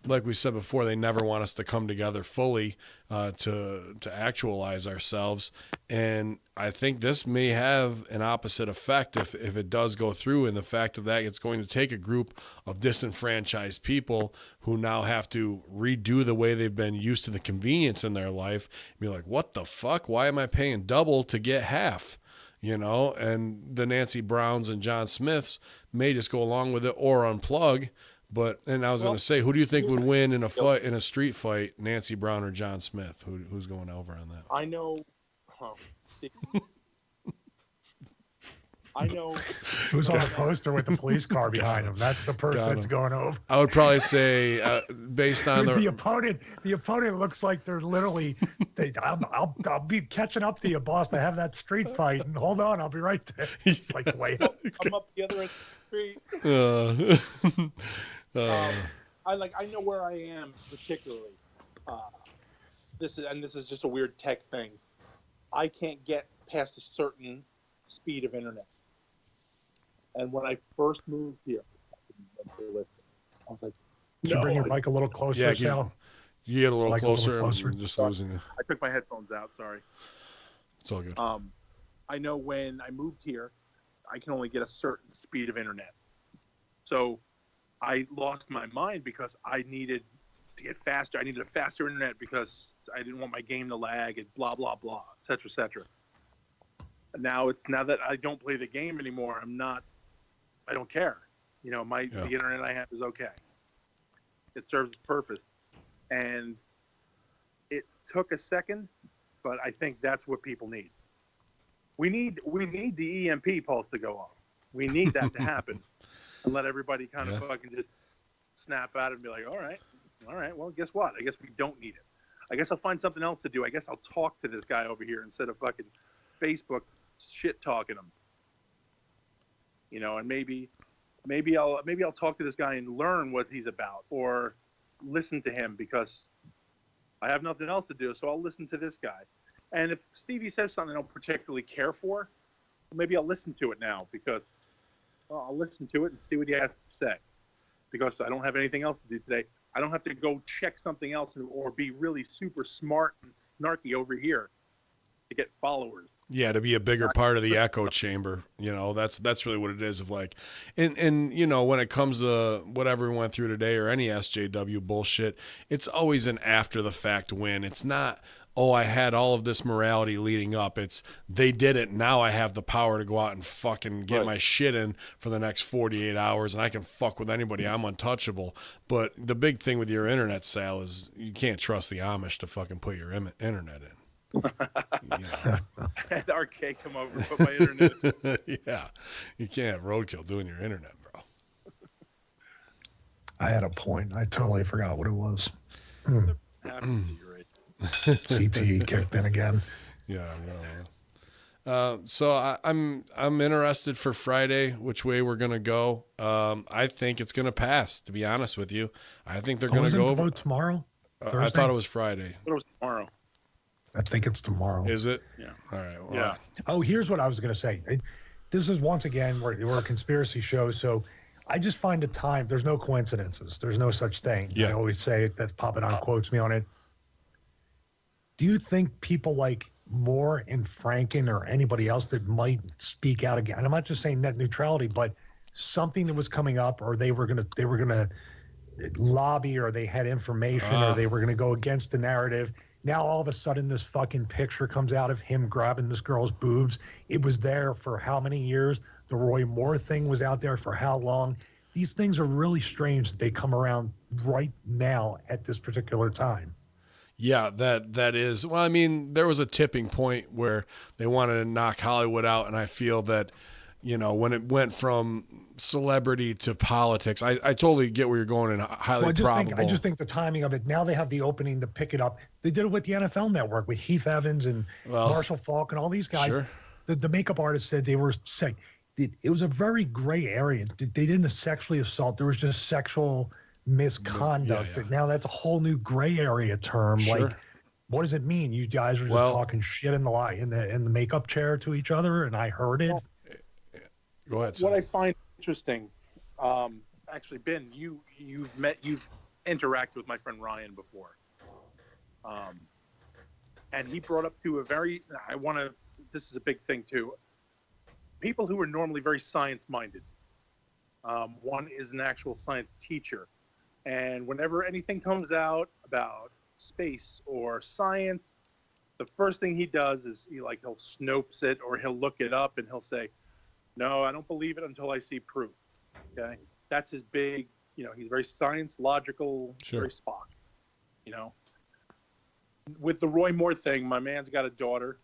Speaker 1: like we said before, they never want us to come together fully to actualize ourselves. And I think this may have an opposite effect if it does go through, in the fact of that it's going to take a group of disenfranchised people who now have to redo the way they've been used to the convenience in their life and be like, what the fuck? Why am I paying double to get half? You know, and the Nancy Browns and John Smiths may just go along with it or unplug. But, and I was going to say, who do you think would win in a fight, in a street fight, Nancy Brown or John Smith? Who's going over on that?
Speaker 2: I know. I know.
Speaker 3: Who's on the poster with the police car behind him? That's the person that's going over.
Speaker 1: I would probably say, based on
Speaker 3: the opponent. The opponent looks like they're literally. I'll be catching up to you, boss. I have that street fight, and hold on, I'll be right there. He's like, wait.
Speaker 2: I'm up together at the street. I know where I am particularly. This is just a weird tech thing. I can't get past a certain speed of internet. And when I first moved here, I was like,
Speaker 3: "Did you bring your mic a little closer, Sal?
Speaker 1: You get a little closer. I'm just losing you.
Speaker 2: I took my headphones out. Sorry.
Speaker 1: It's all good.
Speaker 2: I know when I moved here, I can only get a certain speed of internet. So I lost my mind because I needed to get faster. I needed a faster internet because I didn't want my game to lag and blah, blah, blah, et cetera, et cetera. And now that I don't play the game anymore, I don't care. You know, the internet I have is okay. It serves its purpose. And it took a second, but I think that's what people need. We need the EMP pulse to go off. We need that to happen. And let everybody kind of fucking just snap out and be like, all right, well, guess what? I guess we don't need it. I guess I'll find something else to do. I guess I'll talk to this guy over here instead of fucking Facebook shit talking him. You know, and maybe I'll talk to this guy and learn what he's about, or listen to him because I have nothing else to do, so I'll listen to this guy. And if Stevie says something I don't particularly care for, maybe I'll listen to it now because I'll listen to it and see what he has to say. Because I don't have anything else to do today. I don't have to go check something else or be really super smart and snarky over here to get followers.
Speaker 1: Yeah, to be a bigger part of the echo chamber. You know, that's really what it is. Of like, and you know, when it comes to whatever we went through today or any SJW bullshit, it's always an after the fact win. It's not, oh, I had all of this morality leading up. It's, they did it. Now I have the power to go out and fucking get my shit in for the next 48 hours, and I can fuck with anybody. I'm untouchable. But the big thing with your internet, Sal, is you can't trust the Amish to fucking put your internet in.
Speaker 2: I had Arcade come over and put my internet in.
Speaker 1: Yeah, you can't have roadkill doing your internet, bro.
Speaker 3: I had a point. I totally forgot what it was. CTE kicked in again.
Speaker 1: Yeah. So I'm interested for Friday, which way we're gonna go. I think it's gonna pass. To be honest with you, I think they're gonna go.
Speaker 3: Isn't the vote tomorrow?
Speaker 1: I thought it was Friday.
Speaker 2: I thought it was tomorrow.
Speaker 3: I think it's tomorrow.
Speaker 1: Is it?
Speaker 2: Yeah.
Speaker 1: All right. Well,
Speaker 2: yeah.
Speaker 3: Oh, here's what I was going to say. This is, once again, we're a conspiracy show, so I just find the time. There's no coincidences. There's no such thing.
Speaker 1: Yeah.
Speaker 3: I always say that's Papa Don quotes me on it. Do you think people like Moore and Franken or anybody else that might speak out again? And I'm not just saying net neutrality, but something that was coming up, or they were gonna lobby, or they had information, or they were gonna go against the narrative. Now all of a sudden this fucking picture comes out of him grabbing this girl's boobs. It was there for how many years? The Roy Moore thing was out there for how long? These things are really strange that they come around right now at this particular time.
Speaker 1: Yeah, that is. Well, I mean, there was a tipping point where they wanted to knock Hollywood out, and I feel that, you know, when it went from celebrity to politics, I totally get where you're going, and highly probable.
Speaker 3: I just think the timing of it. Now they have the opening to pick it up. They did it with the NFL Network with Heath Evans and Marshall Faulk and all these guys.
Speaker 1: Sure.
Speaker 3: The makeup artist said they were saying it was a very gray area. They didn't sexually assault. There was just sexual misconduct.
Speaker 1: Yeah.
Speaker 3: Now that's a whole new gray area term.
Speaker 1: Sure.
Speaker 3: Like, what does it mean? You guys are just talking shit in the makeup chair to each other, and I heard it.
Speaker 1: Go ahead.
Speaker 2: What I find interesting, actually, Ben, you've interacted with my friend Ryan before, and he brought up to this is a big thing too. People who are normally very science-minded. One is an actual science teacher, and whenever anything comes out about space or science, the first thing he does is he'll Snopes it, or he'll look it up and he'll say, "No, I don't believe it until I see proof." Okay, that's his big. He's very science logical, very Spock. With the Roy Moore thing, my man's got a daughter,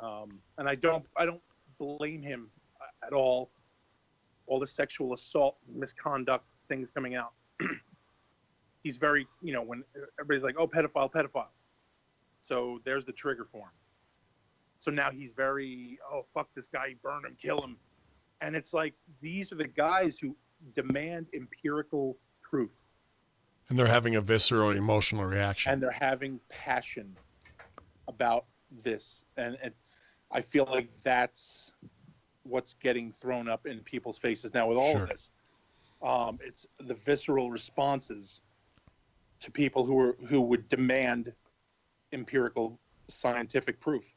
Speaker 2: and I don't blame him at all. All the sexual assault, misconduct things coming out. He's very, when everybody's like, "Oh, pedophile." So there's the trigger for him. So now he's very, "Oh, fuck this guy, burn him, kill him." And it's like, these are the guys who demand empirical proof.
Speaker 1: And they're having a visceral emotional reaction.
Speaker 2: And they're having passion about this. And I feel like that's what's getting thrown up in people's faces now with all of this. It's the visceral responses to people who would demand empirical scientific proof.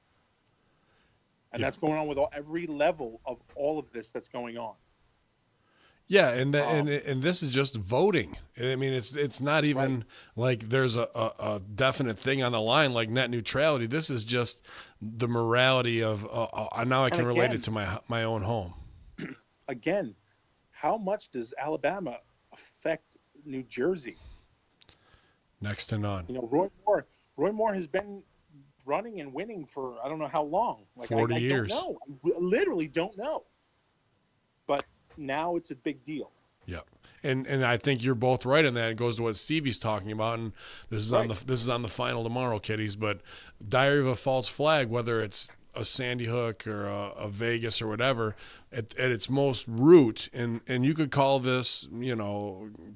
Speaker 2: And that's going on with every level of all of this that's going on.
Speaker 1: Yeah, and this is just voting. I mean, it's not even like there's a definite thing on the line like net neutrality. This is just the morality of now I can relate it to my own home.
Speaker 2: Again, how much does Alabama affect New Jersey?
Speaker 1: Next to none.
Speaker 2: Roy Moore has been running and winning for I don't know how long.
Speaker 1: 40 years.
Speaker 2: I don't know. I literally don't know. But now it's a big deal.
Speaker 1: Yeah. And I think you're both right in that. It goes to what Stevie's talking about, and this is on the final tomorrow, kiddies. But Diary of a False Flag, whether it's a Sandy Hook or a Vegas or whatever, at its most root, and you could call this,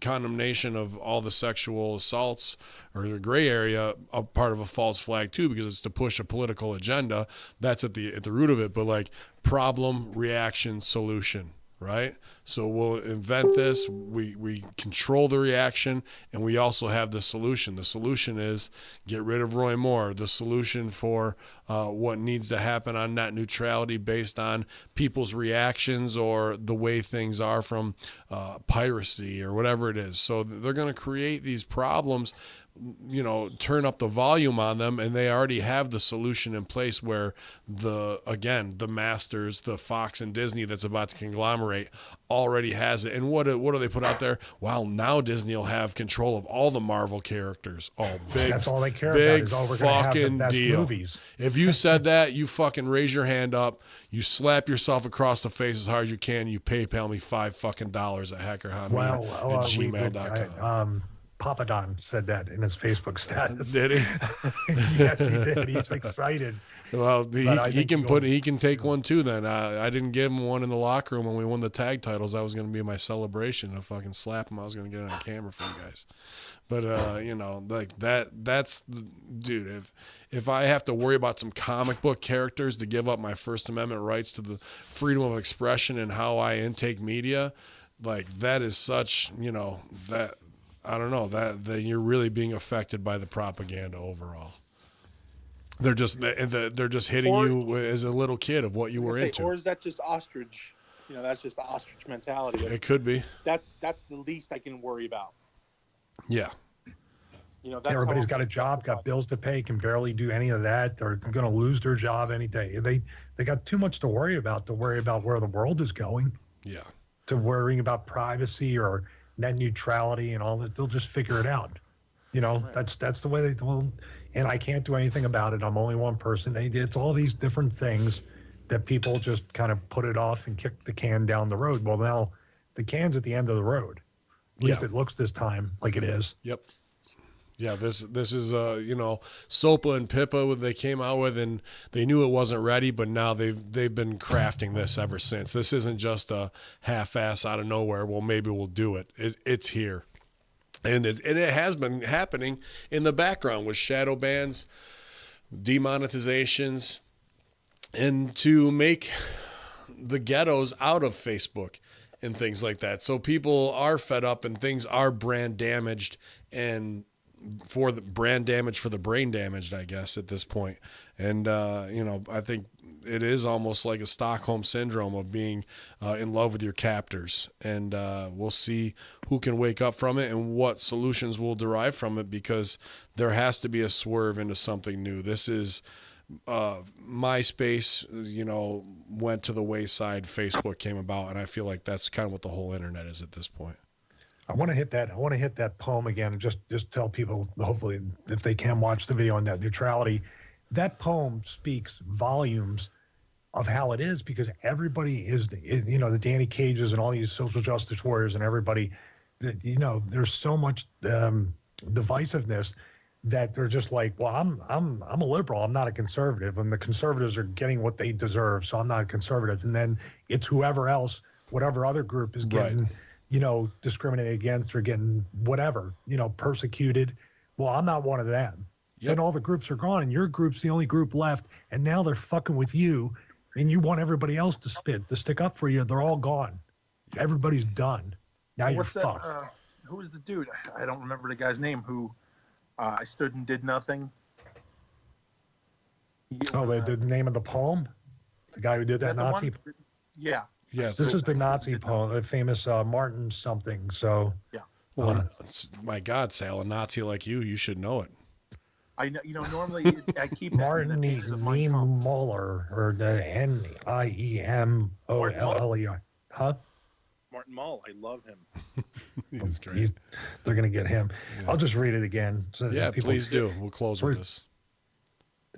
Speaker 1: condemnation of all the sexual assaults or the gray area a part of a false flag too, because it's to push a political agenda. That's at the root of it. But like problem, reaction, solution. Right? So we'll invent this, we control the reaction, and we also have the solution. The solution is get rid of Roy Moore. The solution for what needs to happen on net neutrality based on people's reactions or the way things are from piracy or whatever it is. So they're going to create these problems, turn up the volume on them, and they already have the solution in place where the masters, the Fox and Disney that's about to conglomerate already has it. And what do they put out there? Well, now Disney will have control of all the Marvel characters. Oh, big.
Speaker 3: That's all they care about is, we're going to have the best
Speaker 1: deal.
Speaker 3: Movies.
Speaker 1: If you said that, you fucking raise your hand up, you slap yourself across the face as hard as you can, you PayPal me $5 at hackerhoney@gmail.com.
Speaker 3: Papa Don said that in his Facebook status.
Speaker 1: Did he?
Speaker 3: Yes, he did. He's excited.
Speaker 1: Well, he can take one too. Then I didn't give him one in the locker room when we won the tag titles. That was going to be my celebration to fucking slap him. I was going to get it on camera for you guys. But like that's dude. If I have to worry about some comic book characters to give up my First Amendment rights to the freedom of expression and how I intake media, like that is such that. I don't know that you're really being affected by the propaganda overall. They're just hitting you as a little kid of what you were into.
Speaker 2: Or is that just ostrich? That's just the ostrich mentality.
Speaker 1: It could be.
Speaker 2: That's the least I can worry about.
Speaker 1: Yeah.
Speaker 3: Everybody's got a job, got bills to pay, can barely do any of that. They're going to lose their job any day. They got too much to worry about where the world is going.
Speaker 1: Yeah.
Speaker 3: To worrying about privacy or net neutrality and all that. They'll just figure it out. That's the way they will. And I can't do anything about it. I'm only one person. It's all these different things that people just kind of put it off and kick the can down the road. Well, now the can's at the end of the road. At least it looks this time like it is.
Speaker 1: Yep. Yeah, this is Sopa and Pippa they came out with, and they knew it wasn't ready, but now they've been crafting this ever since. This isn't just a half-ass out of nowhere. Well, maybe we'll do it. It's here. And it has been happening in the background with shadow bans, demonetizations, and to make the ghettos out of Facebook and things like that. So people are fed up and things are brand damaged, and for the brand damage for the brain damaged, I guess, at this point. And, I think it is almost like a Stockholm syndrome of being in love with your captors. And we'll see who can wake up from it and what solutions will derive from it, because there has to be a swerve into something new. This is MySpace, went to the wayside. Facebook came about, and I feel like that's kind of what the whole internet is at this point.
Speaker 3: I want to hit that poem again and just tell people, hopefully, if they can watch the video on net neutrality. That poem speaks volumes of how it is, because everybody is the Danny Cages and all these social justice warriors and everybody, there's so much divisiveness that they're just like, well, I'm a liberal, I'm not a conservative, and the conservatives are getting what they deserve, so I'm not a conservative. And then it's whoever else, whatever other group is getting, discriminated against or getting whatever, persecuted. Well, I'm not one of them. Yep. Then all the groups are gone, and your group's the only group left, and now they're fucking with you, and you want everybody else to stick up for you. They're all gone. Yep. Everybody's done. Now you're fucked.
Speaker 2: Who was the dude? I don't remember the guy's name who I stood and did nothing.
Speaker 3: The name of the poem? The guy who did that Nazi?
Speaker 2: Yeah.
Speaker 1: Yeah.
Speaker 3: This is the Nazi poem, the famous Martin something. So.
Speaker 2: Yeah.
Speaker 1: Well, my God, Sal, a Nazi like you should know it.
Speaker 2: I know, normally I keep
Speaker 3: Martin Niemöller, or the Niemöller. Huh?
Speaker 2: Martin Mull. I love him.
Speaker 1: He's great.
Speaker 3: They're going to get him. Yeah. I'll just read it again. So
Speaker 1: please do. We'll close with this.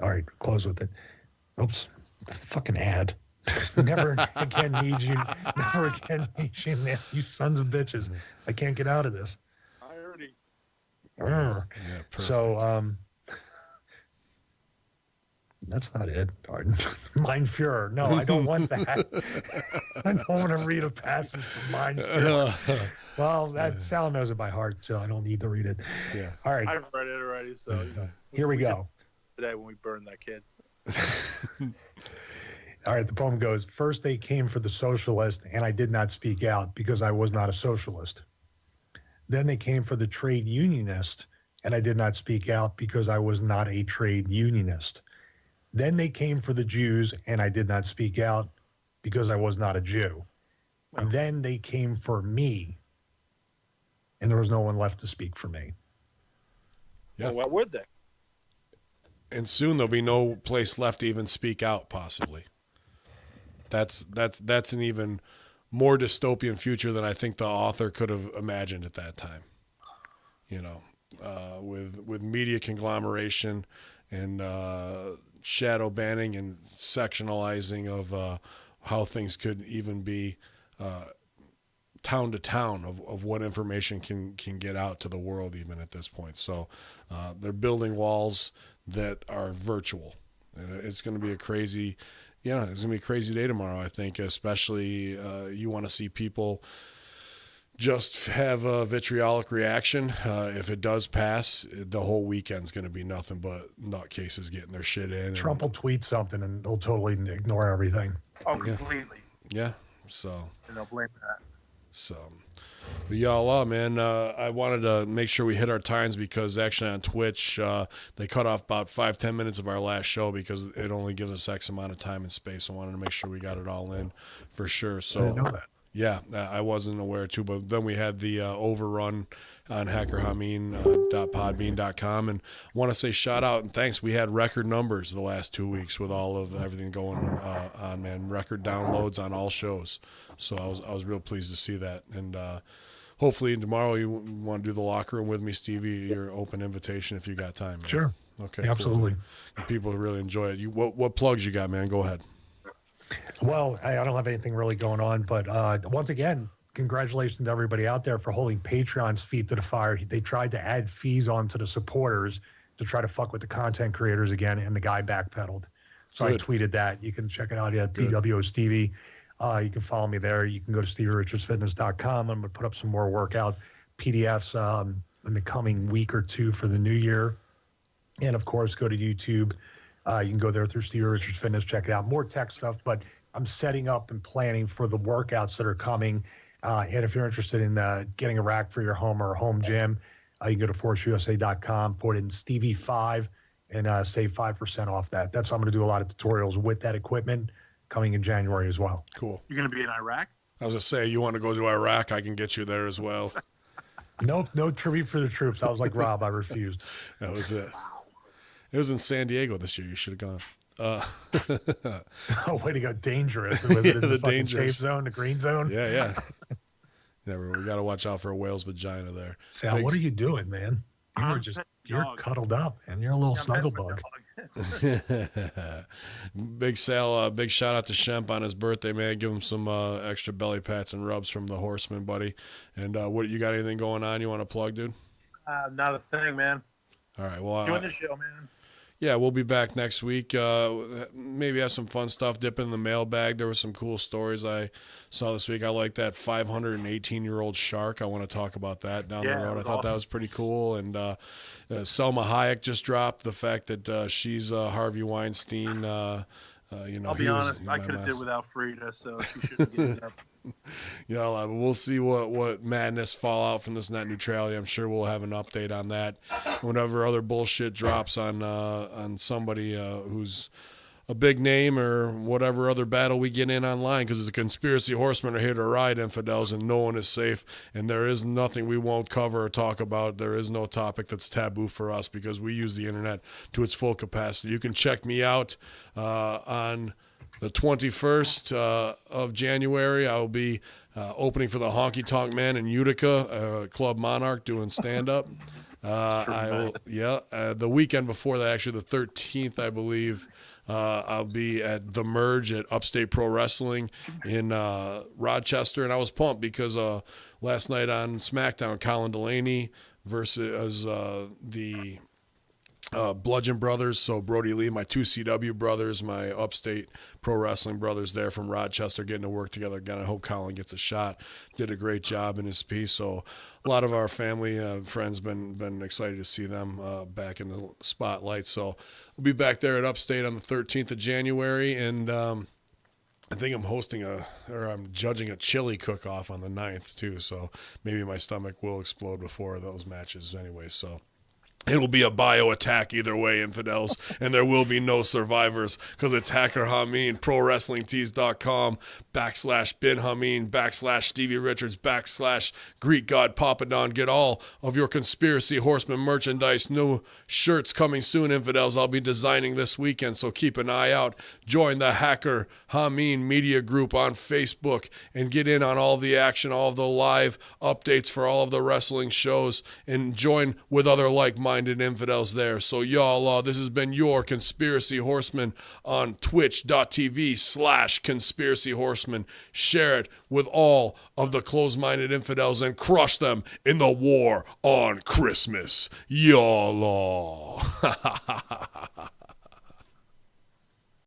Speaker 3: All right, close with it. Oops. Fucking ad. Never again need you. Never again need you, man. You sons of bitches. I can't get out of this.
Speaker 2: I already.
Speaker 1: Yeah,
Speaker 3: so, that's not it, Arden. Mein Führer. No, I don't want that. I don't want to read a passage from Mein Führer. Well, Sal knows it by heart, so I don't need to read it.
Speaker 1: Yeah.
Speaker 3: All right.
Speaker 2: I've read it already, so
Speaker 3: here we go.
Speaker 2: Today when we burned that kid.
Speaker 3: All right, the poem goes, first they came for the socialist, and I did not speak out because I was not a socialist. Then they came for the trade unionist, and I did not speak out because I was not a trade unionist. Then they came for the Jews, and I did not speak out because I was not a Jew. Wow. Then they came for me, and there was no one left to speak for me.
Speaker 1: Yeah.
Speaker 2: Well, what would they?
Speaker 1: And soon there'll be no place left to even speak out, possibly. That's an even more dystopian future than I think the author could have imagined at that time. With media conglomeration and shadow banning and sectionalizing of how things could even be town to town of what information can get out to the world even at this point. So they're building walls that are virtual. And it's going to be a crazy day tomorrow, I think, especially you want to see people just have a vitriolic reaction. If it does pass, the whole weekend's going to be nothing but nutcases getting their shit in.
Speaker 3: Trump will tweet something and they'll totally ignore everything.
Speaker 2: Oh, completely.
Speaker 1: Yeah. So.
Speaker 2: And they'll blame that.
Speaker 1: So. But y'all, man, I wanted to make sure we hit our times because actually on Twitch, they cut off about 5-10 minutes of our last show because it only gives us X amount of time and space. I wanted to make sure we got it all in for sure. So.
Speaker 3: I didn't know that.
Speaker 1: Yeah, I wasn't aware too, but then we had the overrun on hackerhameen.podbean.com, and I want to say shout out and thanks. We had record numbers the last 2 weeks with all of everything going on, man. Record downloads on all shows, so I was real pleased to see that. And hopefully tomorrow you want to do the locker room with me, Stevie. Your open invitation if you got time. Man.
Speaker 3: Sure.
Speaker 1: Okay.
Speaker 3: Yeah, absolutely.
Speaker 1: Cool. People really enjoy it. What plugs you got, man? Go ahead.
Speaker 3: Well, I don't have anything really going on, but once again, congratulations to everybody out there for holding Patreon's feet to the fire. They tried to add fees onto the supporters to try to fuck with the content creators again, and the guy backpedaled. So good. I tweeted that. You can check it out at BWO Stevie. You can follow me there. You can go to StevieRichardsFitness.com. I'm going to put up some more workout PDFs in the coming week or two for the new year. And of course, go to YouTube. You can go there through Steve Richards Fitness, check it out. More tech stuff, but I'm setting up and planning for the workouts that are coming. And if you're interested in getting a rack for your home or a home gym, you can go to forceusa.com, put in Stevie5, and save 5% off that. That's how I'm going to do a lot of tutorials with that equipment coming in January as well.
Speaker 1: Cool.
Speaker 2: You're going to be in Iraq?
Speaker 1: I was going to say, you want to go to Iraq, I can get you there as well.
Speaker 3: Nope, no tribute for the troops. I was like Rob, I refused.
Speaker 1: That was it. It was in San Diego this year. You should have gone.
Speaker 3: Oh, way to go. Dangerous. Was it in the fucking
Speaker 1: dangerous
Speaker 3: safe zone, the green zone?
Speaker 1: Yeah. Never. We got to watch out for a whale's vagina there.
Speaker 3: Sal, what are you doing, man? You're cuddled up, and you're a little snuggle bug.
Speaker 1: Big Sal, big shout out to Shemp on his birthday, man. Give him some extra belly pats and rubs from the Horsemen, buddy. And what you got anything going on you want to plug, dude?
Speaker 2: Not a thing, man.
Speaker 1: All right. Well,
Speaker 2: doing the show, man.
Speaker 1: Yeah, we'll be back next week. Maybe have some fun stuff, dip in the mailbag. There were some cool stories I saw this week. I like that 518-year-old shark. I want to talk about that down the road. I thought that was pretty cool. And Selma Hayek just dropped the fact that she's Harvey Weinstein.
Speaker 2: I'll be honest, I could have did without Frida, so she shouldn't get it up.
Speaker 1: Yeah, we'll see what madness fall out from this net neutrality. I'm sure we'll have an update on that whenever other bullshit drops on somebody who's a big name or whatever other battle we get in online, because the conspiracy horsemen are here to ride, infidels, and no one is safe, and there is nothing we won't cover or talk about. There is no topic that's taboo for us because we use the internet to its full capacity. You can check me out on the 21st of January. I will be opening for the Honky Tonk Man in Utica, Club Monarch, doing stand-up. The weekend before that, actually the 13th, I believe, I'll be at The Merge at Upstate Pro Wrestling in Rochester. And I was pumped because last night on SmackDown, Colin Delaney versus the Bludgeon Brothers, so Brody Lee, my two CW brothers, my Upstate Pro Wrestling brothers there from Rochester, getting to work together again. I hope Colin gets a shot. Did a great job in his piece. So a lot of our family, friends, been excited to see them back in the spotlight. So we'll be back there at Upstate on the 13th of January, and I think I'm judging a chili cook-off on the 9th too. So maybe my stomach will explode before those matches anyway. So it'll be a bio attack either way, infidels, and there will be no survivors because it's Hacker Hameen, ProWrestlingTees.com/Bin Hameen, /Stevie Richards, /Greek God Papa Don. Get all of your Conspiracy Horseman merchandise. New shirts coming soon, infidels. I'll be designing this weekend, so keep an eye out. Join the Hacker Hameen Media Group on Facebook and get in on all the action, all of the live updates for all of the wrestling shows, and join with other like-minded infidels there. So y'all, this has been your Conspiracy Horseman on twitch.tv/Conspiracy Horseman. Share it with all of the closed-minded infidels and crush them in the war on Christmas. Y'all.